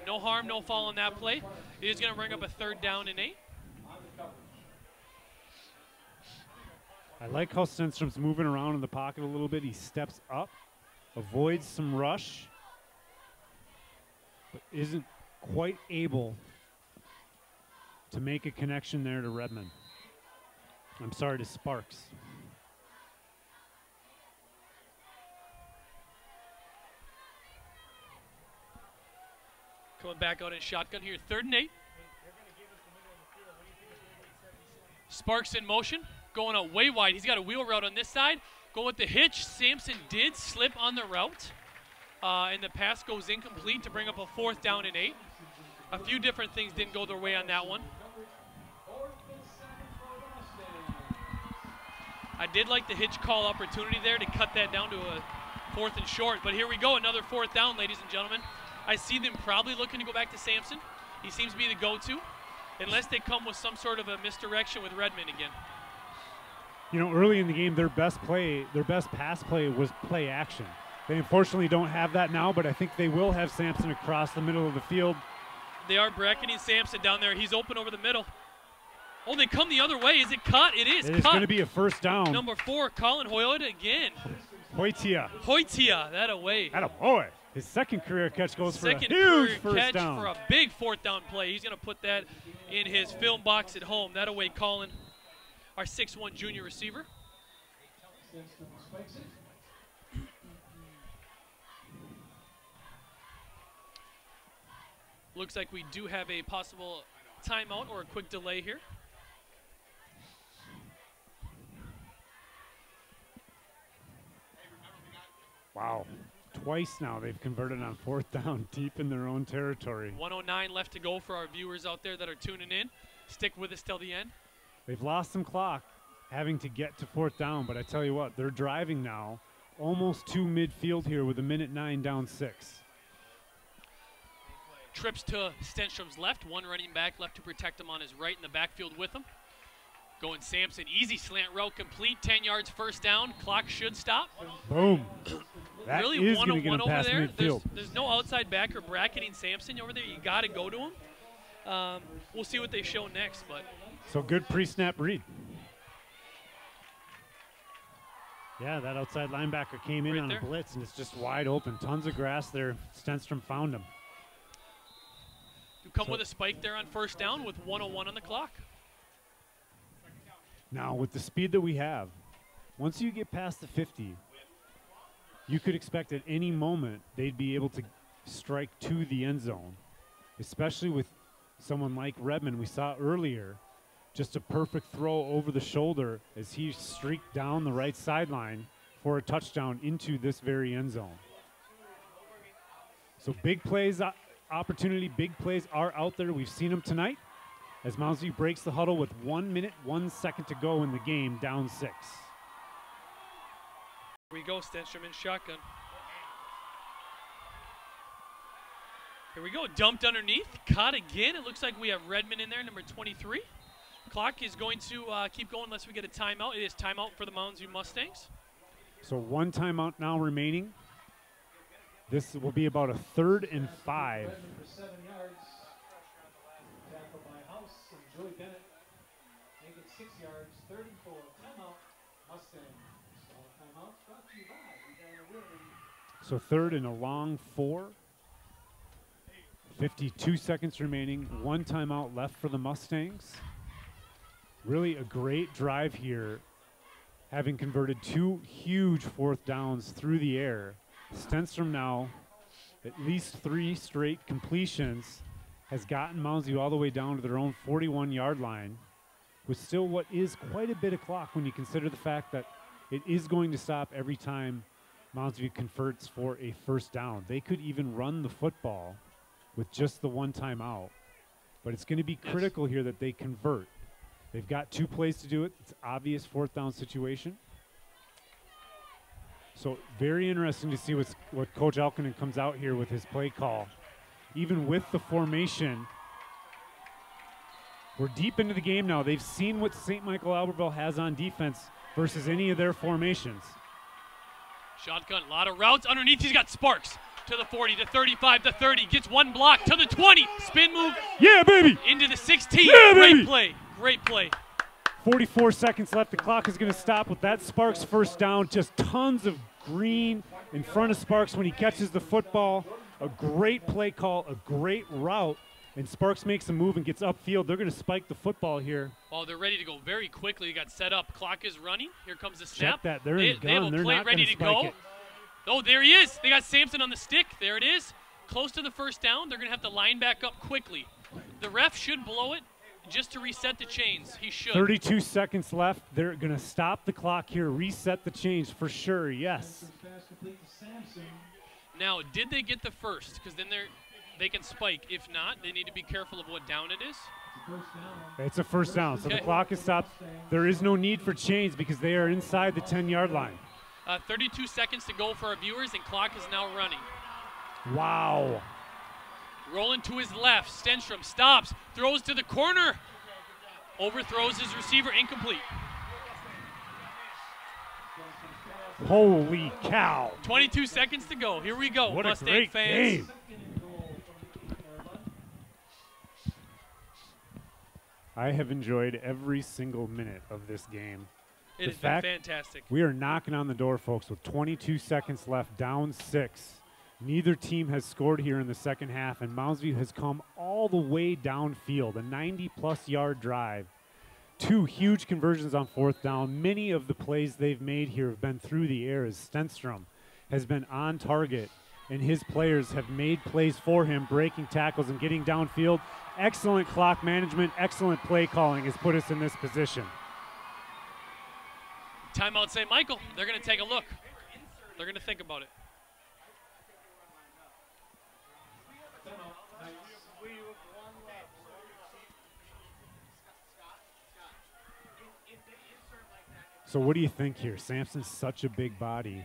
No harm, no foul on that play. It is going to bring up a 3rd down and 8. I like how Stenstrom's moving around in the pocket a little bit. He steps up, avoids some rush, but isn't quite able to make a connection there to Redmond. I'm sorry, to Sparks. Coming back out in shotgun here, 3rd and 8. Sparks in motion, going out way wide. He's got a wheel route on this side. Go with the hitch. Sampson did slip on the route, and the pass goes incomplete to bring up a 4th down and 8. A few different things didn't go their way on that one. I did like the hitch call opportunity there to cut that down to a 4th and short. But here we go, another 4th down, ladies and gentlemen. I see them probably looking to go back to Sampson. He seems to be the go-to, unless they come with some sort of a misdirection with Redmond again. You know, early in the game, their best pass play was play action. They unfortunately don't have that now, but I think they will have Sampson across the middle of the field. They are bracketing Sampson down there. He's open over the middle. Oh, they come the other way. Is it cut? It is cut. It's going to be a 1st down. Number 4, Colin Hoyota again. Hoytia, that away. Atta boy. His 2nd career catch goes for a huge first down. For a big 4th down play. He's going to put that in his film box at home. That away, Colin, our 6'1" junior receiver. Looks like we do have a possible timeout or a quick delay here. Wow. Twice now they've converted on 4th down deep in their own territory. 1:09 left to go for our viewers out there that are tuning in. Stick with us till the end. They've lost some clock having to get to 4th down, but I tell you what, they're driving now almost to midfield here with 1:09 down 6. Trips to Stenstrom's left. One running back left to protect him on his right in the backfield with him. Going Sampson, easy slant route complete, 10 yards, 1st down. Clock should stop. Boom. That really is going to get him past midfield. There's no outside backer bracketing Sampson over there. You got to go to him. We'll see what they show next. But so good pre-snap read. Yeah, that outside linebacker came in on a blitz, and it's just wide open. Tons of grass there. Stenstrom found him. who come with a spike there on first down with 1:01 on the clock. Now, with the speed that we have, once you get past the 50, you could expect at any moment they'd be able to strike to the end zone, especially with someone like Redmond we saw earlier. Just a perfect throw over the shoulder as he streaked down the right sideline for a touchdown into this very end zone. So big plays, opportunity, big plays are out there. We've seen them tonight as Mounds View breaks the huddle with 1 minute, 1 second to go in the game, down 6. Here we go, Stenstrom in shotgun. Here we go, dumped underneath, caught again. It looks like we have Redmond in there, number 23. Clock is going to keep going unless we get a timeout. It is timeout for the Mounds View Mustangs. So 1 timeout now remaining. This will be about a 3rd and 5. Redmond for 7 yards. Tackle by House and Joey Bennett. Make it 6 yards. 3rd and 4. Timeout. Mustangs. All timeouts brought to you by. We got a win. So 3rd and a long 4. 52 seconds remaining. 1 timeout left for the Mustangs. Really a great drive here, having converted 2 huge 4th downs through the air. Stenstrom now, at least 3 straight completions, has gotten Mounds View all the way down to their own 41-yard line, with still what is quite a bit of clock when you consider the fact that it is going to stop every time Mounds View converts for a 1st down. They could even run the football with just the 1 timeout, but it's going to be critical here that they convert. They've got 2 plays to do it. It's obvious 4th down situation. So very interesting to see what Coach Alkinen comes out here with his play call. Even with the formation, we're deep into the game now. They've seen what St. Michael-Albertville has on defense versus any of their formations. Shotgun, a lot of routes. Underneath, he's got Sparks. To the 40, to 35, to 30. Gets 1 block to the 20. Spin move. Yeah, baby. Into the 16. Yeah, Great baby. play. Great play. 44 seconds left. The clock is going to stop with that Sparks 1st down. Just tons of green in front of Sparks when he catches the football. A great play call, a great route. And Sparks makes a move and gets upfield. They're going to spike the football here. Oh, they're ready to go very quickly. They got set up. Clock is running. Here comes the snap. Check that. They're in They gun. have a They're play not ready going to to spike go. it. Oh, there he is. They got Sampson on the stick. There it is. Close to the 1st down. They're going to have to line back up quickly. The ref should blow it just to reset the chains. He should. 32 seconds left. They're going to stop the clock here, reset the chains for sure, yes. Now, did they get the 1st? Because then they can spike. If not, they need to be careful of what down it is. It's a 1st down, so Okay. the clock is stopped. There is no need for chains because they are inside the 10-yard line. 32 seconds to go for our viewers, and clock is now running. Wow. Rolling to his left. Stenstrom stops, throws to the corner. Overthrows his receiver, incomplete. Holy cow. 22 seconds to go. Here we go. What Mustang a great fans. game. I have enjoyed every single minute of this game. It The has been fact fantastic. We are knocking on the door, folks, with 22 seconds left, down 6. Neither team has scored here in the 2nd half, and Mounds View has come all the way downfield, a 90-plus yard drive. 2 huge conversions on 4th down. Many of the plays they've made here have been through the air as Stenstrom has been on target, and his players have made plays for him, breaking tackles and getting downfield. Excellent clock management, excellent play calling has put us in this position. Timeout St. Michael. They're going to take a look. They're going to think about it. So what do you think here? Sampson's such a big body.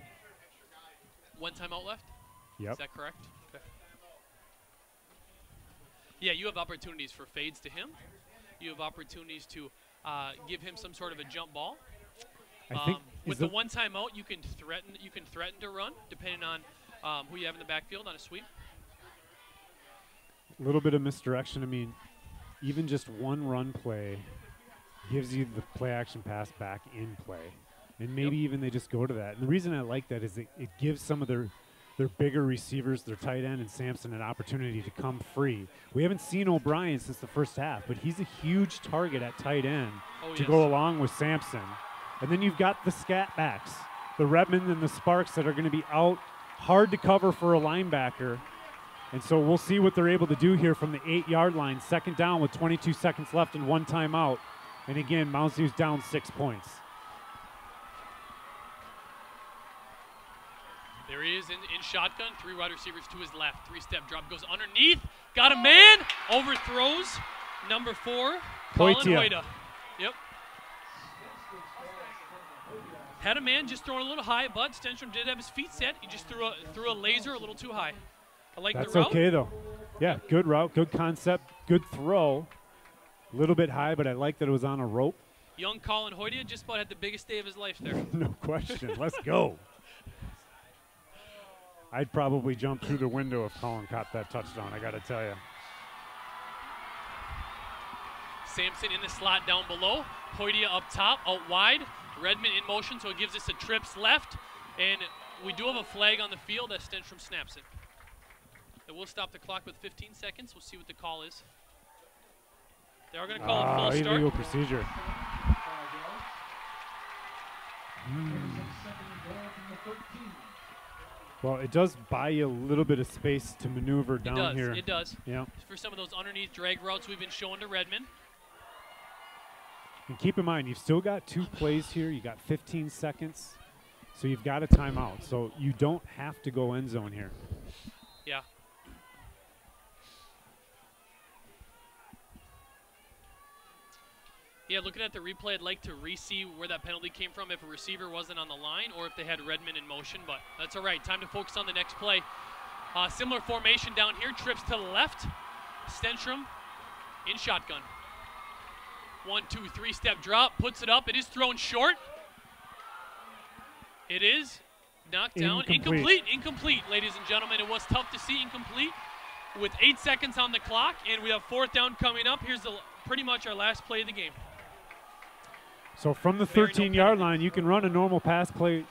1 timeout left? Yep. Is that correct? Okay. Yeah, you have opportunities for fades to him. You have opportunities to give him some sort of a jump ball. I think With the 1 timeout, you can threaten to run, depending on who you have in the backfield on a sweep. a little bit of misdirection. I mean, even just 1 run play gives you the play action pass back in play. And maybe even they just go to that. And the reason I like that is it gives some of their their bigger receivers, their tight end and Sampson, an opportunity to come free. We haven't seen O'Brien since the first half, but he's a huge target at tight end to go along with Sampson. And then you've got the scat backs, the Redmond and the Sparks that are going to be out, hard to cover for a linebacker. And so we'll see what they're able to do here from the 8-yard line, second down with 22 seconds left and 1 timeout. And again, Mounds View's down 6 points. There he is in shotgun, 3 wide receivers to his left, 3-step drop, goes underneath, got a man, overthrows, number 4, Colin Hoyda. Yep. Had a man just throwing a little high, but Stenstrom did have his feet set. He just threw a laser a little too high. I like the route. That's okay, though. Yeah, good route, good concept, good throw. A little bit high, but I like that it was on a rope. Young Colin Hoyda just about had the biggest day of his life there. No question. Let's go. I'd probably jump through the window if Colin caught that touchdown, I got to tell you. Sampson in the slot down below. Hoydia up top, out wide. Redmond in motion, so it gives us a trips left. And we do have a flag on the field as Stenstrom snaps it. It will stop the clock with 15 seconds. We'll see what the call is. They are going to call a full start. Illegal procedure. Well, it does buy you a little bit of space to maneuver down here. It does. Yeah. For some of those underneath drag routes we've been showing to Redmond. And keep in mind, you've still got 2 plays here. You got 15 seconds, so you've got a timeout. So you don't have to go end zone here. Yeah. Yeah, looking at the replay, I'd like to re-see where that penalty came from, if a receiver wasn't on the line or if they had Redmond in motion, but that's all right. Time to focus on the next play. Similar formation down here, trips to the left. Stenstrom in shotgun. 1, 2, 3-step drop, puts it up. It is thrown short. It is knocked down. Incomplete, ladies and gentlemen. It was tough to see incomplete with 8 seconds on the clock, and we have 4th down coming up. Here's pretty much our last play of the game. So from the 13-yard line, you can run a normal pass play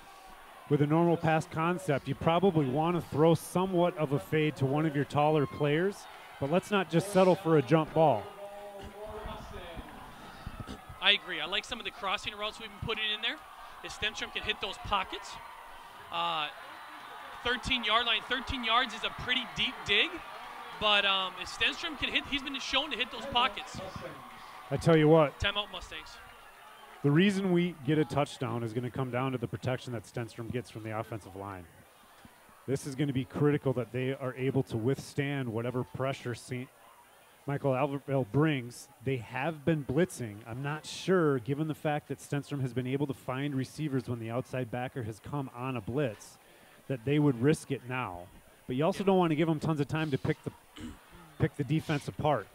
with a normal pass concept. You probably want to throw somewhat of a fade to one of your taller players, but let's not just settle for a jump ball. I agree. I like some of the crossing routes we've been putting in there. If Stenstrom can hit those pockets. 13-yard line. 13 yards is a pretty deep dig, but if Stenstrom can hit, he's been shown to hit those pockets. I tell you what. Timeout Mustangs. The reason we get a touchdown is going to come down to the protection that Stenstrom gets from the offensive line. This is going to be critical that they are able to withstand whatever pressure Michael-Albertville brings. They have been blitzing. I'm not sure, given the fact that Stenstrom has been able to find receivers when the outside backer has come on a blitz, that they would risk it now. But you also don't want to give them tons of time to pick the defense apart.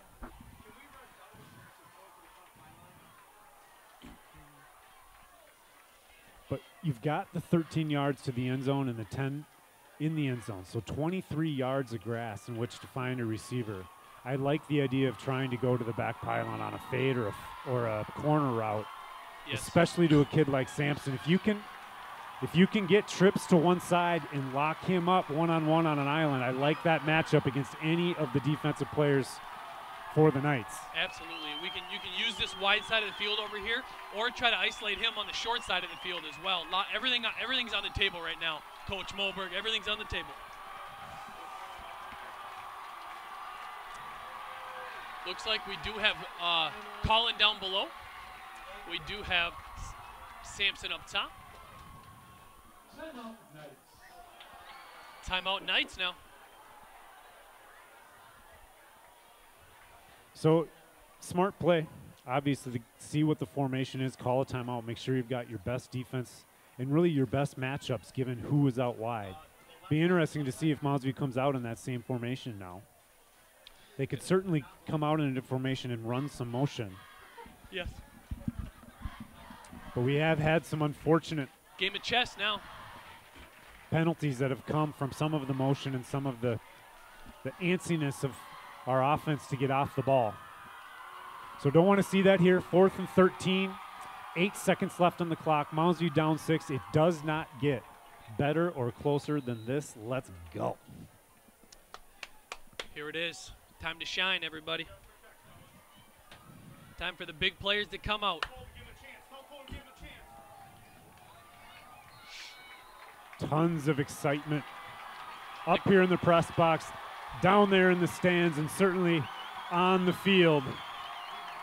But you've got the 13 yards to the end zone and the 10 in the end zone. So 23 yards of grass in which to find a receiver. I like the idea of trying to go to the back pylon on a fade or a corner route, especially to a kid like Sampson. If you can get trips to one side and lock him up one-on-one on an island, I like that matchup against any of the defensive players for the Knights. Absolutely. You can use this wide side of the field over here or try to isolate him on the short side of the field as well. Everything's on the table right now. Coach Moberg, everything's on the table. Looks like we do have Colin down below. We do have Sampson up top. Timeout Knights now. So, smart play. Obviously, to see what the formation is, call a timeout, make sure you've got your best defense and really your best matchups given who is out wide. Be interesting to see if Mosby comes out in that same formation now. They could certainly come out in a formation and run some motion. Yes. But we have had some unfortunate game of chess now. Penalties that have come from some of the motion and some of the antsiness of our offense to get off the ball. So don't want to see that here. 4th and 13, 8 seconds left on the clock. Mounds View down 6. It does not get better or closer than this. Let's go. Here it is. Time to shine, everybody. Time for the big players to come out. Tons of excitement up here in the press box, down there in the stands, and certainly on the field.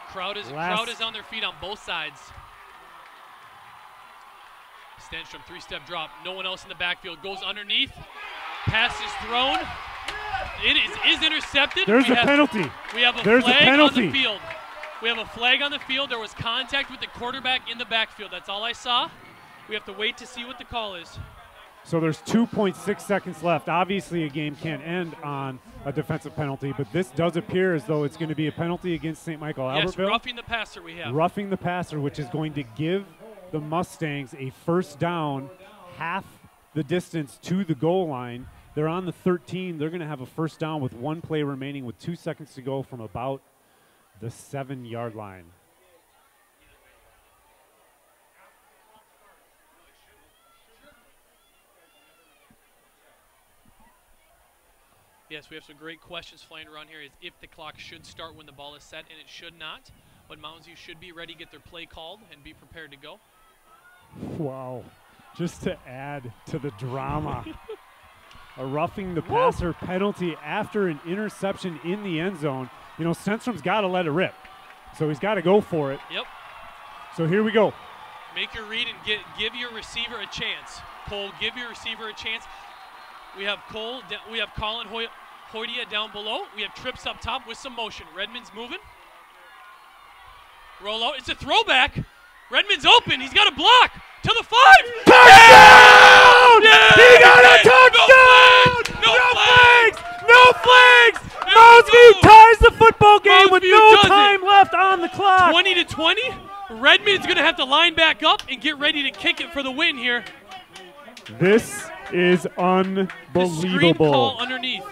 Crowd is on their feet on both sides. Stenstrom, three-step drop. No one else in the backfield. Goes underneath. Pass is thrown. It is intercepted. There's a penalty. We have a flag on the field. We have a flag on the field. There was contact with the quarterback in the backfield. That's all I saw. We have to wait to see what the call is. So there's 2.6 seconds left. Obviously, a game can't end on a defensive penalty, but this does appear as though it's going to be a penalty against St. Michael-Albertville. Yes, roughing the passer we have. Roughing the passer, which is going to give the Mustangs a first down, half the distance to the goal line. They're on the 13. They're going to have a first down with 1 play remaining with 2 seconds to go from about the 7-yard line. Yes, we have some great questions flying around here. Is if the clock should start when the ball is set, and it should not. But Mounds, you should be ready to get their play called and be prepared to go. Wow. Just to add to the drama. A roughing the passer penalty after an interception in the end zone. You know, Stenstrom's got to let it rip. So he's got to go for it. Yep. So here we go. Make your read and give your receiver a chance. Cole, give your receiver a chance. We have Cole. We have Colin Hoydia down below. We have trips up top with some motion. Redmond's moving. Roll out. It's a throwback. Redmond's open. He's got a block to the 5. Touchdown! Yeah! He got a touchdown! No flags! No flags! Moundsview ties the football game with no time left on the clock. 20-20. Redmond's going to have to line back up and get ready to kick it for the win here. This is The screen call unbelievable. underneath.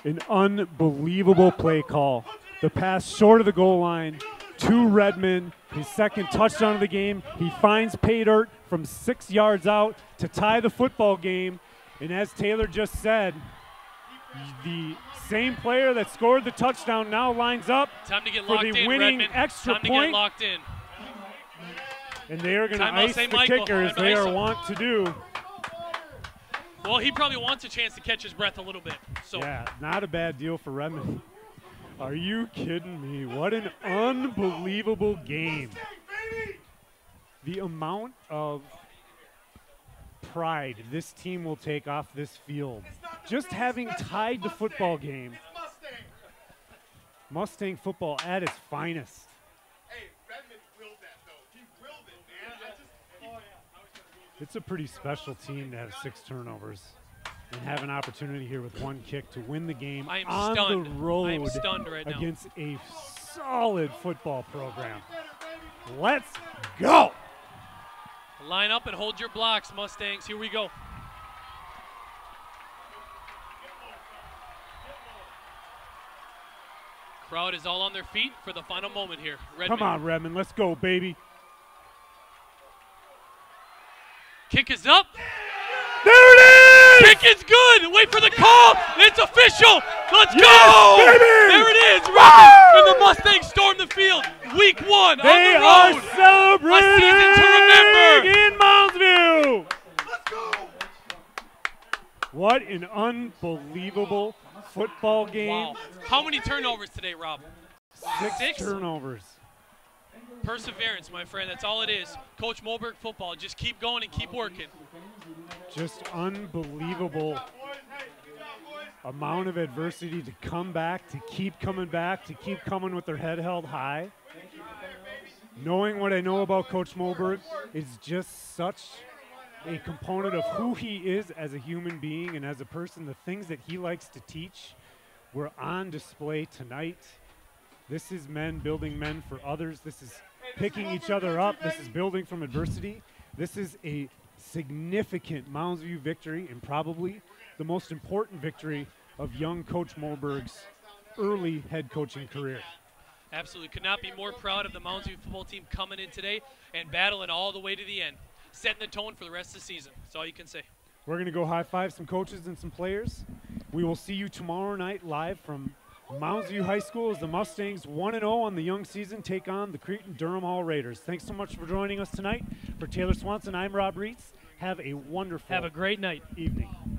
An unbelievable play call. The pass short of the goal line to Redmond. His second touchdown of the game. He finds pay dirt from 6 yards out to tie the football game. And as Taylor just said, the same player that scored the touchdown now lines up Time to get for locked the in, winning Redmond. extra Time to point. get locked in. And they are going to Timeout, ice the St. Michael. kicker as Time to they ice are him. wont to do. Well, he probably wants a chance to catch his breath a little bit. So Yeah, not a bad deal for Redmond. Are you kidding me? What an unbelievable game. The amount of pride this team will take off this field. Just having tied the football game. Mustang football at its finest. Hey, Redmond willed that, though. He willed it, man. It's a pretty special team to have 6 turnovers and have an opportunity here with 1 kick to win the game I am on stunned. the road I am stunned right now. against a solid football program. Let's go! line up and hold your blocks, Mustangs. Here we go. Crowd is all on their feet for the final moment here. Redmond. Come on, Redmond. Let's go, baby. Kick is up. There it is! Kick is good. Wait for the call. It's official. Let's Yes, go. baby! There it is. Woo! Redmond and the Mustangs storm the field. Week 1 They on the are road. celebrating A season to remember. in Moundsview. Let's go! What an unbelievable football game. Wow. How many turnovers today, Rob? 6 turnovers. Perseverance, my friend. That's all it is. Coach Moberg football. Just keep going and keep working. Just unbelievable amount of adversity to come back, to keep coming back, to keep coming with their head held high. Knowing what I know about Coach Moberg is just such a component of who he is as a human being and as a person. The things that he likes to teach were on display tonight. This is men building men for others. This is picking each other up. This is building from adversity. This is a significant Moundsview victory and probably the most important victory of young Coach Moberg's early head coaching career. Absolutely. Could not be more proud of the Moundsview football team coming in today and battling all the way to the end. Setting the tone for the rest of the season. That's all you can say. We're going to go high-five some coaches and some players. We will see you tomorrow night live from Mounds High School as the Mustangs 1-0 on the young season take on the Cretin-Durham Hall Raiders. Thanks so much for joining us tonight. For Taylor Swanson, I'm Rob Reitz. Have a wonderful Have a great night. evening.